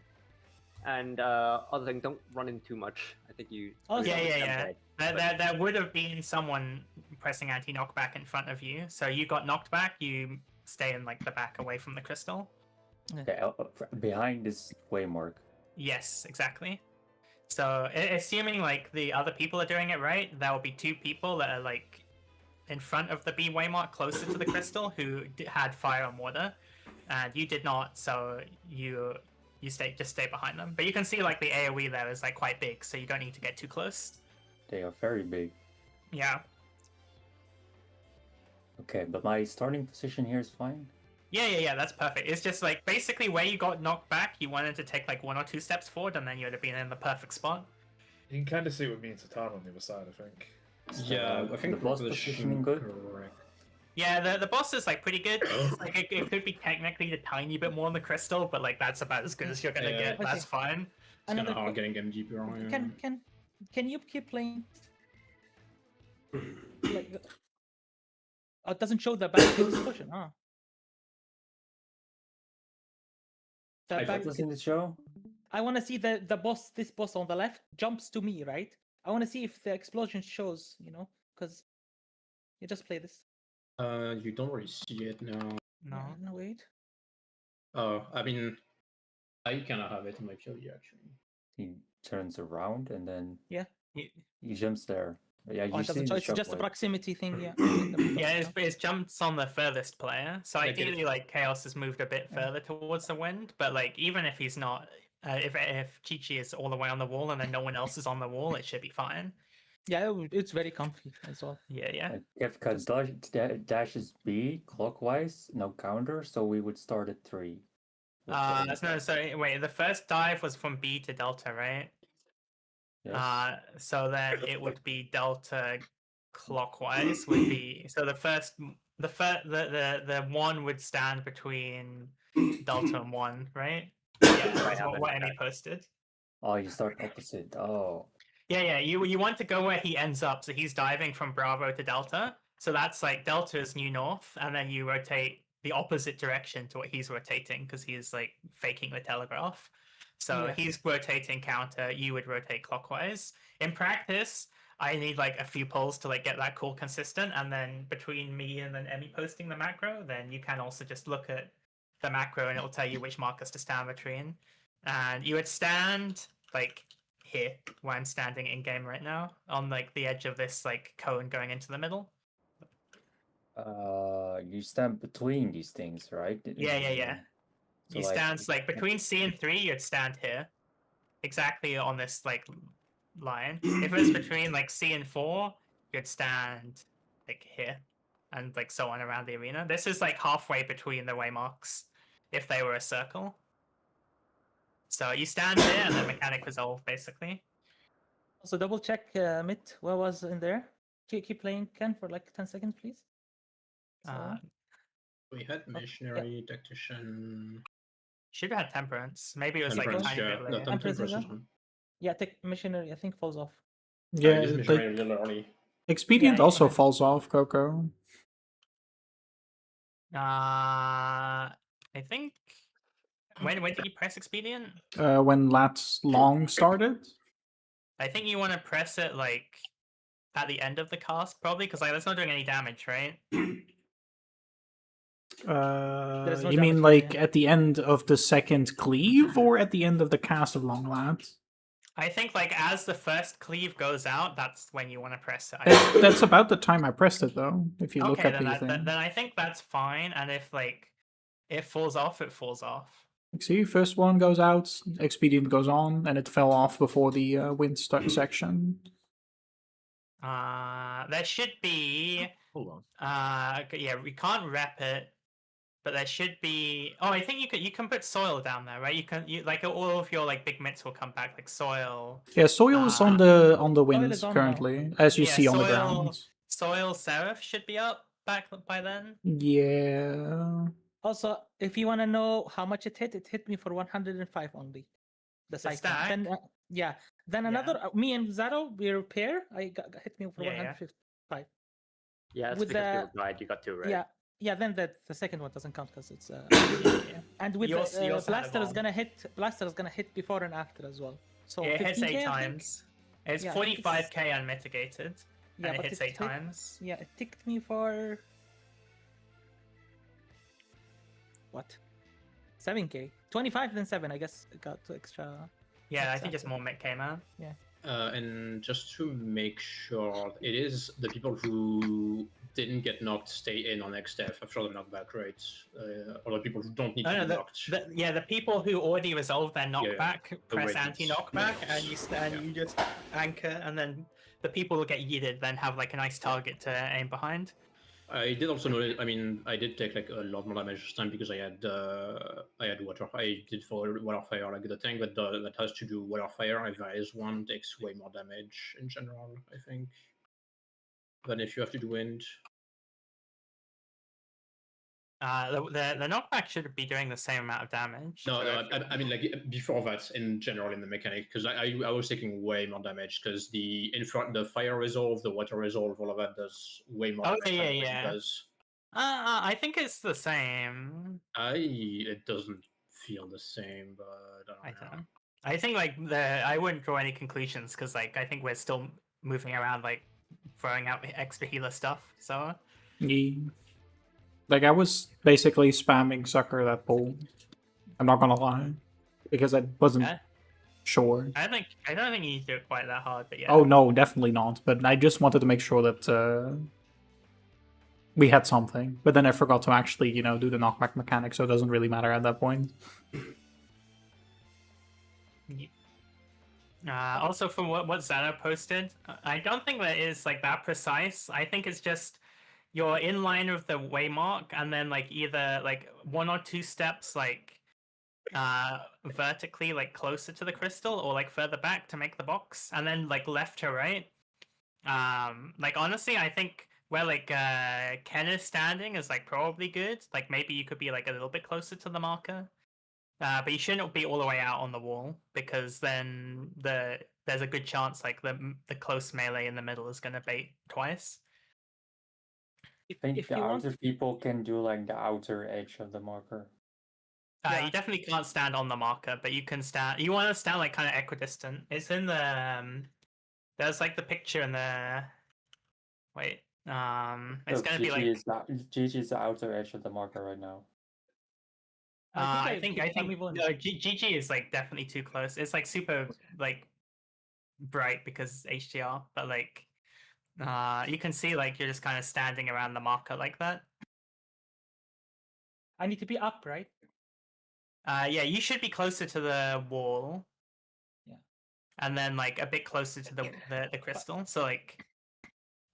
And other thing, don't run in too much. I think you. Oh, Yeah. There would have been someone pressing anti-knockback in front of you, so you got knocked back. You stay in like the back, away from the crystal. okay. Behind this waymark. Yes, exactly. So assuming like the other people are doing it right, there will be 2 people that are like in front of the B waymark, closer to the crystal, who had fire and water, and you did not. So you stay behind them. But you can see like the AOE there is like quite big, so you don't need to get too close. They are very big. Yeah. Okay, but my starting position here is fine. Yeah, that's perfect. It's just like basically where you got knocked back, you wanted to take like 1 or 2 steps forward, and then you would have been in the perfect spot. You can kind of see what me and Satana on the other side, I think. Yeah, I think the boss the positioning good. correct. Yeah, the boss is like pretty good. It's like it could be technically a tiny bit more on the crystal, but like that's about as good as you're gonna Yeah. get. That's fine. It's kind Another of hard getting them deeper. Can you keep playing? Like, oh, it doesn't show the back explosion, huh? The I back, Doesn't it show? I want to see this boss on the left jumps to me, right? I want to see if the explosion shows, Because you just play this. You don't really see it now. No, wait. Oh, I mean, I kind of have it in my POV actually. He turns around and then Yeah. he jumps there. Yeah, Oh, you it see doesn't the show. It's just a shockwave. proximity thing. Yeah. Yeah, it's jumps on the furthest player. So Like it- ideally, like Chaos has moved a bit further towards the wind, but like even if he's not, if Chi-Chi is all the way on the wall and then no one else is on the wall, it should be fine. Yeah, it's very comfy as well. Yeah. If dashes B clockwise, no counter, so we would start at 3. No, sorry, wait, the first dive was from B to Delta, right? Yes. So then it would be Delta clockwise would be so the 1 would stand between Delta and 1, right? Yeah, that's what Emmy posted. Oh, you start opposite. Oh. Yeah, you want to go where he ends up, so he's diving from Bravo to Delta. So that's like Delta is new north, and then you rotate the opposite direction to what he's rotating because he's like faking the telegraph. So he's rotating counter, you would rotate clockwise. In practice, I need like a few pulls to like get that cool consistent, and then between me and then Emmy posting the macro, then you can also just look at the macro and it'll tell you which markers to stand between. And you would stand like here, where I'm standing in game right now, on like the edge of this like cone going into the middle. You stand between these things, right? Yeah. So You like, stand like between C and 3, you'd stand here, exactly on this like line. If it was between like C and 4, you'd stand like here, and like so on around the arena. This is like halfway between the waymarks, if they were a circle. So you stand here and then mechanic resolve basically. Also, double check Mitt. What was in there? Keep playing, Ken, for like 10 seconds, please. We had missionary, tactician. Should have had temperance. Maybe it was like a Temperance, tiny yeah. bit No, later. temperance was yeah. on. Yeah, take missionary. I think falls off. Yeah, Use missionary a little early. Expedient Yeah, also yeah. falls off, Coco. I think when did you press expedient? When Lat's long started. I think you want to press it like at the end of the cast, probably, because like that's not doing any damage, right? There's no You mean damage like here. at the end of the second cleave or at the end of the cast of Long Lat? I think like as the first cleave goes out, that's when you want to press it. That's about the time I pressed it though. If you look Okay, at the thing. then I think that's fine. And if like it falls off, it falls off. See, first one goes out, Expedient goes on, and it fell off before the wind section. There should be. Hold on. Yeah, we can't rep it, but there should be. Oh, I think you can put soil down there, right? You like all of your like big mitts will come back, like soil. Yeah, soil is on the wind is on currently, as you Yeah, see on the soil- ground. Soil Seraph should be up back by then. Yeah. Also, if you want to know how much it hit me for 105 only. The cycle. stack? Then yeah. Then another me and Zaro, we repair. I got hit me for Yeah, yeah. 155. Yeah, that's With because the- you replied. You got 2, right? Yeah. Then the second one doesn't count because it's Yeah. and with You also had a blaster is bomb. gonna hit before and after as well. So Yeah, it hits 15K, 8 I think? times. It's Yeah, I think 45k unmitigated, Yeah, and it but hits it 8 hit- times. Yeah, it ticked me for what? 7K. 25 then 7. I guess it got 2 extra. Yeah, I think Exactly. just more mit came out. And just to make sure, it is the people who didn't get knocked stay in on XDev after the knockback, right? Or the people who don't need to be knocked. The people who already resolved their knockback press radiance. anti-knockback, and you just anchor, and then the people who get yeeted then have like a nice target to aim behind. I did also notice. I mean, I did take like a lot more damage this time because I had water. I did for water fire like the tank that has to do water fire. If there is one, takes way more damage in general. I think than if you have to do wind. The knockback should be doing the same amount of damage. No, I mean like before that in general in the mechanic because I was taking way more damage because the fire resolve, the water resolve, all of that does way more. Oh, damage than yeah. wind does. I think it's the same. It doesn't feel the same, but I don't know. I think like I wouldn't draw any conclusions because like I think we're still moving around like throwing out extra healer stuff. So Yeah. Like, I was basically spamming Sucker that pull. I'm not gonna lie. Because I wasn't Yeah. sure. I don't think you need to do it quite that hard, but yeah. Oh, no, definitely not. But I just wanted to make sure that we had something. But then I forgot to actually, do the knockback mechanic, so it doesn't really matter at that point. Also, from what Zano posted, I don't think that is like that precise. I think it's just you're in line with the waymark, and then like either like 1 or 2 steps like vertically like closer to the crystal, or like further back to make the box, and then like left to right. Like honestly, I think where like Ken is standing is like probably good. Like maybe you could be like a little bit closer to the marker. But you shouldn't be all the way out on the wall, because then there's a good chance like the close melee in the middle is going to bait twice. I think the outer people can do like the outer edge of the marker. You definitely can't stand on the marker, but you can stand. You want to stand like kind of equidistant. It's in the there's like the picture in the wait. It's going to be like GG is the outer edge of the marker right now. I think GG is like definitely too close. It's like super like bright because HDR, but like you can see like you're just kind of standing around the marker like that. I need to be up, right? Yeah, you should be closer to the wall. Yeah. And then like a bit closer to the crystal. So like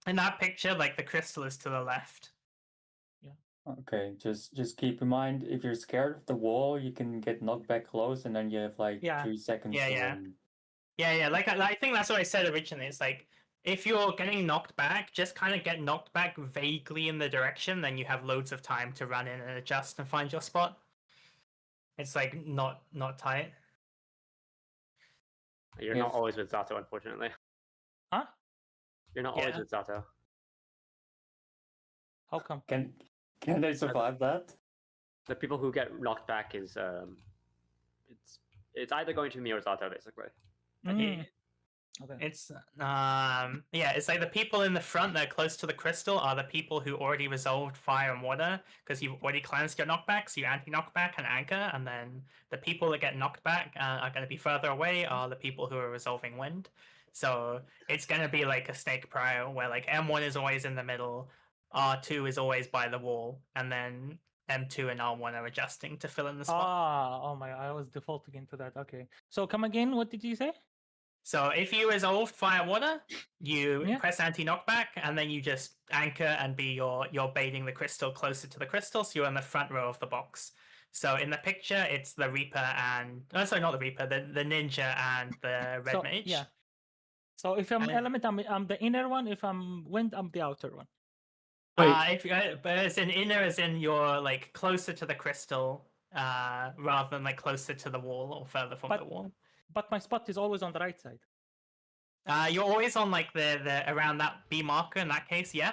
in that picture, like the crystal is to the left. Okay, just keep in mind, if you're scared of the wall, you can get knocked back close, and then you have like 3 seconds. Yeah. Like I think that's what I said originally. It's like if you're getting knocked back, just kind of get knocked back vaguely in the direction, then you have loads of time to run in and adjust and find your spot. It's like not tight. You're not always with Zato, unfortunately. Huh? You're not always with Zato. How come? Can they survive that? The people who get knocked back is it's either going to me or Zato, basically. Okay. It's it's like the people in the front that are close to the crystal are the people who already resolved fire and water, because you've already cleansed your knockback, so you anti-knockback and anchor, and then the people that get knocked back are going to be further away are the people who are resolving wind. So it's going to be like a snake prio where like M1 is always in the middle, R2 is always by the wall, and then M2 and R1 are adjusting to fill in the spot. Oh my! I was defaulting into that. Okay. So come again. What did you say? So if you resolve fire water, you press anti-knockback, and then you just anchor and be you're baiting the crystal closer to the crystal, so you're in the front row of the box. So in the picture, it's the Reaper and sorry, not the Reaper, the Ninja and the Red Mage. Yeah. So if I'm element, I'm the inner one. If I'm wind, I'm the outer one. But as in inner, as in you're like closer to the crystal, rather than like closer to the wall or further from the wall. But my spot is always on the right side. You're always on like the around that B marker in that case, yeah.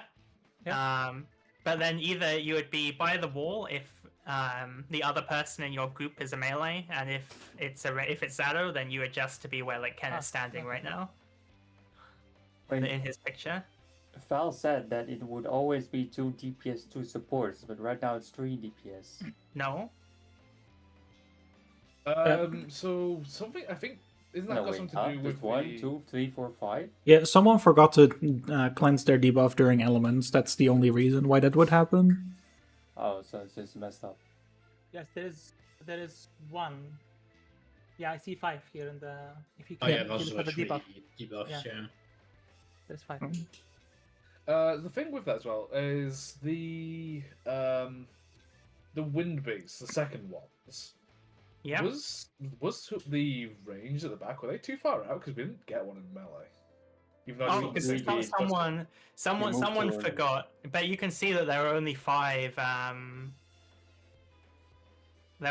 But then either you would be by the wall if the other person in your group is a melee, and if it's Zato, then you adjust to be where like Ken is standing right now. In his picture. Val said that it would always be 2 DPS, 2 supports, but right now it's 3 DPS. No. So something I think isn't that got something to do with 1, 2, 3, 4, 5? Yeah, someone forgot to cleanse their debuff during elements. That's the only reason why that would happen. Oh, so it's just messed up. Yes, there is 1. Yeah, I see 5 here in the. If you can those are the debuff. Debuffs, yeah. There's 5. The thing with that as well is the wind baits, the second ones. Yeah. Was the range at the back, were they too far out? Because we didn't get one in melee. Even though someone forgot, but you can see that there are only 5. There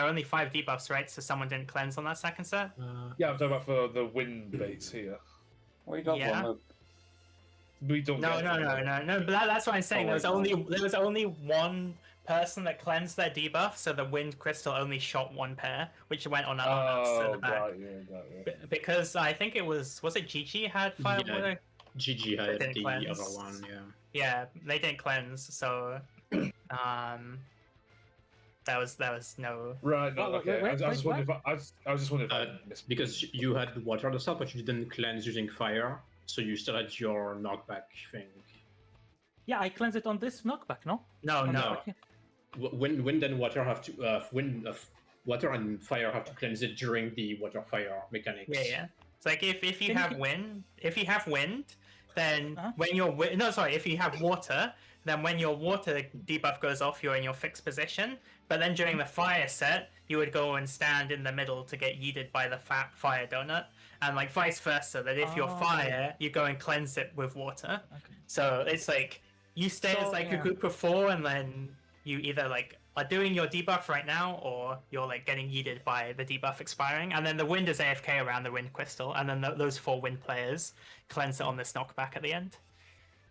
are only 5 debuffs, right? So someone didn't cleanse on that second set. Yeah, I'm talking about for the wind baits here. We got one up. We don't. No. But that's what I'm saying. There was only one person that cleansed their debuff, so the wind crystal only shot 1 pair, which went on us to the back. Got you. Because I think it was it Gigi had fire water? GG had didn't the cleanse. other one, yeah. Yeah, they didn't cleanse, so that was no. Right. No. Well, Okay. wait, I was just wait, wondering. I was just wondering if I missed Because you had water at the start, but you didn't cleanse using fire, so you still had your knockback thing. Yeah, I cleanse it on this knockback, no? No, On no. the- Wind and water have to water and fire have to cleanse it during the water fire mechanics. Yeah, yeah. It's like if you Can have you- wind, then Uh-huh. when you're no, sorry, if you have water, then when your water debuff goes off, you're in your fixed position. But then during the fire set, you would go and stand in the middle to get yeeted by the fat fire donut, and like vice versa. That if you're Oh. fire, you go and cleanse it with water. Okay. So it's like you stay as So, like a yeah. group of 4, and then you either like are doing your debuff right now, or you're like getting yeeted by the debuff expiring, and then the wind is AFK around the wind crystal, and then those 4 wind players cleanse it on this knockback at the end.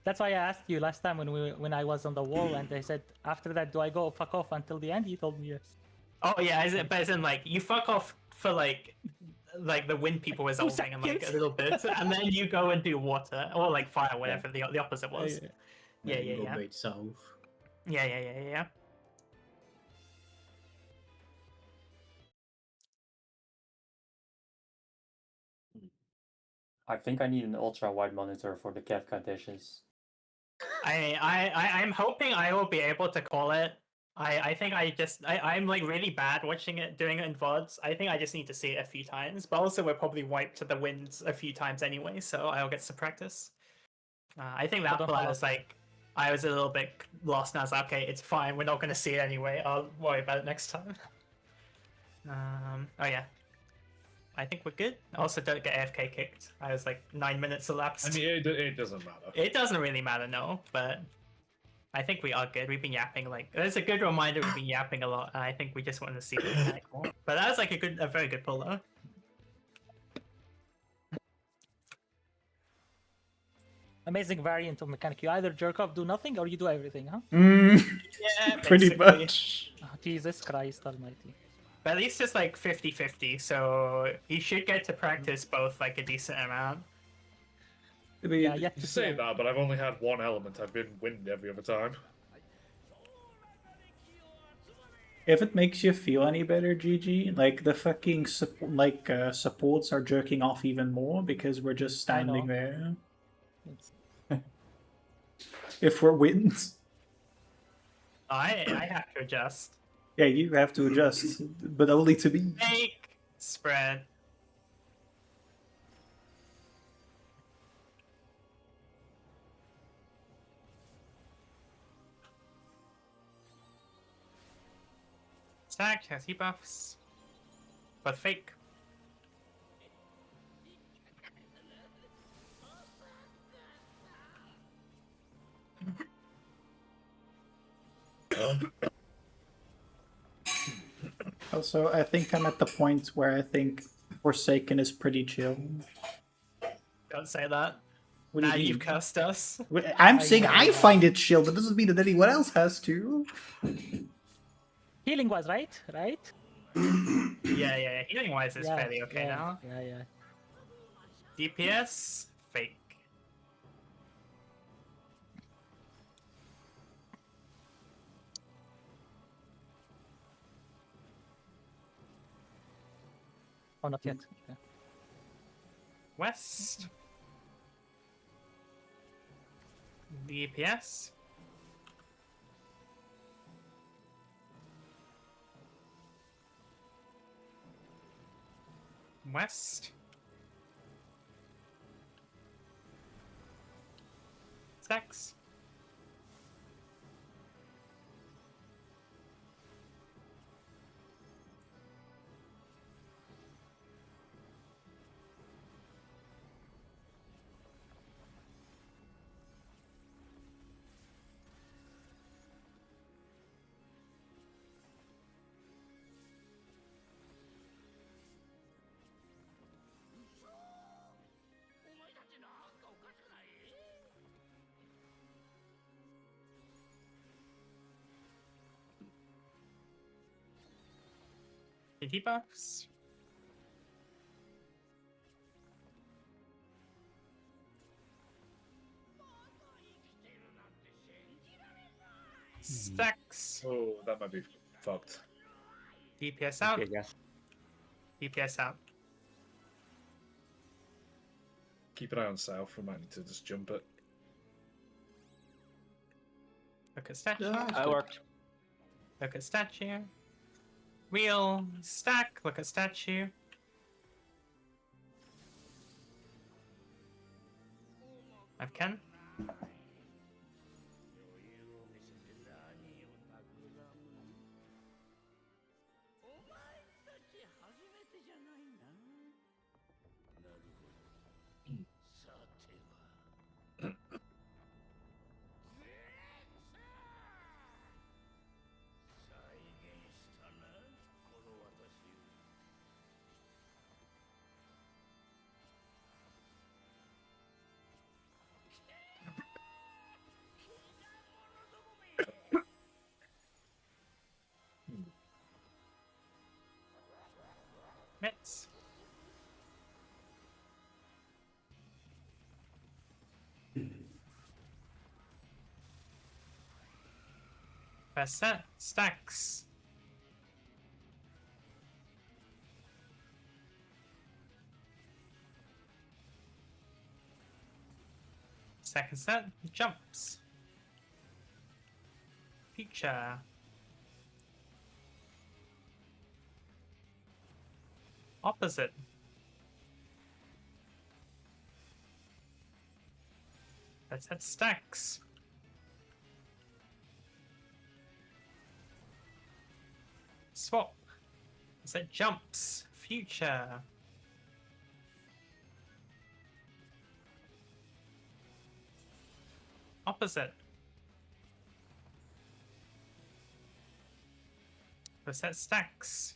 That's why I asked you last time when I was on the wall, and I said, after that, do I go fuck off until the end? You told me yes. Oh yeah, but as in like you fuck off for like the wind people resolving and like a seconds. little bit, and then you go and do water or like fire, whatever the opposite was. Yeah, And yeah, go yeah. bait south. Yeah. I think I need an ultra wide monitor for the Kefka dishes. I'm hoping I will be able to call it. I think I'm like really bad watching it, doing it in VODs. I think I just need to see it a few times. But also we're probably wiped to the winds a few times anyway, so I'll get some practice. I think that Hold on, part hold was like I was a little bit lost and I was like, okay, it's fine, we're not gonna see it anyway. I'll worry about it next time. Oh yeah. I think we're good. Also, don't get AFK kicked. I was like 9 minutes elapsed. I mean, it doesn't matter. It doesn't really matter, no, but I think we are good. We've been yapping like it's a good reminder. We've been yapping a lot, and I think we just want to see the mechanic more. But that was like a very good pull though. Amazing variant of mechanic. You either jerk off, do nothing, or you do everything, huh? Yeah, Pretty basically. much. Oh, Jesus Christ Almighty. But at least it's like 50-50, so you should get to practice both like a decent amount. I mean, Yeah, yet You to say see. that, but I've only had one element. I've been wind every other time. if it makes you feel any better, GG, like the fucking supports are jerking off even more because we're just standing know. there. It's- If we're wins, I have to adjust. yeah, you have to adjust, but only to me. Make spread. Stack has debuffs, but fake. Also, I think I'm at the point where I think Forsaken is pretty chill. Don't say that. What do you Now mean? you've cursed us. I'm saying I find it chill, but doesn't mean that anyone else has to. Healing was right? Right? Yeah. Healing wise is fairly okay yeah, now. Yeah. DPS, fake. Oh, not yet. Okay. West. DPS. West. Sex. Debuffs. Stacks. Oh, that might be fucked. DPS out. Okay, yes. DPS out. Keep an eye on south. We might need to just jump it. Look at statue. That worked. Look at statue. Wheel. Stack. Look at statue. I've Ken. Mitts. First set. Stacks. Second set. Jumps. Future. Opposite. Let's hit stacks. Swap. Let's hit jumps. Future. Opposite. Let's hit stacks.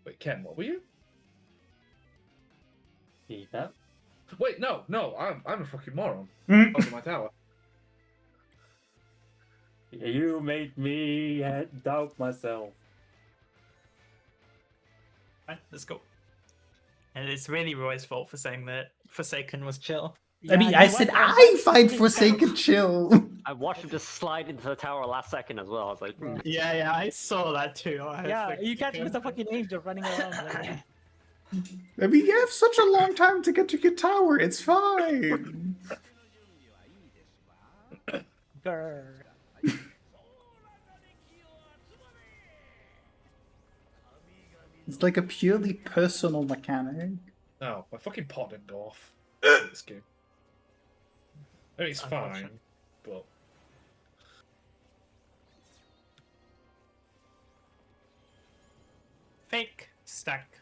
Wait, Ken, what were you? Feedback. Wait, no, I'm a fucking moron. Mm. Over my tower. You made me doubt myself. Right, let's go. And it's really Roy's fault for saying that Forsaken was chill. I mean, I said I find Forsaken chill. I watched him just slide into the tower last second as well. I was like, Yeah, I saw that too. Yeah, you can't miss a fucking angel running around. Like, I mean, you have such a long time to get to your tower. It's fine. grr. It's like a purely personal mechanic. No, my fucking pot didn't go off. This game. I mean, it's fine, but Fake stack.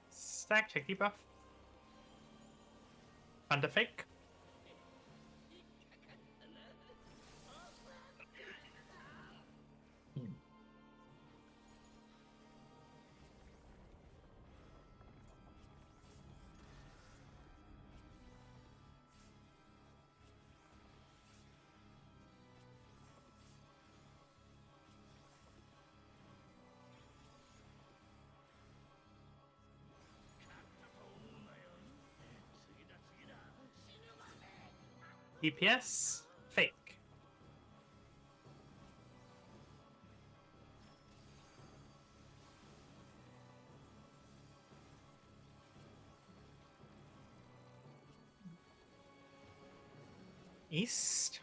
Stack, check debuff. Under fake. DPS, fake. East.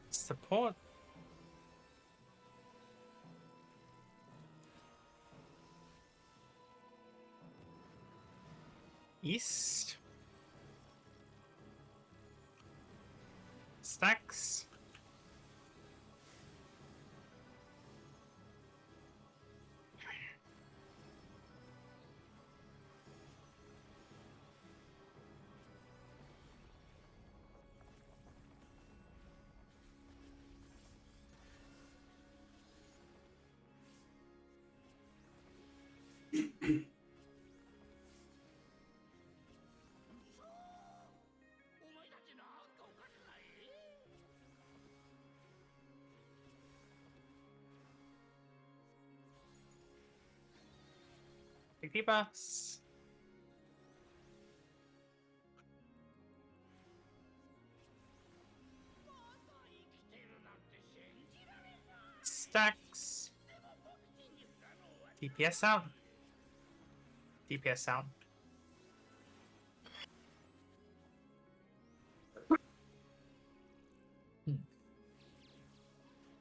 Support. East. Stacks. debuffs. Stacks. DPS out. DPS out.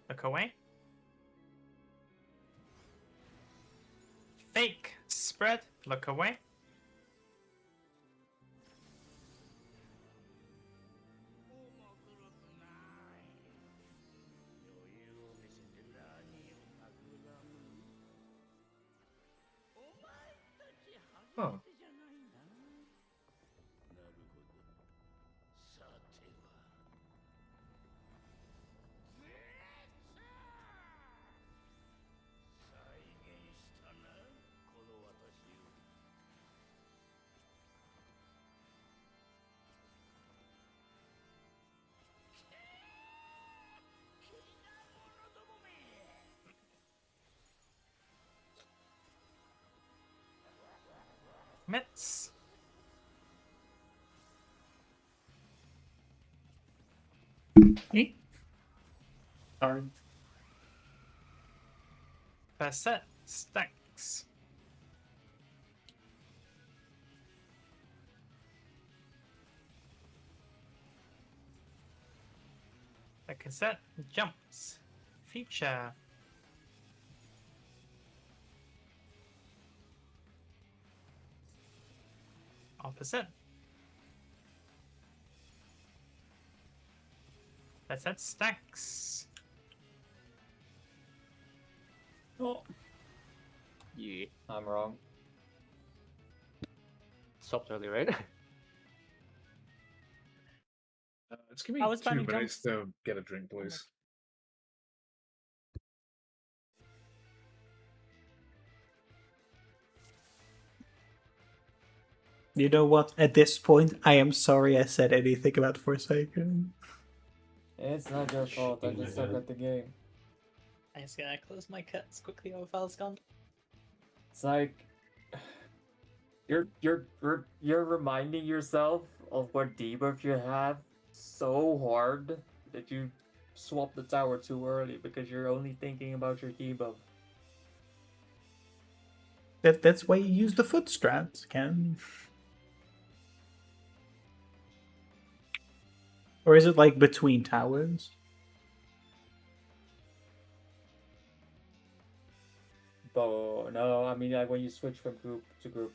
Look away. Fake spread. Look away. Oh. Mitts. Sorry. Percent stacks. The cassette jumps. Feature. Opposite. Cassette stacks. Oh. Yeah. I'm wrong. Stopped early, right? Just give me I was 2 spamming minutes jumps. to get a drink, please. You know what? At this point, I am sorry I said anything about Forsaken. It's not your fault. I just suck at the game. I just gotta close my cuts quickly while Val's gone. It's like you're reminding yourself of what debuff you have so hard that you swap the tower too early because you're only thinking about your debuff. That's why you use the foot strat, Ken. Or is it like between towers? But no, I mean like when you switch from group to group.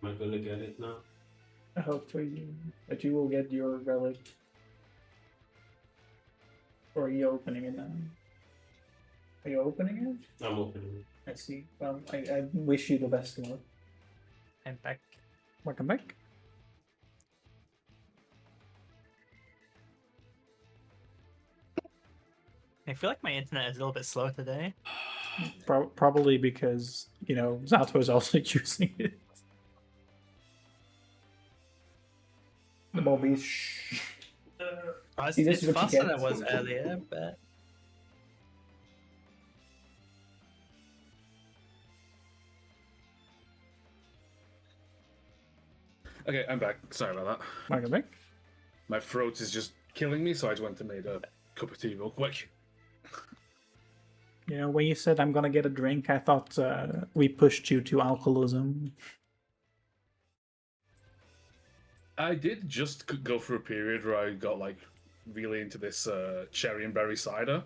Am I gonna get it now? I hope for you that you will get your relic. Or are you opening it now? Are you opening it? I'm opening it. I see. Well, I wish you the best of luck. I'm back. Welcome back. I feel like my internet is a little bit slow today. Probably because, you know, Zato is also using it. The Bobbies. See, this It's is what you faster than get. it was earlier, but Okay, I'm back. Sorry about that. Welcome back. My throat is just killing me, so I just went and made a cup of tea real quick. You know, when you said I'm gonna get a drink, I thought we pushed you to alcoholism. I did just go through a period where I got like really into this cherry and berry cider.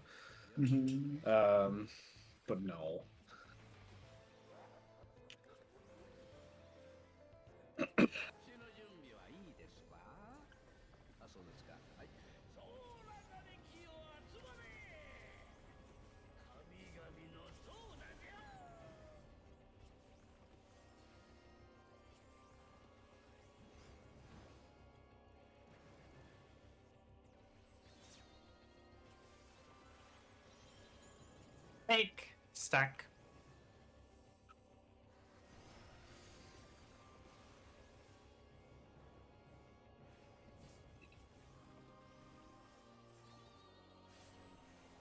But no. Take, stack.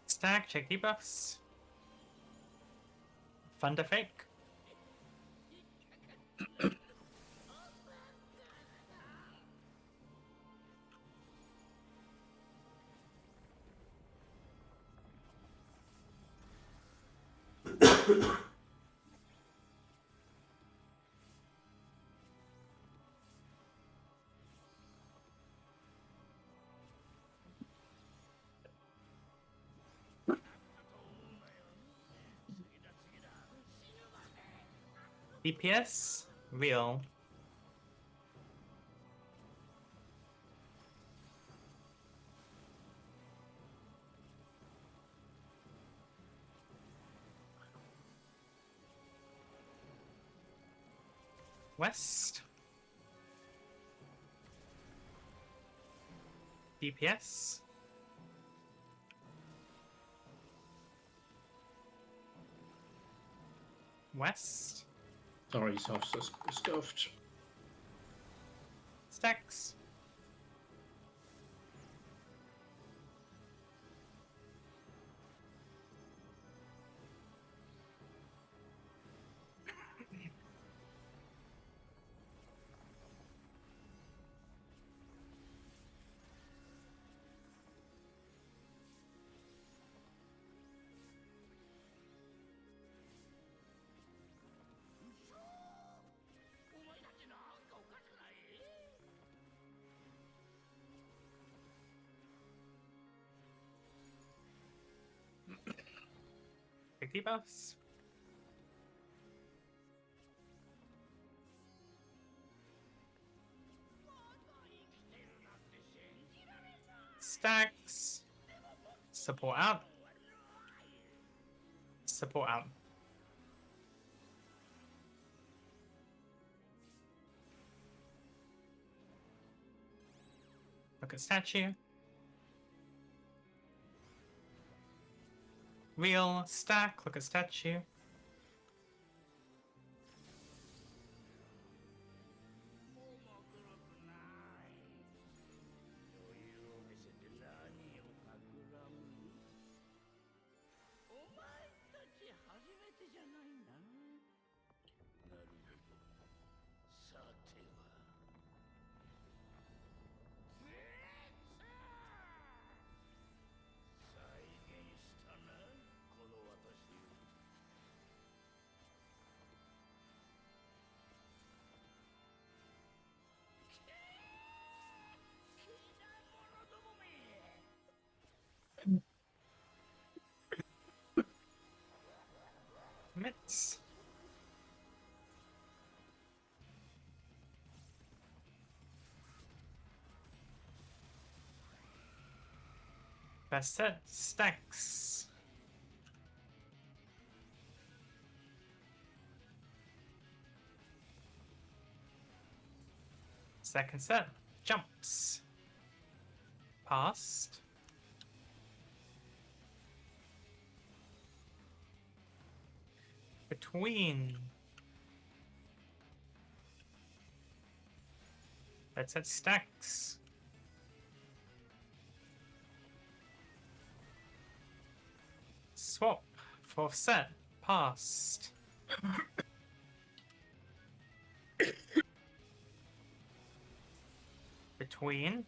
Stack, check debuffs. Thunder fake. DPS, real. West. DPS. West. Sorry, so scuffed. Stacks. Big debuffs. Stacks. Support out. Support out. Look at statue. Real stack, look at statue. Mitts. Best set, stacks. Second set, jumps. Passed. Between. Let's set stacks. Swap. Fourth set. Passed. Between.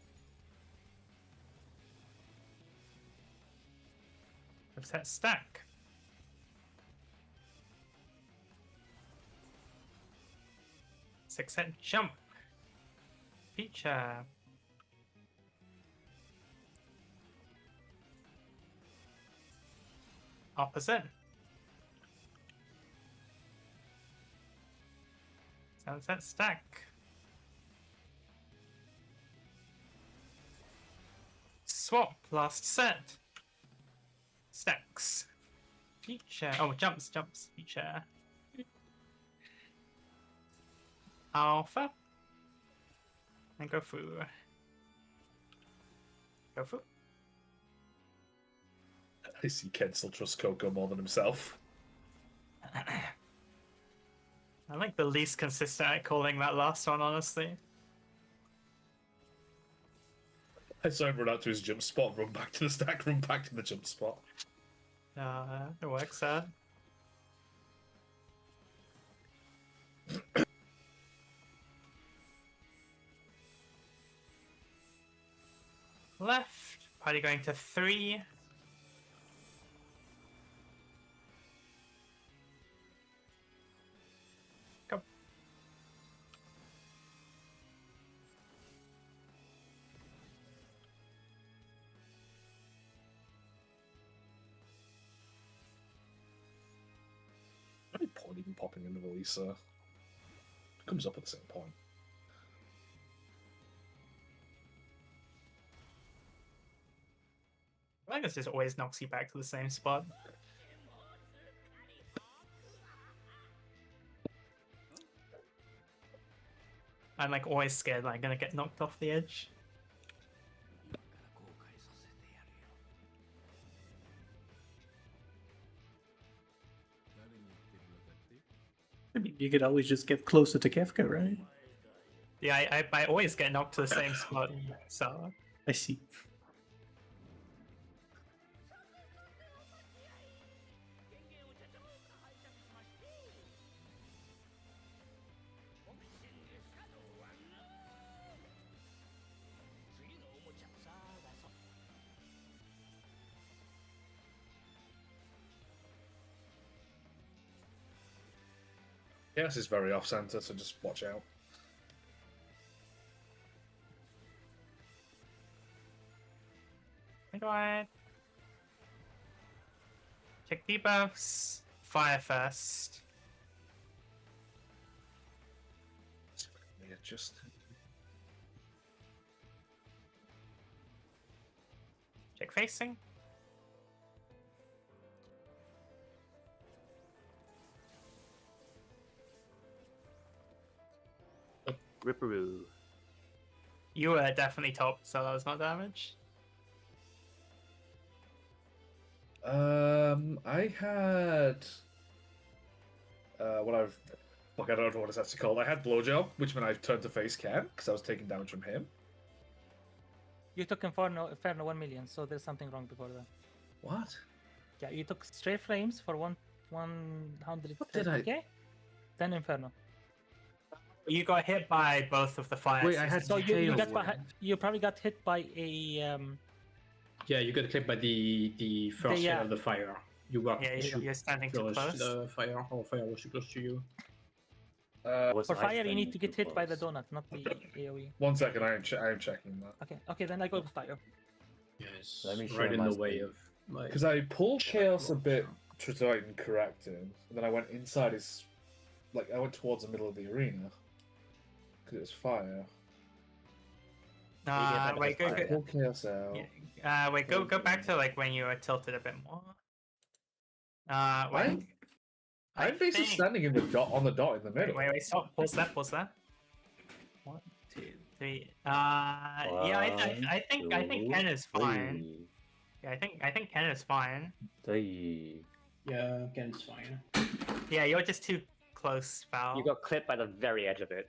Let's set stack. Six set jump. Future. Opposite. Sunset stack. Swap, last set. Stacks. Feature. Oh, jumps. Feature. Alpha. And go through. Go through. I see Ken still trusts Coco more than himself. I'm like the least consistent at calling that last one, honestly. I saw him run out to his jump spot, run back to the stack, run back to the jump spot. It works out. Left. Party going to 3. Go. Any point even popping into the Lisa? It comes up at the same point. I think this just always knocks you back to the same spot. I'm like always scared that I'm gonna get knocked off the edge. I mean, you could always just get closer to Kefka, right? Yeah, I always get knocked to the same spot, so... I see. Yes, it's very off center, so just watch out. Go ahead. Check debuffs. Fire first. Yeah, just Check facing. Ripperoo. You were definitely topped, so that was not damage. I had what I've fuck, I don't know what it's actually called. I had blowjob, which meant I turned to face Ken because I was taking damage from him. You took Inferno 1 million, so there's something wrong before that. What? Yeah, you took Stray Flames for 100. What did I? Okay. Then Inferno. You got hit by both of the fire. Wait, I had So you got Tailwind. you probably got hit by a Yeah, you got clipped by the first hit yeah. of the fire. You got Yeah, you're standing too close. the fire, or fire was too close to you. for fire you need to get hit by the donut, not the AoE. 1 second, I am checking that. Okay, then I go with Tayo. Yes, Let me right share in my the way screen. of my. Because I pulled Chaos a bit to try and correct him, and then I went inside his, like I went towards the middle of the arena because it was fire. Wait, I pulled Chaos out. wait, go back to like when you were tilted a bit more. Wait. I'm basically standing in the dot on the dot in the middle. Wait, stop. Pause that. 1, 2, 3. I think Ken is fine. Yeah, I think Ken is fine. 3. Yeah, Ken's fine. Yeah, you're just too close, Val. You got clipped by the very edge of it.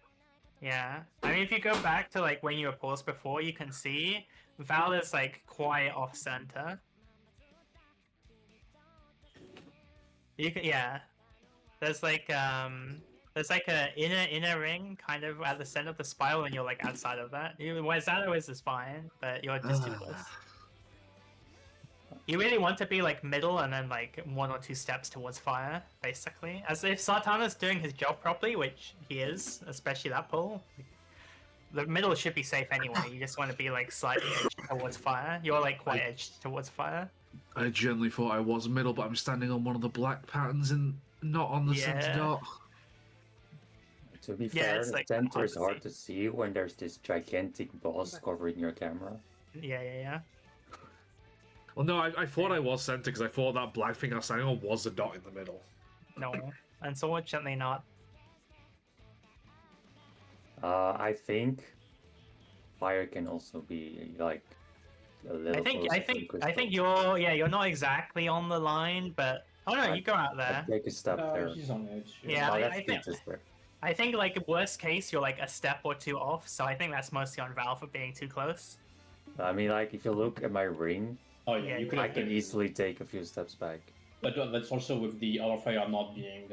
Yeah. I mean, if you go back to like when you were paused before, you can see Val is like quite off center. You can, yeah. There's like a inner ring kind of at the center of the spiral, and you're like outside of that. Where Zato is fine, but you're just too close. You really want to be like middle and then like 1 or 2 steps towards fire, basically. As if Sartana's doing his job properly, which he is, especially that pull. the middle should be safe anyway. You just want to be like slightly edged towards fire. You're like quite edged towards fire. I genuinely thought I was middle, but I'm standing on one of the black patterns and not on the center Yeah. dot. To be Yeah, fair, it's, the like, center hard is to hard to see when there's this gigantic boss covering your camera. Yeah. Well, no, I thought I was center because I thought that black thing I was standing on was the dot in the middle. No, unfortunately not. I think fire can also be like a little. I think crystal. you're not exactly on the line, but oh no, you go out there. Take a step there. She's on edge. Yeah, Oh, I that's think just there. I think like worst case you're like a step or two off, so I think that's mostly on Val for being too close. I mean, like if you look at my ring, Oh yeah, you could I have can easily take a few steps back. But that's also with the our fire not being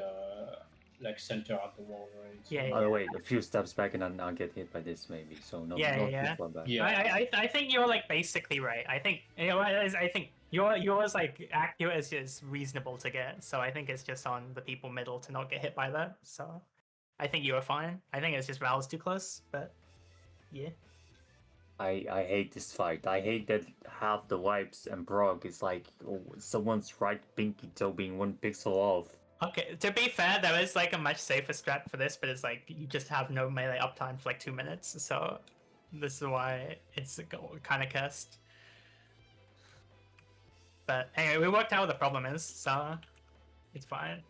like center at the wall, right? Yeah, Oh wait, a few steps back and then I'll get hit by this maybe. So not Yeah. too far back. Yeah. I think you're like basically right. I think I think yours like accurate is reasonable to get. So I think it's just on the people middle to not get hit by that. So I think you were fine. I think it's just Val's too close, but yeah. I hate this fight. I hate that half the wipes and Brog is like someone's right pinky toe being 1 pixel off. Okay, to be fair, there is like a much safer strat for this, but it's like you just have no melee uptime for like 2 minutes, so this is why it's kind of cursed. But anyway, we worked out what the problem is, so it's fine.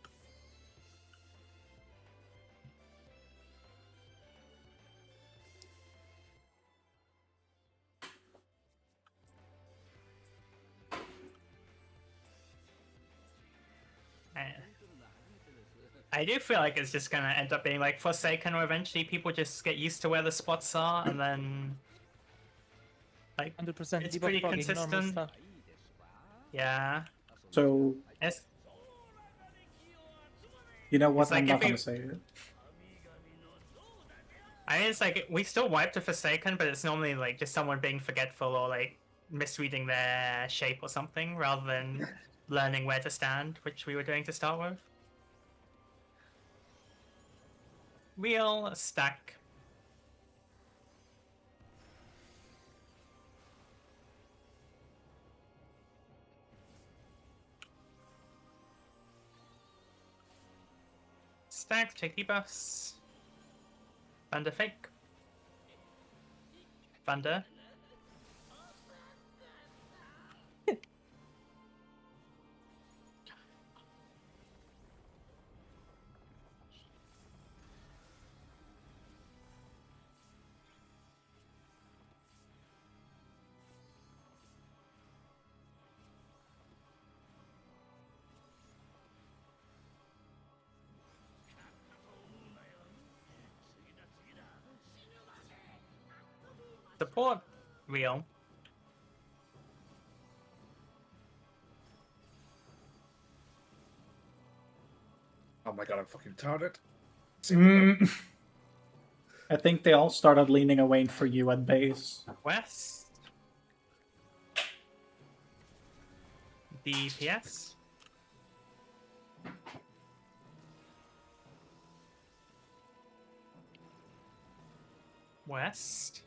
I do feel like it's just gonna end up being like Forsaken, where eventually people just get used to where the spots are, and then like 100% it's debuff pretty progging, normal consistent. stuff. Yeah. So It's, you know what? It's like I'm not if you- gonna say it. I mean, it's like we still wiped a Forsaken, but it's normally like just someone being forgetful or like misreading their shape or something, rather than learning where to stand, which we were doing to start with. Real stack. Stack, take debuffs. Thunder fake. Thunder. Support real. Oh my god, I'm fucking tired. I think they all started leaning away for you at base. West. DPS. West.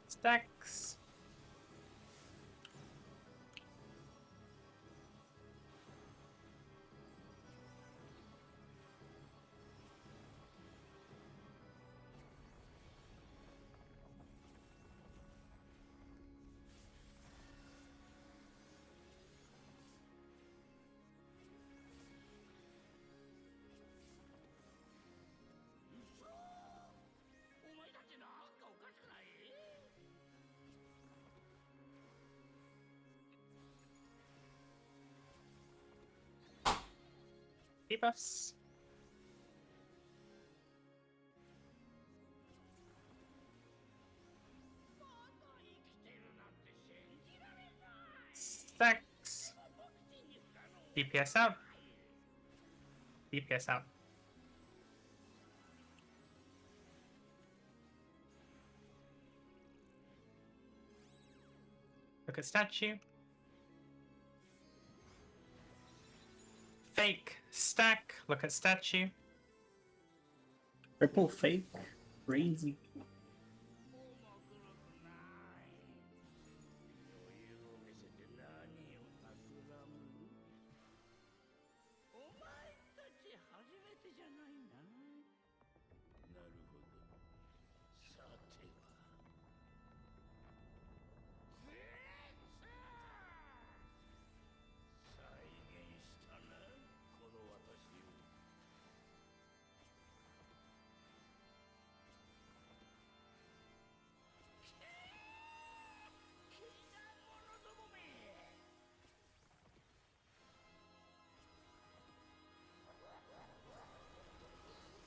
Stacks. Debuffs. Stacks. DPS out. DPS out. Look at statue. Fake stack. Look at statue. Triple fake? Crazy.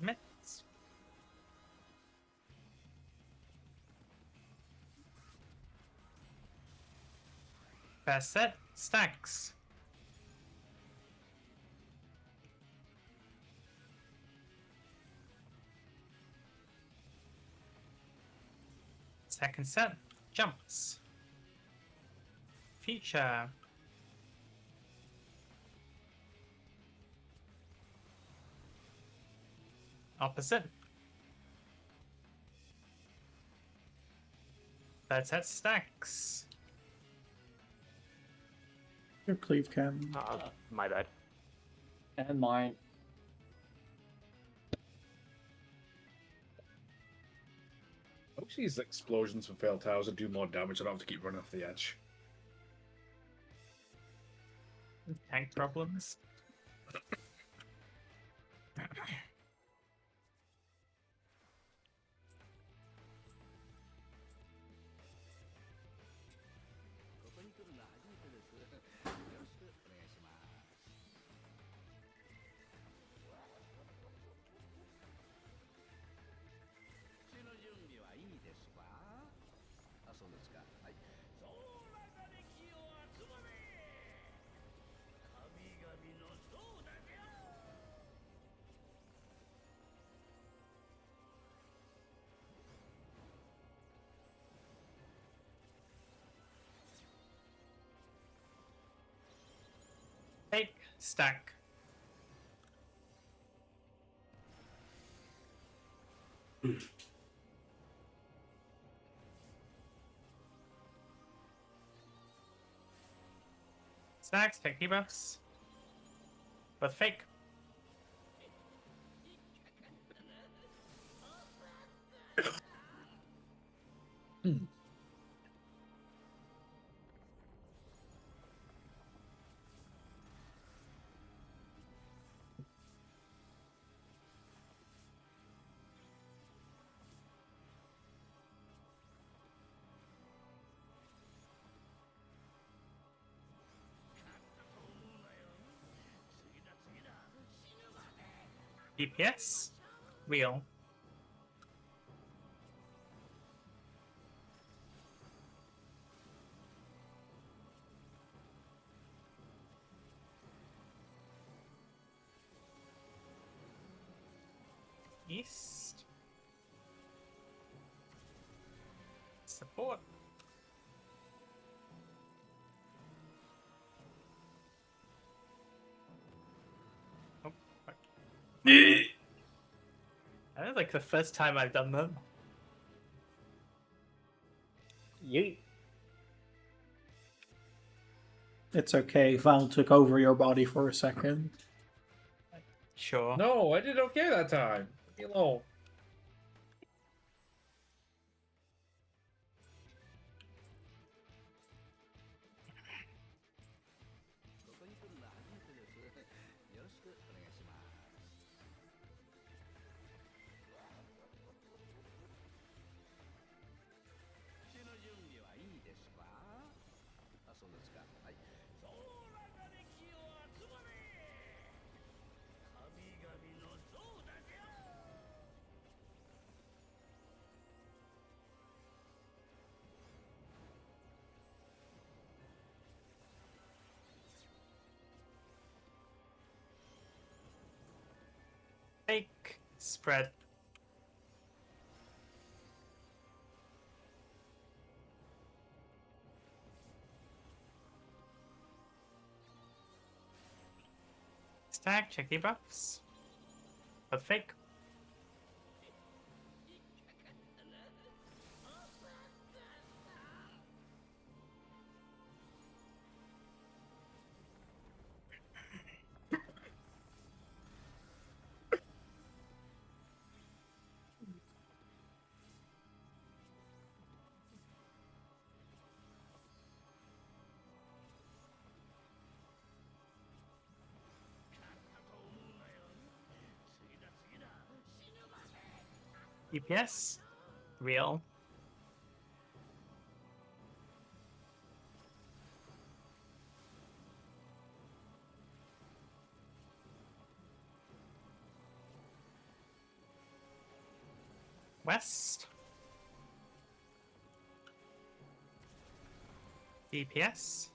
Mitts. First set, stacks. Second set, jumps. Future. Opposite. Third set, stacks. Your cleave can. My bad. And mine. Hope these explosions from failed towers do more damage. I don't have to keep running off the edge. Tank problems. Fake, stack. Stacks, take debuffs. But fake. DPS, wheel. East. Support. Oh, fuck. That is like the first time I've done that. You. It's okay. Val took over your body for a second. Sure. No, I did okay that time. Leave me alone. Fake, spread. Stack, check debuffs. But fake. DPS. Real. West. DPS.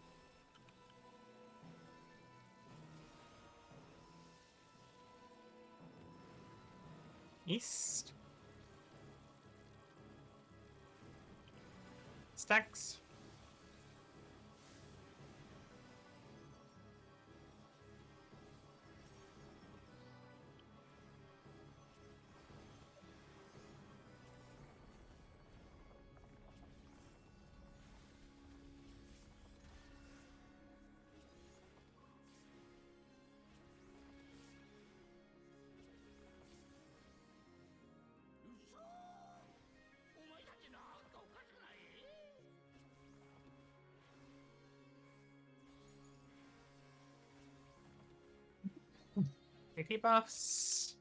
East. Stacks. Mickey buffs.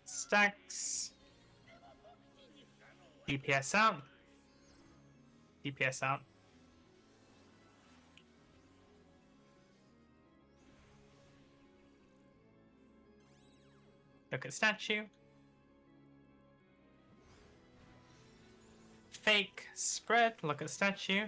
Stacks. DPS out. DPS out. Look at statue. Fake spread. Look at statue.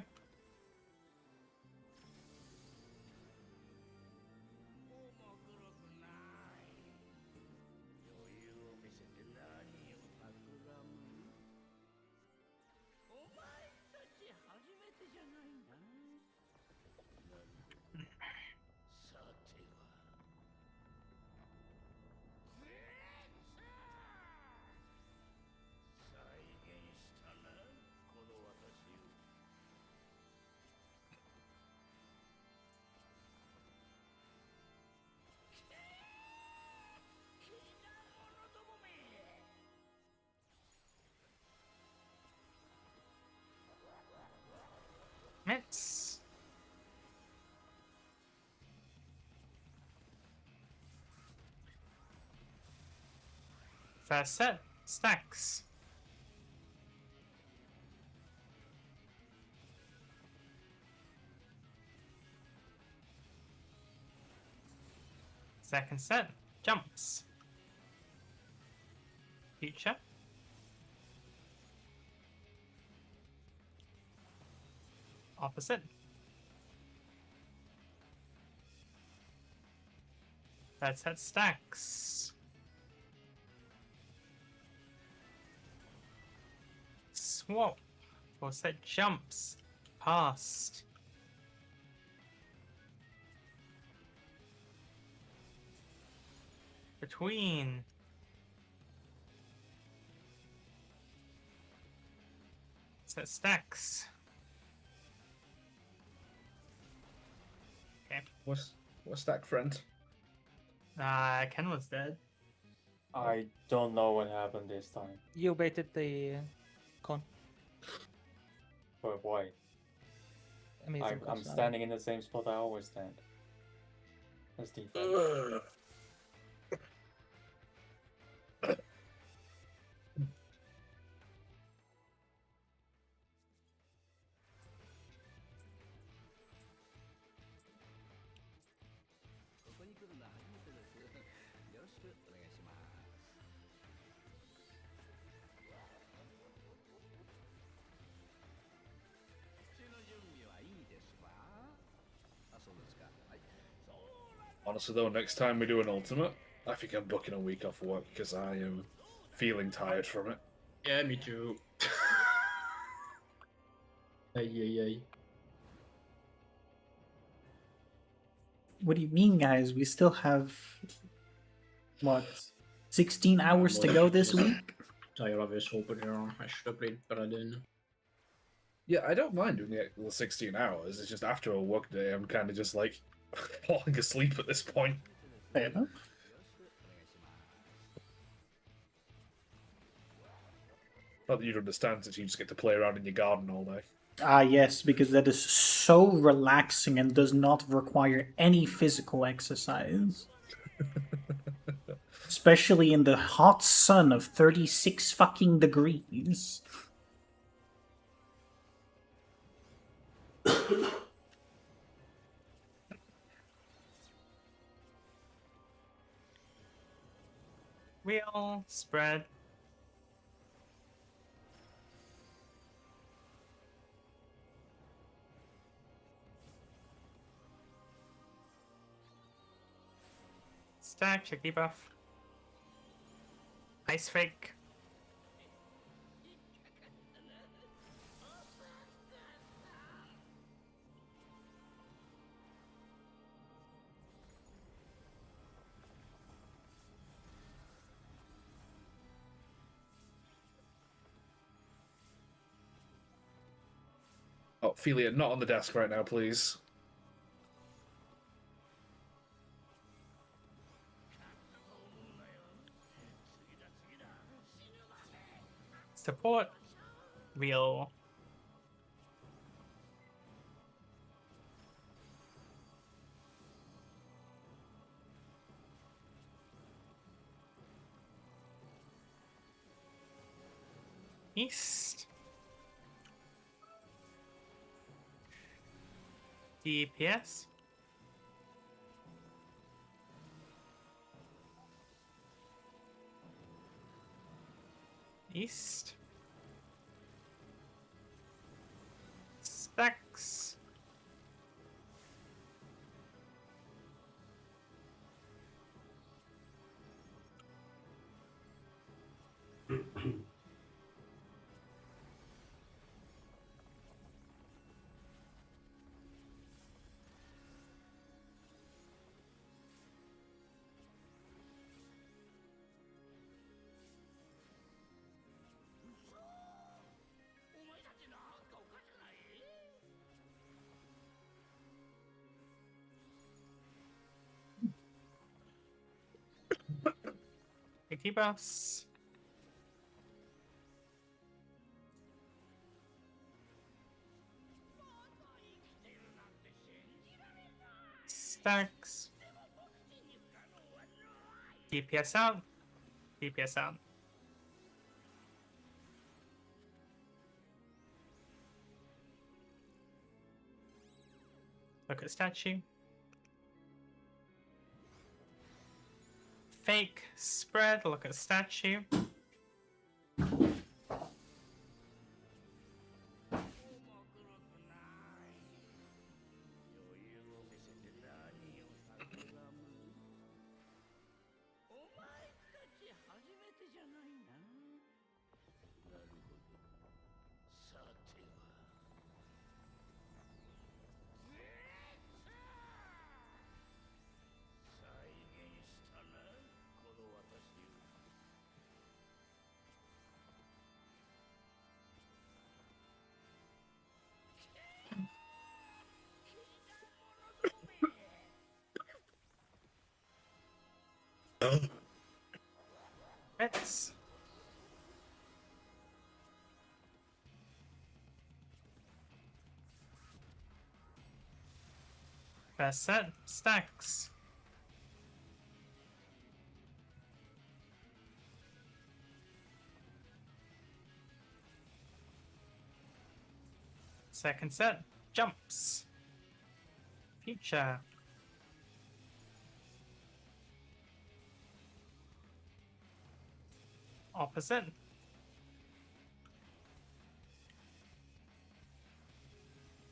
Mitts. First set, stacks. Second set, jumps. Future. Opposite. Third set, stacks. Swap. Fourth set, jumps. Past. Between. Set stacks. Okay. What's stack, friend? Ken was dead. I don't know what happened this time. You baited the con. But why? Amazing. I'm standing in the same spot I always stand. That's defense. Honestly though, next time we do an ultimate, I think I'm booking a week off work because I am feeling tired from it. Yeah, me too. Ay. What do you mean, guys? We still have what 16 hours to go this week? Tired of this open here. I should have played Paladin. Yeah, I don't mind doing the 16 hours. It's just after a work day, I'm kind of just like falling asleep at this point. Fair enough. Not that you'd understand since you just get to play around in your garden all day. Ah, yes, because that is so relaxing and does not require any physical exercise. Especially in the hot sun of 36 fucking degrees. Wheel, spread. Stack, check debuff. Ice fake. Oh, Ophelia, not on the desk right now, please. Support. Wheel. East. DPS. East. Stacks. Take debuffs. Stacks. DPS out. DPS out. Look at statue. Fake spread. Look at statue. Hits. Best set. Stacks. Second set. Jumps. Future. Opposite.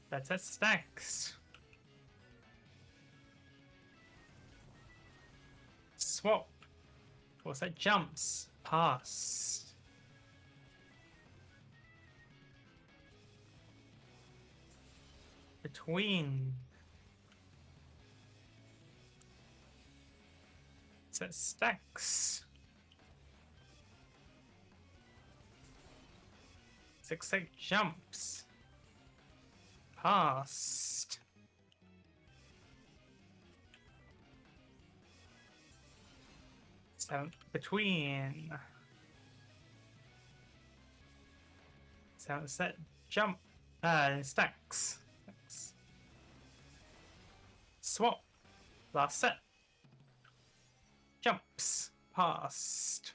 That's it. Stacks. Swap. What's that? Jumps. Pass. Between. So stacks. 6 jumps. Past. Seven between. 7 set jump. Stacks. Swap. Last set. Jumps. Past.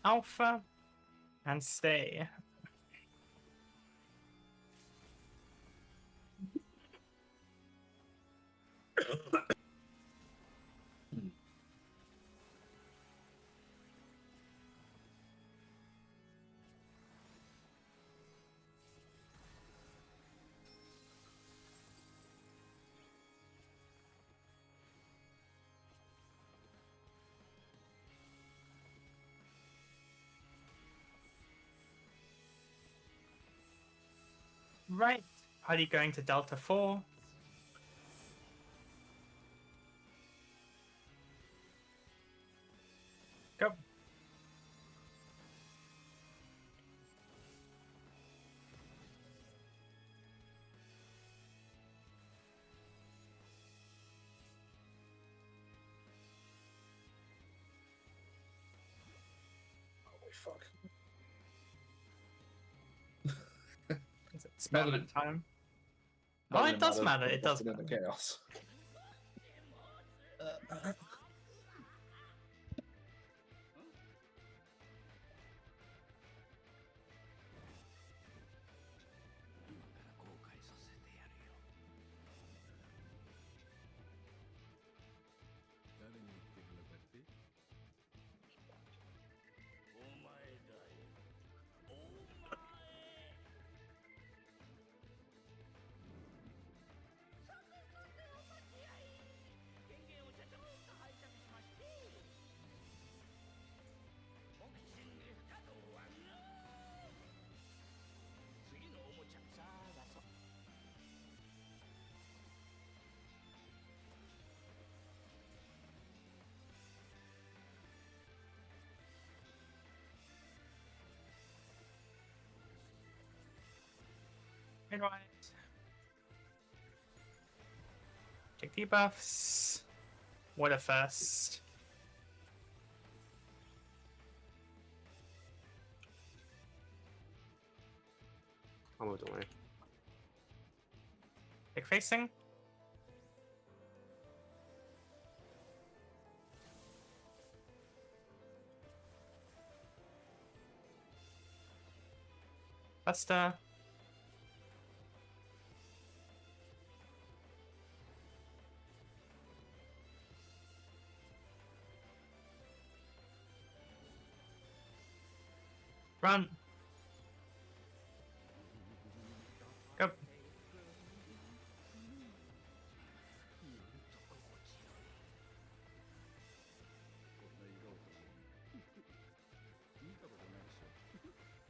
Alpha. And stay. Right. Party going to Delta 4. Go. Holy fuck. Is it experiment time? Oh, it does matter. It does matter. The chaos. Right. Take debuffs. Water first. I'll move, don't worry. Big facing. Buster. Run. Go.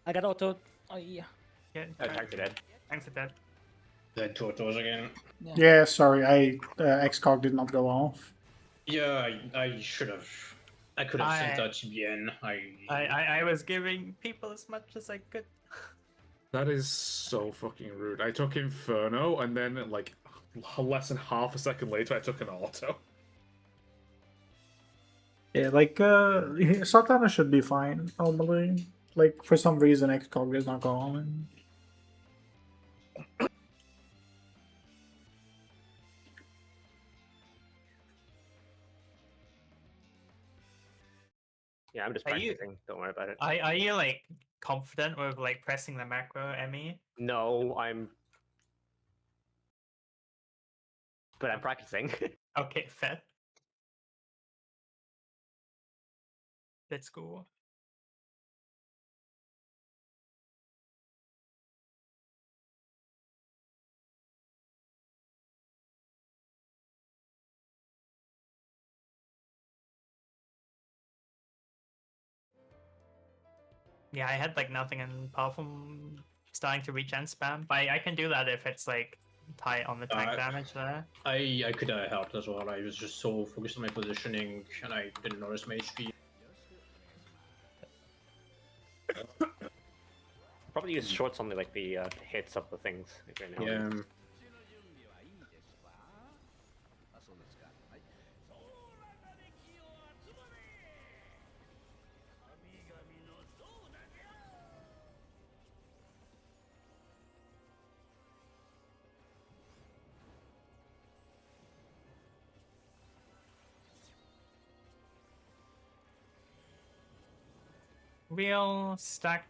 I got auto. Oh yeah. Yeah, Tanks are dead. Tanks are dead. Dead turtles again. Yeah, sorry, XCOG did not go off. Yeah, I should have. I could have sent out Bien. I was giving people as much as I could. That is so fucking rude. I took Inferno, and then, like, less than half a second later, I took an auto. Yeah, like, Satana should be fine, normally. Like, for some reason, XCOG is not going. Yeah, I'm just practicing. Don't worry about it. Are you like confident with like pressing the macro ME? No, but I'm practicing. Okay, fair. Let's go. Yeah, I had like nothing and powerful starting to reach end spam, but I can do that if it's like tight on the tank damage there. I could have helped as well. I was just so focused on my positioning and I didn't notice my HP. Probably use shorts only like the hits of the things right now. Yeah. Real stack.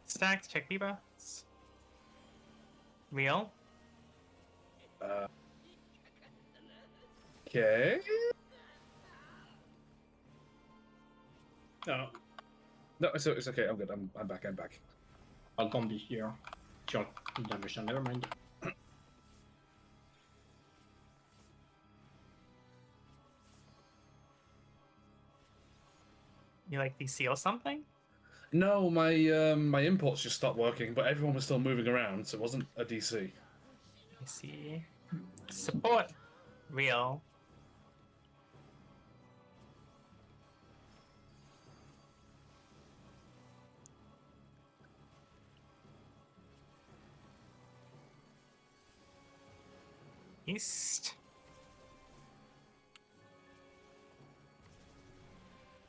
Stacked, check debuffs. Real. Okay. No, No, it's okay. I'm good. I'm back. I'm back. I'll come be here. Short damage, never mind. You like DC or something? No, my imports just stopped working, but everyone was still moving around, so it wasn't a DC. I see. Support. Real. East.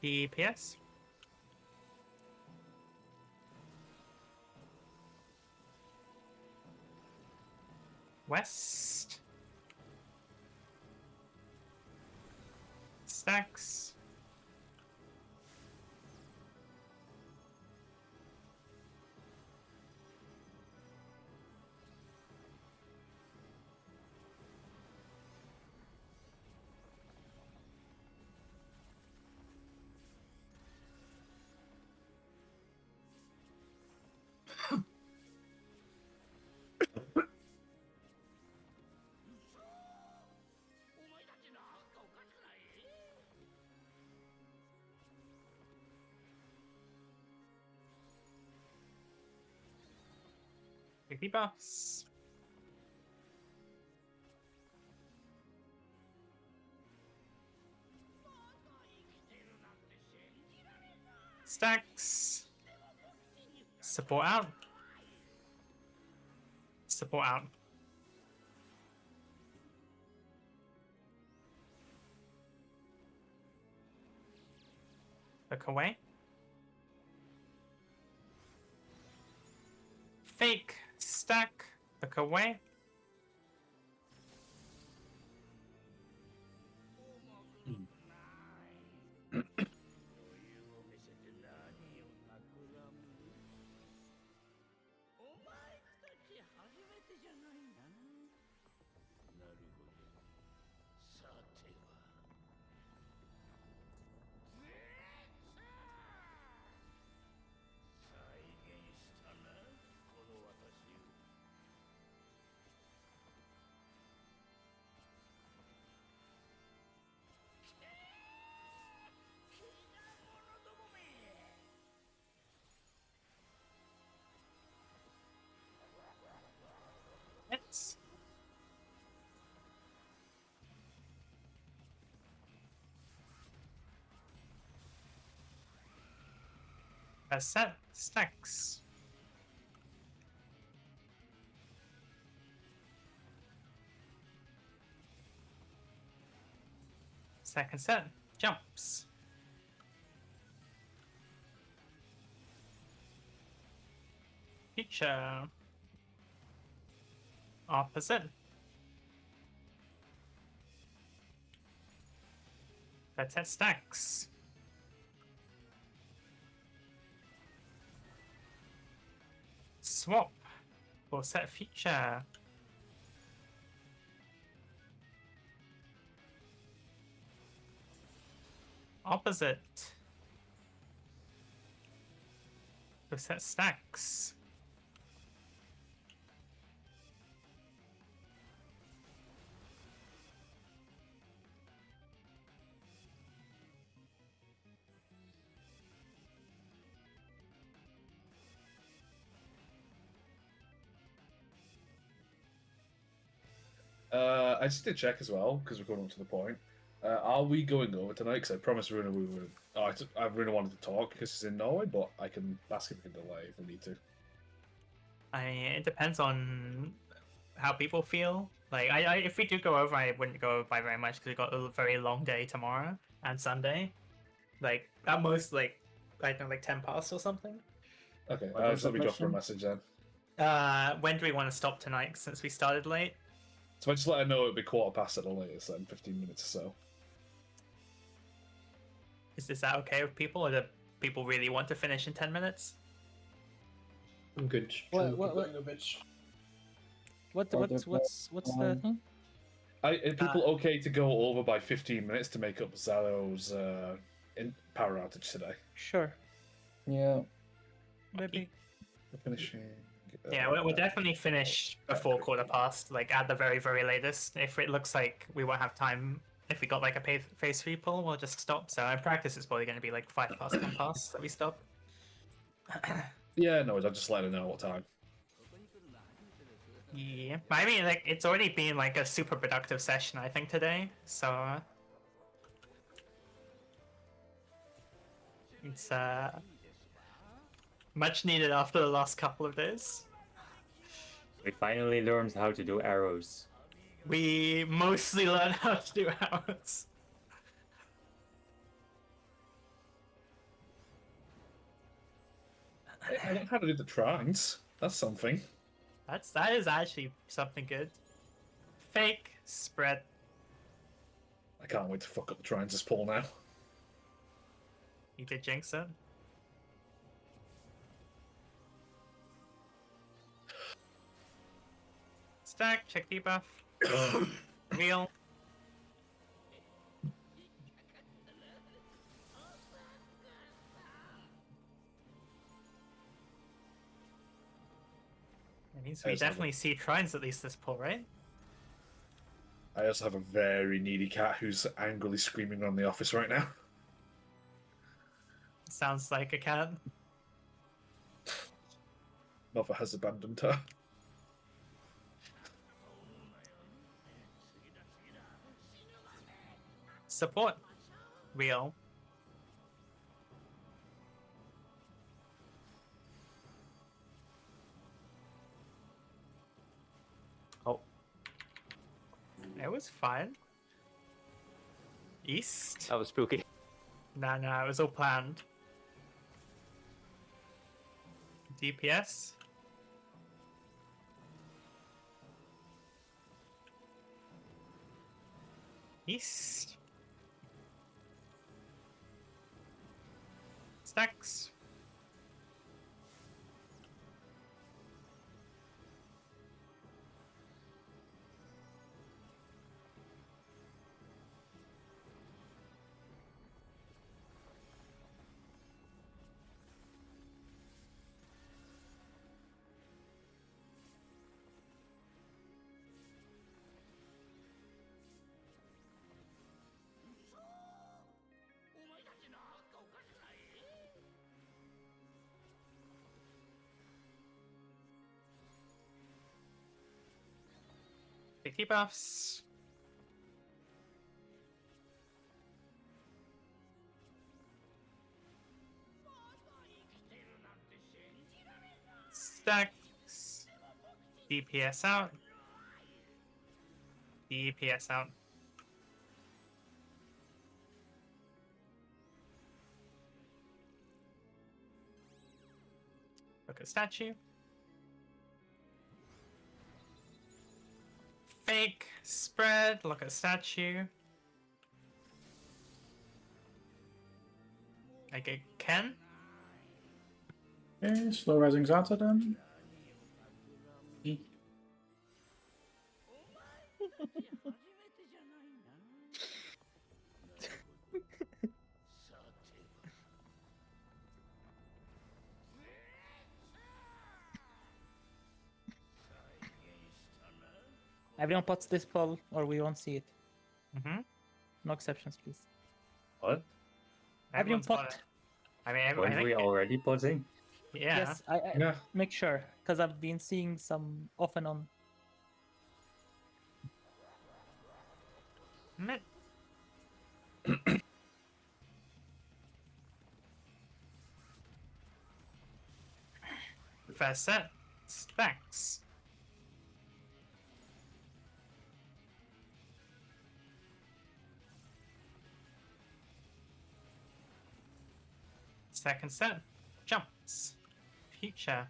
DPS. West. Stacks. Big buffs. Stacks. Support out. Support out. Look away. Fake. Stack. Look away. Hits. Set. Stacks. Second set. Jumps. Feature. Opposite. That's at stacks. Swap. For set feature. Opposite. For set stacks. I just did check as well because we're going up to the point. Are we going over tonight? Because I promised Runa we would. I really wanted to talk because he's in Norway, but I can ask if we can delay if we need to. It depends on how people feel. Like, if we do go over, I wouldn't go over by very much because we got a very long day tomorrow and Sunday. Like at most, like I don't know, like 10 past or something. Okay, What was just let the me drop her a question? message then. When do we want to stop tonight? Since we started late. So I just let her know it'll be 15:15 at the latest, then 15 minutes or so. Is that okay with people, or do people really want to finish in 10 minutes? I'm good. What's the thing? Are people okay to go over by 15 minutes to make up Zaro's power outage today? Sure. Yeah. Maybe. Finishing. Yeah, we'll definitely finish before 15:15, like at the very, very latest. If it looks like we won't have time, if we got like a phase 3 pull, we'll just stop. So in practice, it's probably going to be like 5 past 10 past that we stop. Yeah, no, I'll just let her know what time. Yeah, but I mean, like, it's already been like a super productive session, I think, today. So it's much needed after the last couple of days. We finally learned how to do arrows. We mostly learned how to do arrows. I don't know how to do the trines. That's something. That is actually something good. Fake spread. I can't wait to fuck up the trines as Paul now. You did jinx it. Stack, check debuff. Wheel. That means we definitely see trines at least this pull, right? I also have a very needy cat who's angrily screaming around the office right now. Sounds like a cat. Mother has abandoned her. Support. Wheel. Oh. It was fine. East. That was spooky. Nah, it was all planned. DPS. East. Stacks. Big debuffs. Stacks. DPS out. DPS out. Look at statue. Fake spread. Look at statue. I get Ken. Okay, slow rising Zata then. Everyone puts this pull, or we won't see it. Mm-hmm. No exceptions, please. What? Everyone Everyone's got pot. it. I mean, Weren't we already potting? Yeah. Yes, I Yeah. make sure, because I've been seeing some off and on. Mid. First set. Stacks. Second set. Jumps. Future.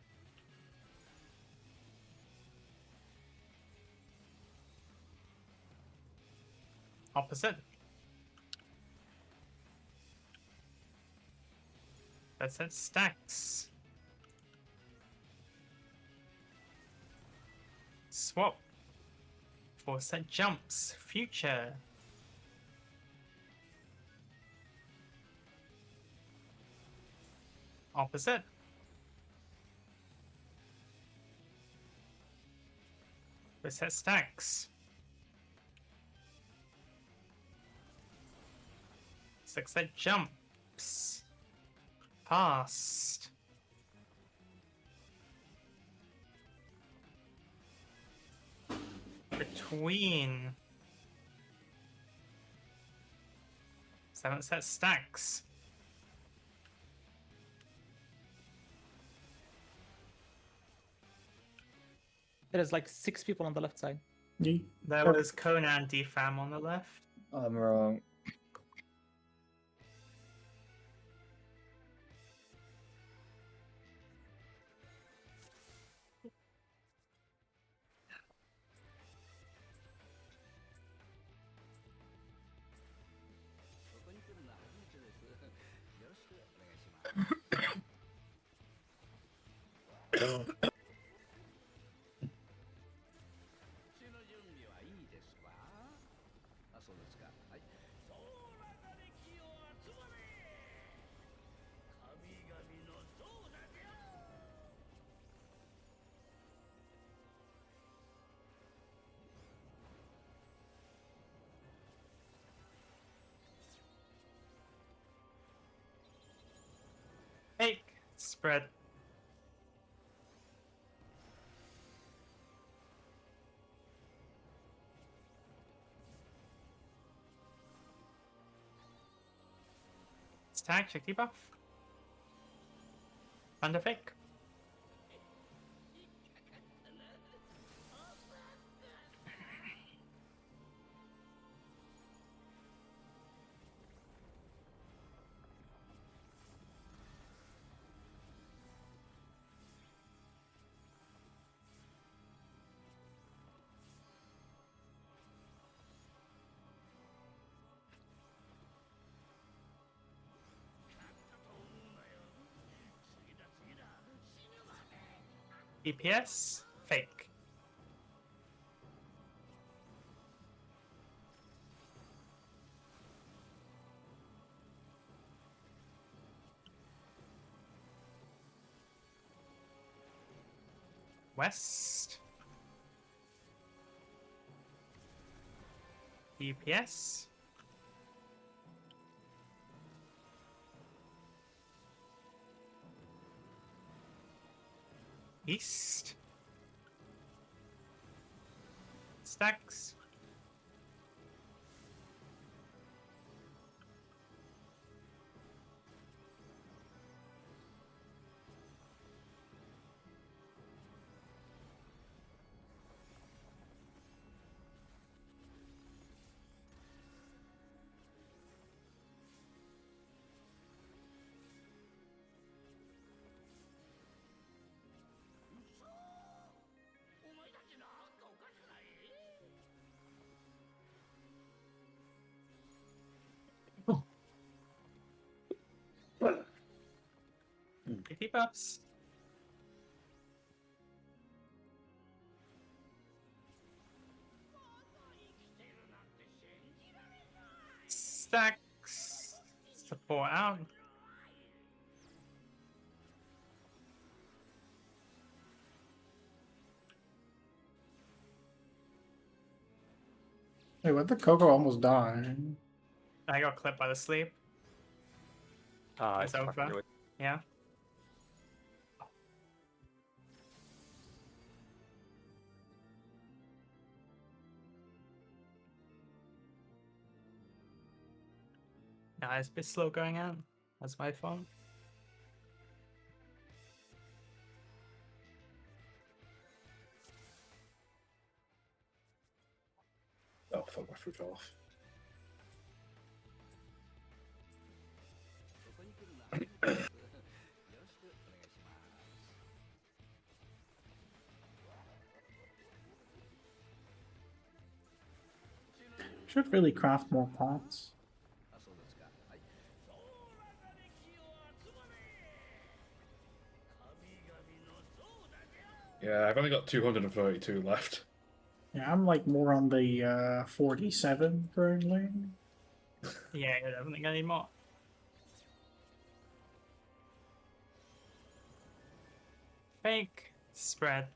Opposite. That's it. Stacks. Swap. 4 set jumps. Future. Opposite. Set stacks. 6 set jumps. Past. Between. 7 set stacks. There is like 6 people on the left side. There was Conan DFAM on the left. I'm wrong. Fake spread. Stack, check debuff. Under fake. EPS, fake. West. EPS. East. Stacks. Debuffs. Stacks. Support out. Hey, what the Coco almost died? I got clipped by the sleep. It's over. Yeah. It's a bit slow going out. That's my fault. Oh, fuck, my fruit fell off. Should really craft more pots. Yeah, I've only got 232 left. Yeah, I'm like more on the 47 currently. Yeah, you're definitely gonna need more. Fake spread.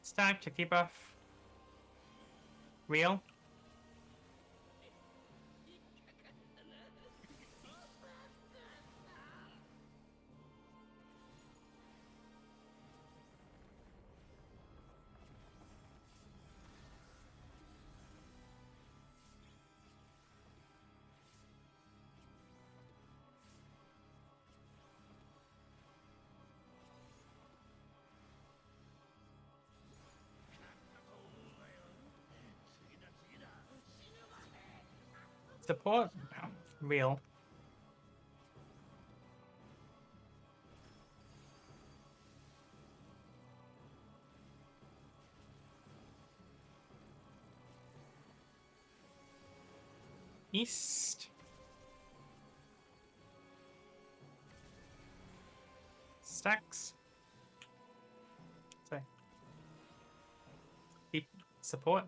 Stack to keep off. Real. Support. Real. East. Stacks. Sorry. Keep support.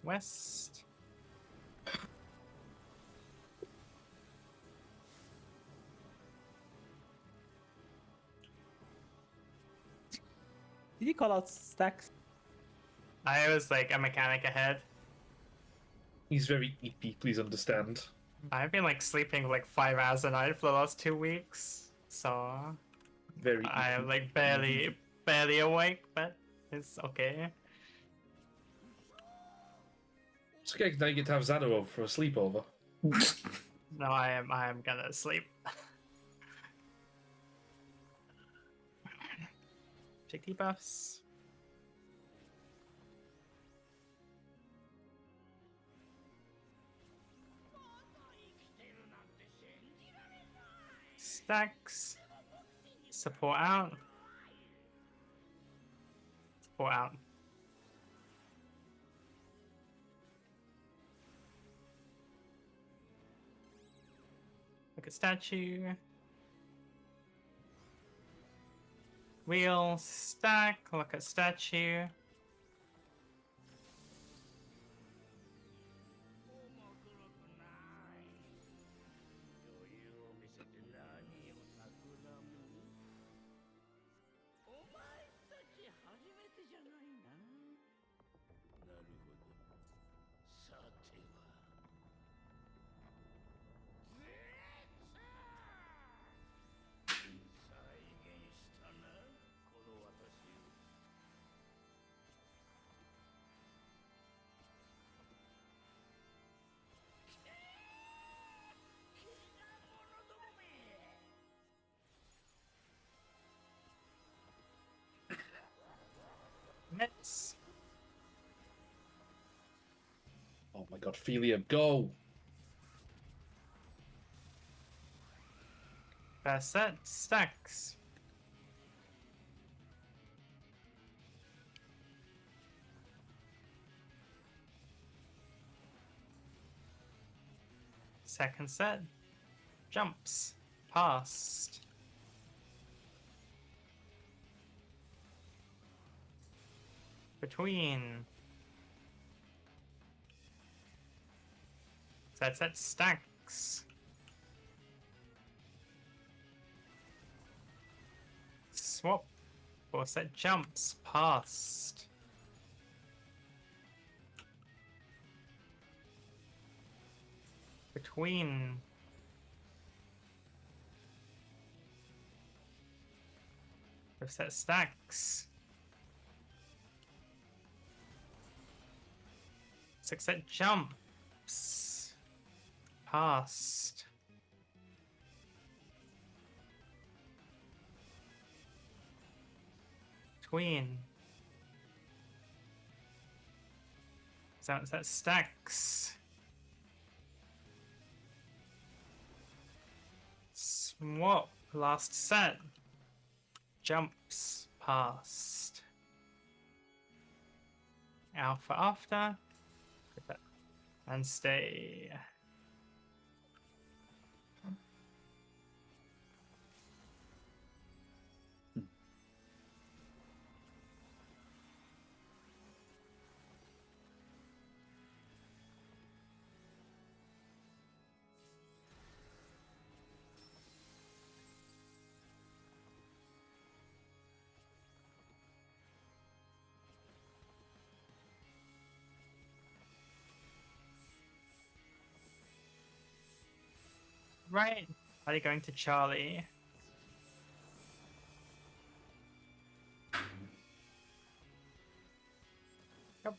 West. Did you call out stacks? I was like a mechanic ahead. He's very eepy, please understand. I've been like sleeping like 5 hours a night for the last 2 weeks, so Very I am eepy. like barely awake, but it's okay. It's okay, now you get to have Xano over for a sleepover. No, I am gonna sleep. Take debuffs. Stacks. Support out. Support out. Look at statue. Wheel, stack, look at statue. Nets. Oh my god, Phelium, go! First set, stacks. Second set, jumps, past. Between. Third set, stacks. Swap. Fourth set, jumps, past. Between. Fifth set, stacks. Sixth set, jumps. Past. Between. Seventh set, stacks. Whoa, last set. Jumps past. Alpha after. And stay. Right. Are you going to Charlie? Yep.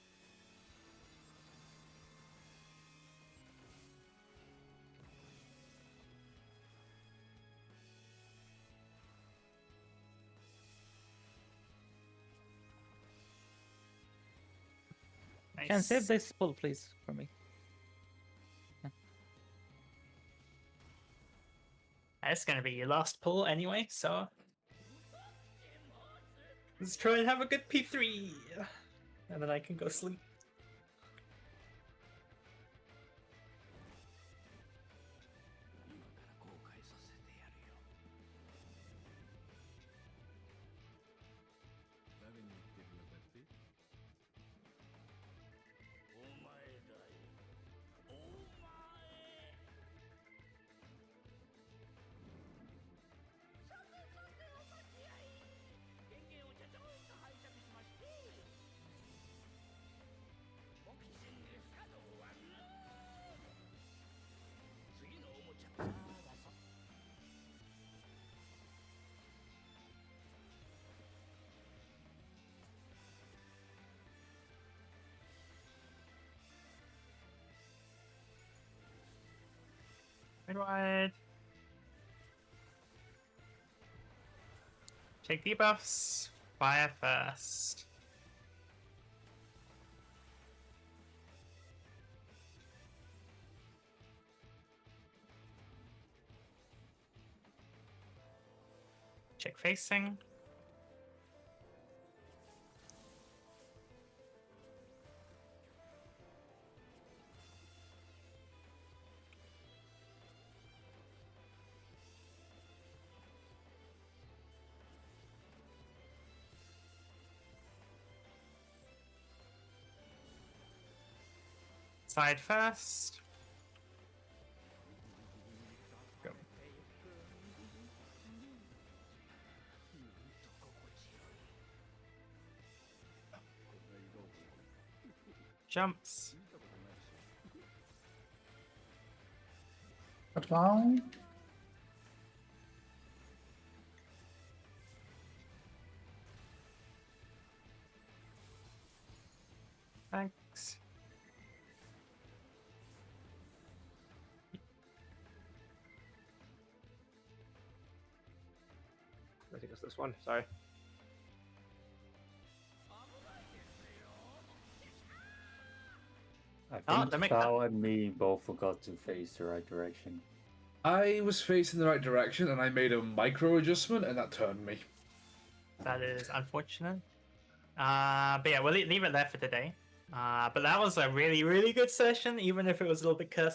Nice. Can save this pull, please, for me. It's gonna be your last pull anyway, so let's try and have a good P3, and then I can go sleep. Wide. Take debuffs. Fire first. Check facing. Side first. Go. Jumps. Advance. Thanks. I think it's this one. Sorry. I think Val and me both forgot to face the right direction. I was facing the right direction and I made a micro adjustment and that turned me. That is unfortunate. But yeah, we'll leave it there for today. But that was a really, really good session, even if it was a little bit cursed.